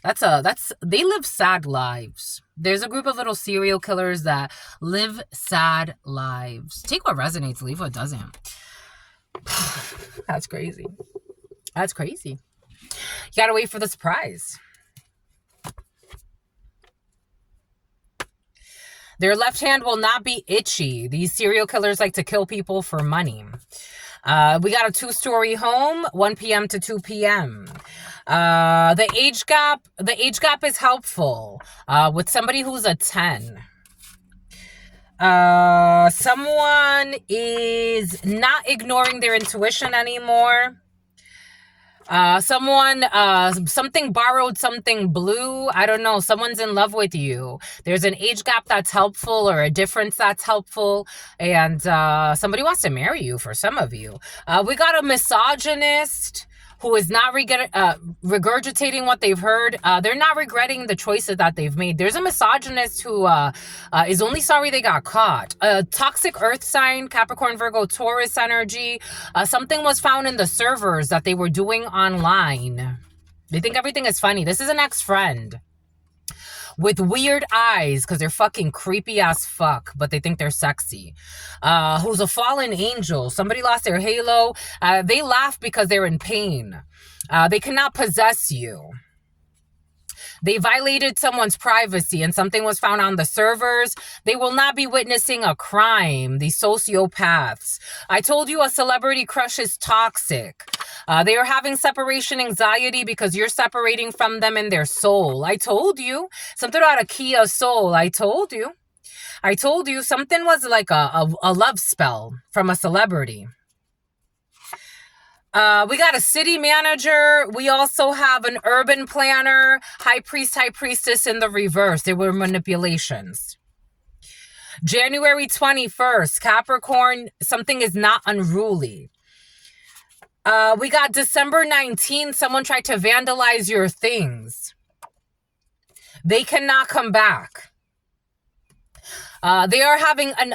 They live sad lives. There's a group of little serial killers that live sad lives. Take what resonates, leave what doesn't. That's crazy. That's crazy. You gotta wait for the surprise. Their left hand will not be itchy. These serial killers like to kill people for money. We got a 2-story home, 1 p.m. to 2 p.m. The age gap is helpful with somebody who's a 10. Someone is not ignoring their intuition anymore. Something borrowed, something blue. I don't know. Someone's in love with you. There's an age gap that's helpful or a difference that's helpful. And somebody wants to marry you for some of you. We got a misogynist who is not regurgitating what they've heard. They're not regretting the choices that they've made. There's a misogynist who is only sorry they got caught. A toxic earth sign, Capricorn, Virgo, Taurus energy. Something was found in the servers that they were doing online. They think everything is funny. This is an ex-friend with weird eyes because they're fucking creepy as fuck, but they think they're sexy. Who's a fallen angel. Somebody lost their halo. They laugh because they're in pain. They cannot possess you. They violated someone's privacy and something was found on the servers. They will not be witnessing a crime. These sociopaths. I told you a celebrity crush is toxic. They are having separation anxiety because you're separating from them in their soul. I told you. Something about a key of soul. I told you. Something was like a love spell from a celebrity. We got a city manager. We also have an urban planner, high priest, high priestess in the reverse. There were manipulations. January 21st, Capricorn, something is not unruly. We got December 19th, someone tried to vandalize your things. They cannot come back. They are having an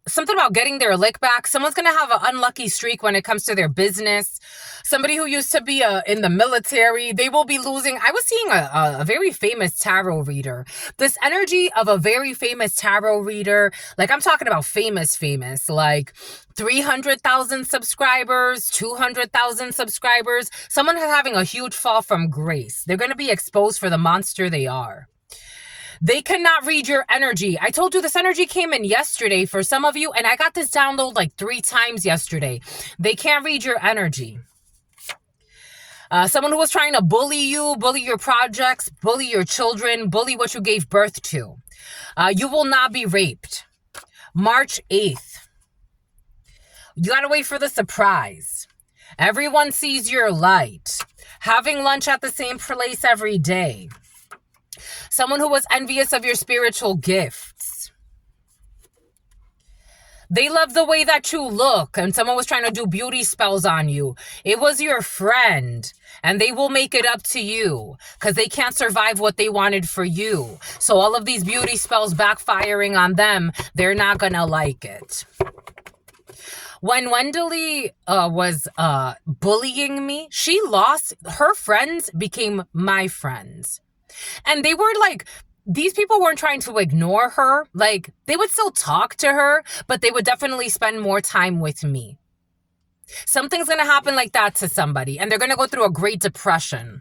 something about getting their lick back. Someone's going to have an unlucky streak when it comes to their business. Somebody who used to be in the military, they will be losing. I was seeing a very famous tarot reader. This energy of a very famous tarot reader, like I'm talking about famous, like 300,000 subscribers, 200,000 subscribers. Someone is having a huge fall from grace. They're going to be exposed for the monster they are. They cannot read your energy. I told you this energy came in yesterday for some of you, and I got this download like 3 times yesterday. They can't read your energy. Someone who was trying to bully you, bully your projects, bully your children, bully what you gave birth to. You will not be raped. March 8th. You gotta wait for the surprise. Everyone sees your light. Having lunch at the same place every day. Someone who was envious of your spiritual gifts. They love the way that you look, and someone was trying to do beauty spells on you. It was your friend, and they will make it up to you because they can't survive what they wanted for you. So all of these beauty spells backfiring on them, they're not going to like it. When Wendeley was bullying me, she lost. Her friends became my friends. And they were like, these people weren't trying to ignore her. Like, they would still talk to her, but they would definitely spend more time with me. Something's going to happen like that to somebody, and they're going to go through a great depression.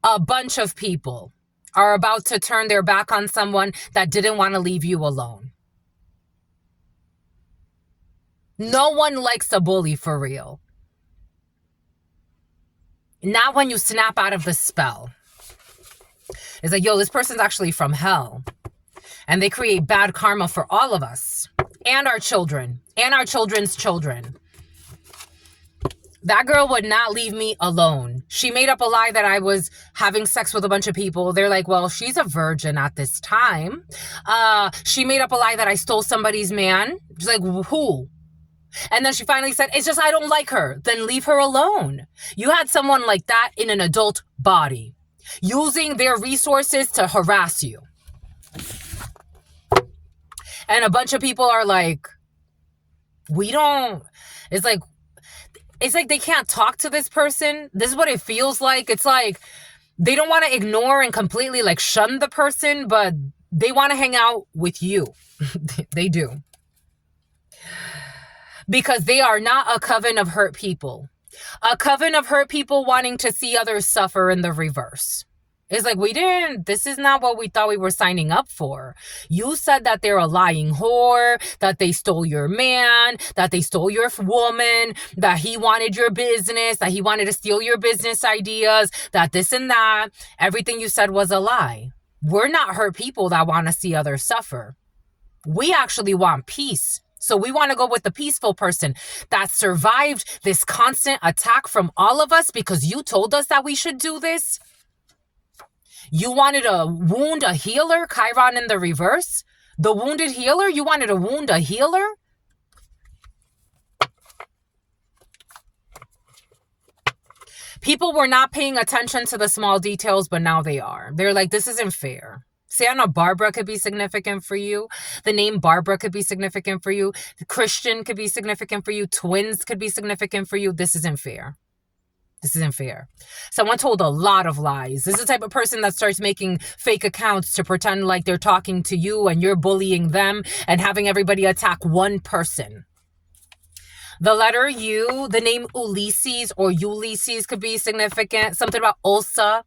A bunch of people are about to turn their back on someone that didn't want to leave you alone. No one likes a bully for real. Not when you snap out of the spell. It's like, yo, this person's actually from hell. And they create bad karma for all of us. And our children. And our children's children. That girl would not leave me alone. She made up a lie that I was having sex with a bunch of people. They're like, well, she's a virgin at this time. She made up a lie that I stole somebody's man. She's like, who? And then she finally said, it's just I don't like her. Then leave her alone. You had someone like that in an adult body, using their resources to harass you. And a bunch of people are like, we don't, it's like they can't talk to this person. This is what it feels like. It's like they don't want to ignore and completely like shun the person, but they want to hang out with you. They do. Because they are not a coven of hurt people. A coven of hurt people wanting to see others suffer in the reverse. It's like, this is not what we thought we were signing up for. You said that they're a lying whore, that they stole your man, that they stole your woman, that he wanted your business, that he wanted to steal your business ideas, that this and that. Everything you said was a lie. We're not hurt people that want to see others suffer. We actually want peace. So we want to go with the peaceful person that survived this constant attack from all of us because you told us that we should do this. You wanted to wound a healer, Chiron in the reverse. The wounded healer, you wanted to wound a healer? People were not paying attention to the small details, but now they are. They're like, this isn't fair. Santa Barbara could be significant for you. The name Barbara could be significant for you. Christian could be significant for you. Twins could be significant for you. This isn't fair. This isn't fair. Someone told a lot of lies. This is the type of person that starts making fake accounts to pretend like they're talking to you and you're bullying them and having everybody attack one person. The letter U, the name Ulysses or Ulysses could be significant. Something about Ulsa.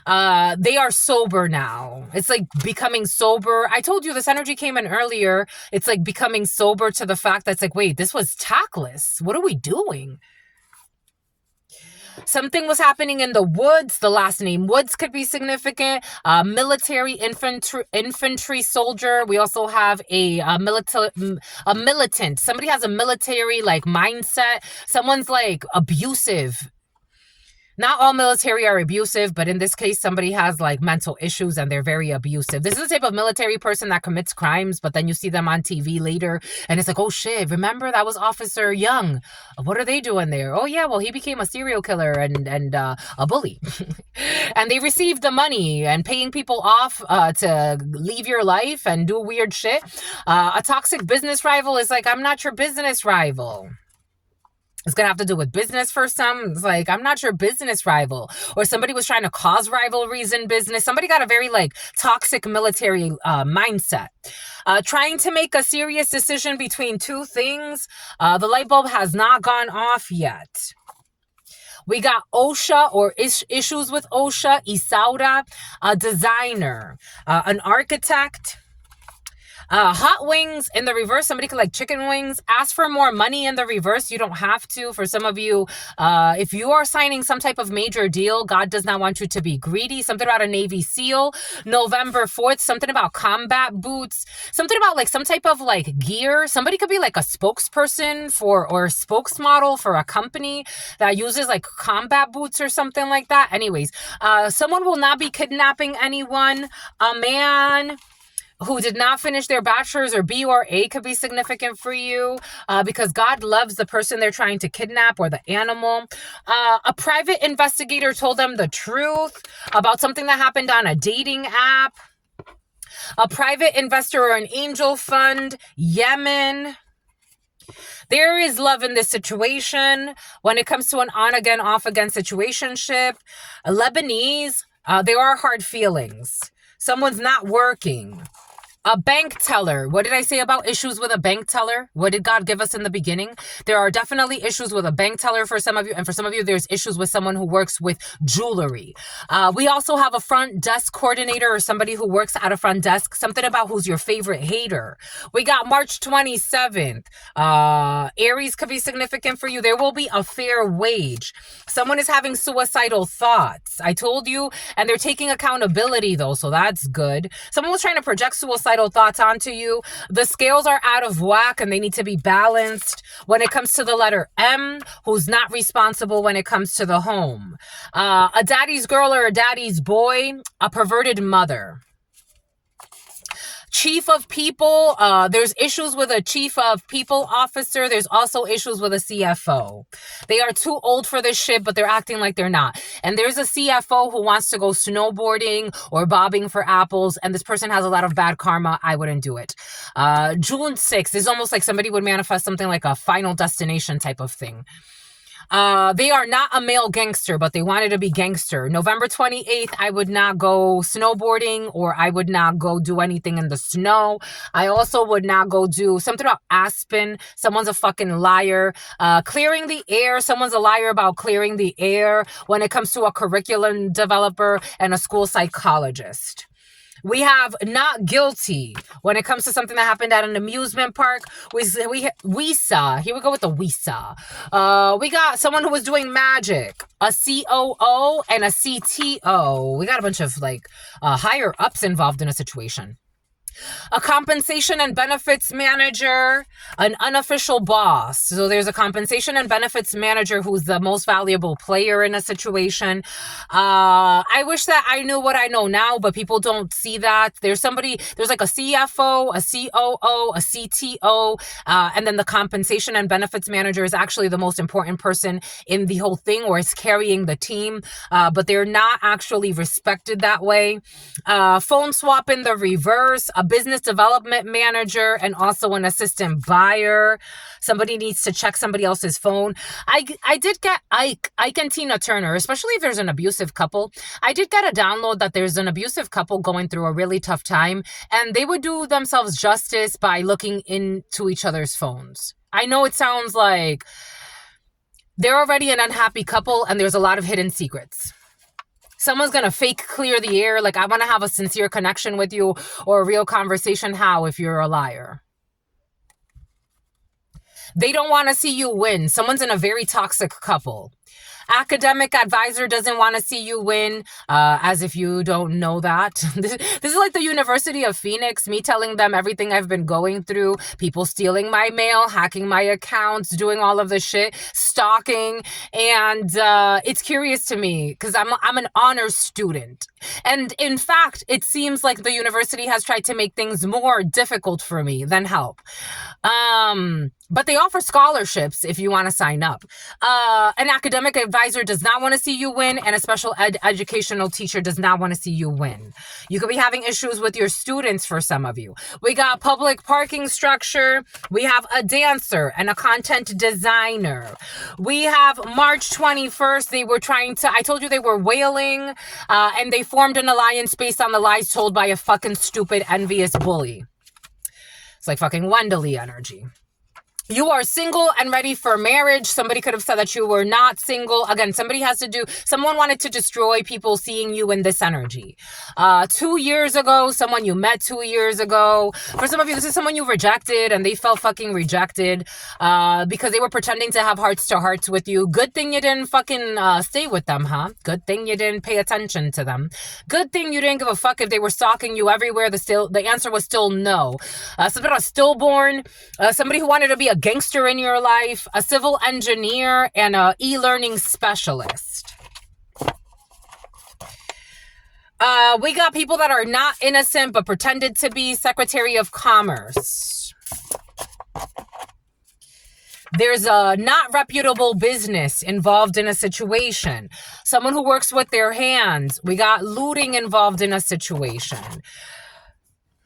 They are sober now. It's like becoming sober. I told you this energy came in earlier. It's like becoming sober to the fact that it's like, wait, this was tactless. What are we doing? Something was happening in the woods. The last name Woods could be significant. Military infantry soldier. We also have a militant. Somebody has a military like mindset. Someone's like abusive. Not all military are abusive, but in this case, somebody has like mental issues and they're very abusive. This is the type of military person that commits crimes, but then you see them on TV later and it's like, oh shit, remember that was Officer Young. What are they doing there? Oh yeah, well, he became a serial killer and a bully. And they received the money and paying people off to leave your life and do weird shit. A toxic business rival is like, I'm not your business rival. It's going to have to do with business for some. It's like, I'm not your business rival. Or somebody was trying to cause rivalries in business. Somebody got a very like toxic military mindset. Trying to make a serious decision between two things. The light bulb has not gone off yet. We got OSHA or issues with OSHA, Isaura, a designer, an architect. Hot wings in the reverse. Somebody could like chicken wings. Ask for more money in the reverse. You don't have to. For some of you, if you are signing some type of major deal, God does not want you to be greedy. Something about a Navy SEAL. November 4th. Something about combat boots. Something about like some type of like gear. Somebody could be like a spokesperson for or a spokesmodel for a company that uses like combat boots or something like that. Anyways, someone will not be kidnapping anyone. A man who did not finish their bachelor's or B or A could be significant for you because God loves the person they're trying to kidnap or the animal. A private investigator told them the truth about something that happened on a dating app. A private investor or an angel fund, Yemen. There is love in this situation. When it comes to an on-again, off-again situationship, a Lebanese, there are hard feelings. Someone's not working. A bank teller. What did I say about issues with a bank teller? What did God give us in the beginning? There are definitely issues with a bank teller for some of you. And for some of you, there's issues with someone who works with jewelry. We also have a front desk coordinator or somebody who works at a front desk. Something about who's your favorite hater. We got March 27th. Aries could be significant for you. There will be a fair wage. Someone is having suicidal thoughts. I told you. And they're taking accountability though. So that's good. Someone was trying to project suicidal suicidal thoughts onto you. The scales are out of whack and they need to be balanced. When it comes to the letter M, who's not responsible when it comes to the home. A daddy's girl or a daddy's boy, a perverted mother. Chief of people, there's issues with a chief of people officer. There's also issues with a CFO. They are too old for this shit, but they're acting like they're not. And there's a CFO who wants to go snowboarding or bobbing for apples, and this person has a lot of bad karma. I wouldn't do it. June 6th is almost like somebody would manifest something like a Final Destination type of thing. They are not a male gangster, but they wanted to be gangster. November 28th, I would not go snowboarding or I would not go do anything in the snow. I also would not go do something about Aspen. Someone's a fucking liar. Clearing the air. Someone's a liar about clearing the air when it comes to a curriculum developer and a school psychologist. We have not guilty when it comes to something that happened at an amusement park. We saw, here we go with the we saw. We got someone who was doing magic, a COO and a CTO. We got a bunch of higher ups involved in a situation. A compensation and benefits manager, an unofficial boss. So there's a compensation and benefits manager who's the most valuable player in a situation. I wish that I knew what I know now, but people don't see that. There's like a CFO, a COO, a CTO, and then the compensation and benefits manager is actually the most important person in the whole thing, or is carrying the team, but they're not actually respected that way. Phone swap in the reverse, a business development manager, and also an assistant buyer. Somebody needs to check somebody else's phone. I did get Ike and Tina Turner, especially if there's an abusive couple. I did get a download that there's an abusive couple going through a really tough time, and they would do themselves justice by looking into each other's phones. I know it sounds like they're already an unhappy couple and there's a lot of hidden secrets. Someone's going to fake clear the air, like I want to have a sincere connection with you or a real conversation. How if you're a liar? They don't want to see you win. Someone's in a very toxic couple. Academic advisor doesn't want to see you win, as if you don't know that. This is like the University of Phoenix, me telling them everything I've been going through, people stealing my mail, hacking my accounts, doing all of this shit, stalking, and it's curious to me because I'm an honors student. And in fact, it seems like the university has tried to make things more difficult for me than help. But they offer scholarships if you want to sign up. An academic advisor does not want to see you win, and a special educational teacher does not want to see you win. You could be having issues with your students for some of you. We got public parking structure. We have a dancer and a content designer. We have March 21st. They were I told you they were wailing, and they formed an alliance based on the lies told by a fucking stupid, envious bully. It's like fucking Wendeley energy. You are single and ready for marriage. Somebody could have said that you were not single. Again, someone wanted to destroy people seeing you in this energy. 2 years ago, someone you met 2 years ago. For some of you, this is someone you rejected and they felt fucking rejected because they were pretending to have hearts to hearts with you. Good thing you didn't fucking stay with them, huh? Good thing you didn't pay attention to them. Good thing you didn't give a fuck if they were stalking you everywhere. The answer was still no. Somebody about stillborn, somebody who wanted to be a gangster in your life, a civil engineer, and a e-learning specialist. We got people that are not innocent but pretended to be Secretary of Commerce. There's a not reputable business involved in a situation. Someone who works with their hands. We got looting involved in a situation.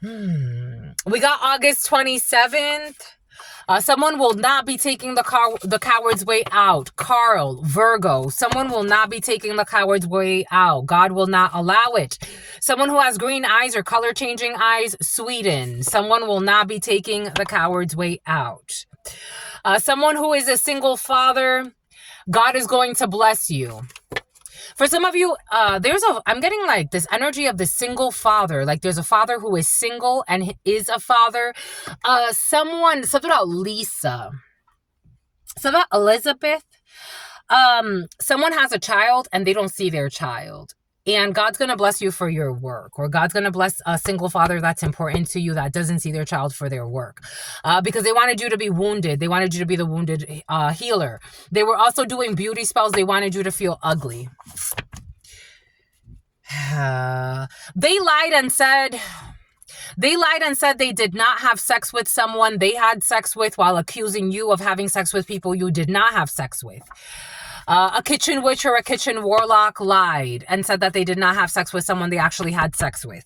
We got August 27th. Someone will not be taking the coward's way out. Carl, Virgo. Someone will not be taking the coward's way out. God will not allow it. Someone who has green eyes or color changing eyes. Sweden. Someone will not be taking the coward's way out. Someone who is a single father. God is going to bless you. For some of you, I'm getting like this energy of the single father. Like there's a father who is single and is a father. Something about Lisa. Something about Elizabeth. Someone has a child and they don't see their child. And God's going to bless you for your work, or God's going to bless a single father that's important to you that doesn't see their child for their work, because they wanted you to be wounded. They wanted you to be the wounded healer. They were also doing beauty spells. They wanted you to feel ugly. They lied and said they did not have sex with someone they had sex with while accusing you of having sex with people you did not have sex with. A kitchen witch or a kitchen warlock lied and said that they did not have sex with someone they actually had sex with.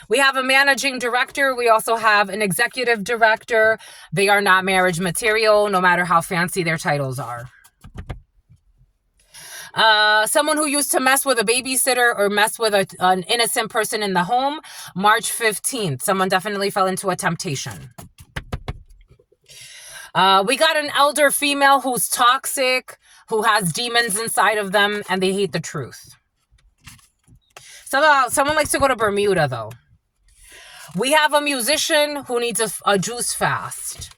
We have a managing director. We also have an executive director. They are not marriage material, no matter how fancy their titles are. Someone who used to mess with a babysitter or mess with an innocent person in the home. March 15th. Someone definitely fell into a temptation. We got an elder female who's toxic, who has demons inside of them, and they hate the truth. So someone likes to go to Bermuda, though. We have a musician who needs a juice fast.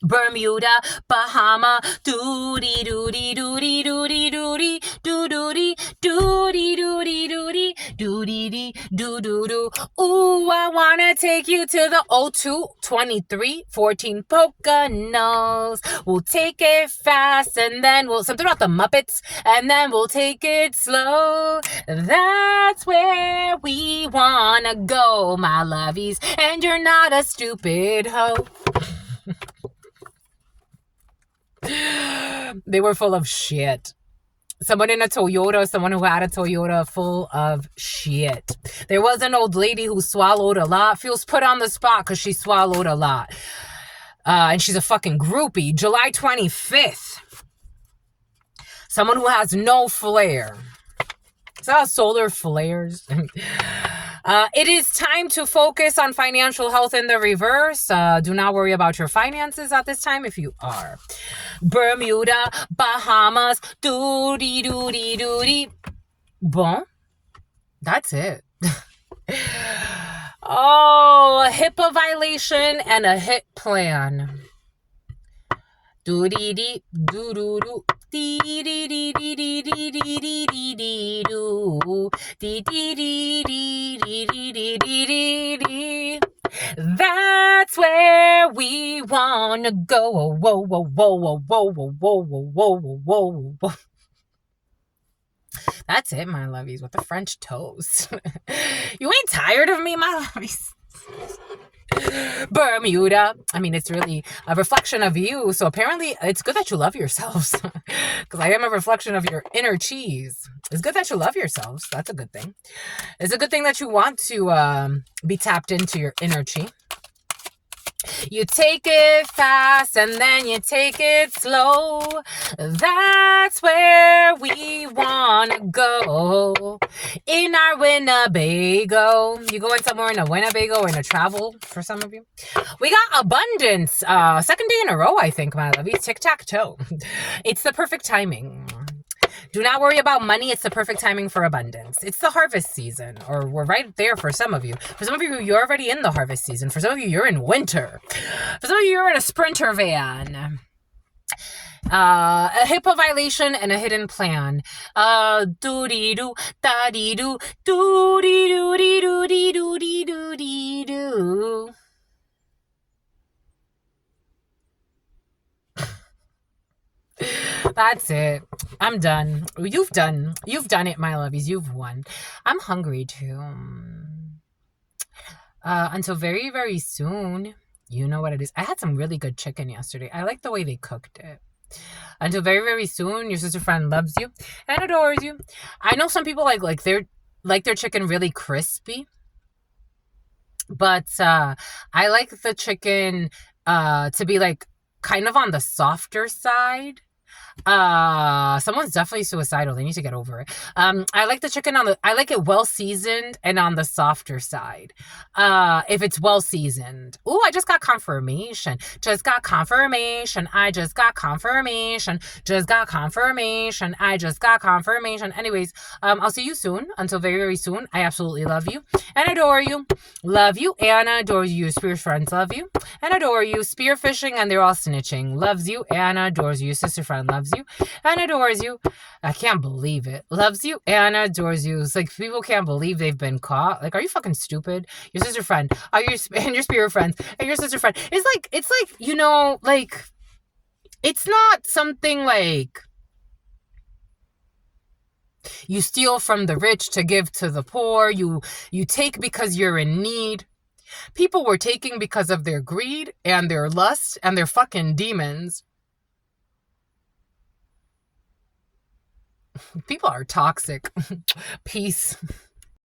Bermuda, Bahama, doody doody doody doody doody doody doody doody doody doody doo doo doo. Ooh, I wanna take you to the 02-23-14 Poconos. We'll take it fast and then we'll something about the Muppets, and then we'll take it slow. That's where we wanna go, my lovies, and you're not a stupid hoe. They were full of shit. Someone in a Toyota, someone who had a Toyota, full of shit. There was an old lady who swallowed a lot. Feels put on the spot because she swallowed a lot. And she's a fucking groupie. July 25th. Someone who has no flair. Is that solar flares? It is time to focus on financial health in the reverse. Do not worry about your finances at this time if you are. Bermuda, Bahamas, doody doody doody. Bon, that's it. Oh, a HIPAA violation and a hit plan. Doody dee doo doo doo. Dee dee dee dee dee dee dee dee dee dee doo. Dee dee dee dee dee dee dee dee dee dee. That's where we wanna go. Whoa, whoa, whoa, whoa, whoa, whoa, whoa, whoa, whoa, whoa. That's it, my lovies, with the French toast. You ain't tired of me, my lovies? Bermuda. I mean, it's really a reflection of you. So apparently it's good that you love yourselves, because I am a reflection of your inner cheese. It's good that you love yourselves. That's a good thing. It's a good thing that you want to be tapped into your inner chi. You take it fast and then you take it slow. That's where we want to go. In our Winnebago. You going somewhere in a Winnebago or in a travel for some of you? We got abundance. Second day in a row, I think, my lovies. Tic-tac-toe. It's the perfect timing. Do not worry about money. It's the perfect timing for abundance. It's the harvest season, or we're right there for some of you. For some of you, you're already in the harvest season. For some of you, you're in winter. For some of you, you're in a Sprinter van. A HIPAA violation and a hidden plan. Doody-doo, da-dee-doo, doody-doo-dee-doo-dee-doo-dee-doo-dee-doo. That's it. I'm done. You've done it, my lovies. You've won. I'm hungry too. Until very, very soon. You know what it is. I had some really good chicken yesterday. I like the way they cooked it. Until very, very soon. Your sister friend loves you and adores you. I know some people like their chicken really crispy. But I like the chicken to be like kind of on the softer side. Someone's definitely suicidal. They need to get over it. I like the chicken I like it well seasoned and on the softer side. If it's well seasoned. Ooh, I just got confirmation. Just got confirmation. I just got confirmation. Just got confirmation. I just got confirmation. Anyways, I'll see you soon. Until very, very soon. I absolutely love you and adore you. Love you and adore you. Your spirit friends love you and adore you. Spear fishing and they're all snitching. Loves you and adores you. Sister friends friend loves you and adores you. I can't believe it. Loves you and adores you. It's like people can't believe they've been caught. Like, are you fucking stupid? Your sister friend, are your and your spirit friends and your sister friend. It's like, you know, like, it's not something like you steal from the rich to give to the poor. You take because you're in need. People were taking because of their greed and their lust and their fucking demons. People are toxic. Peace.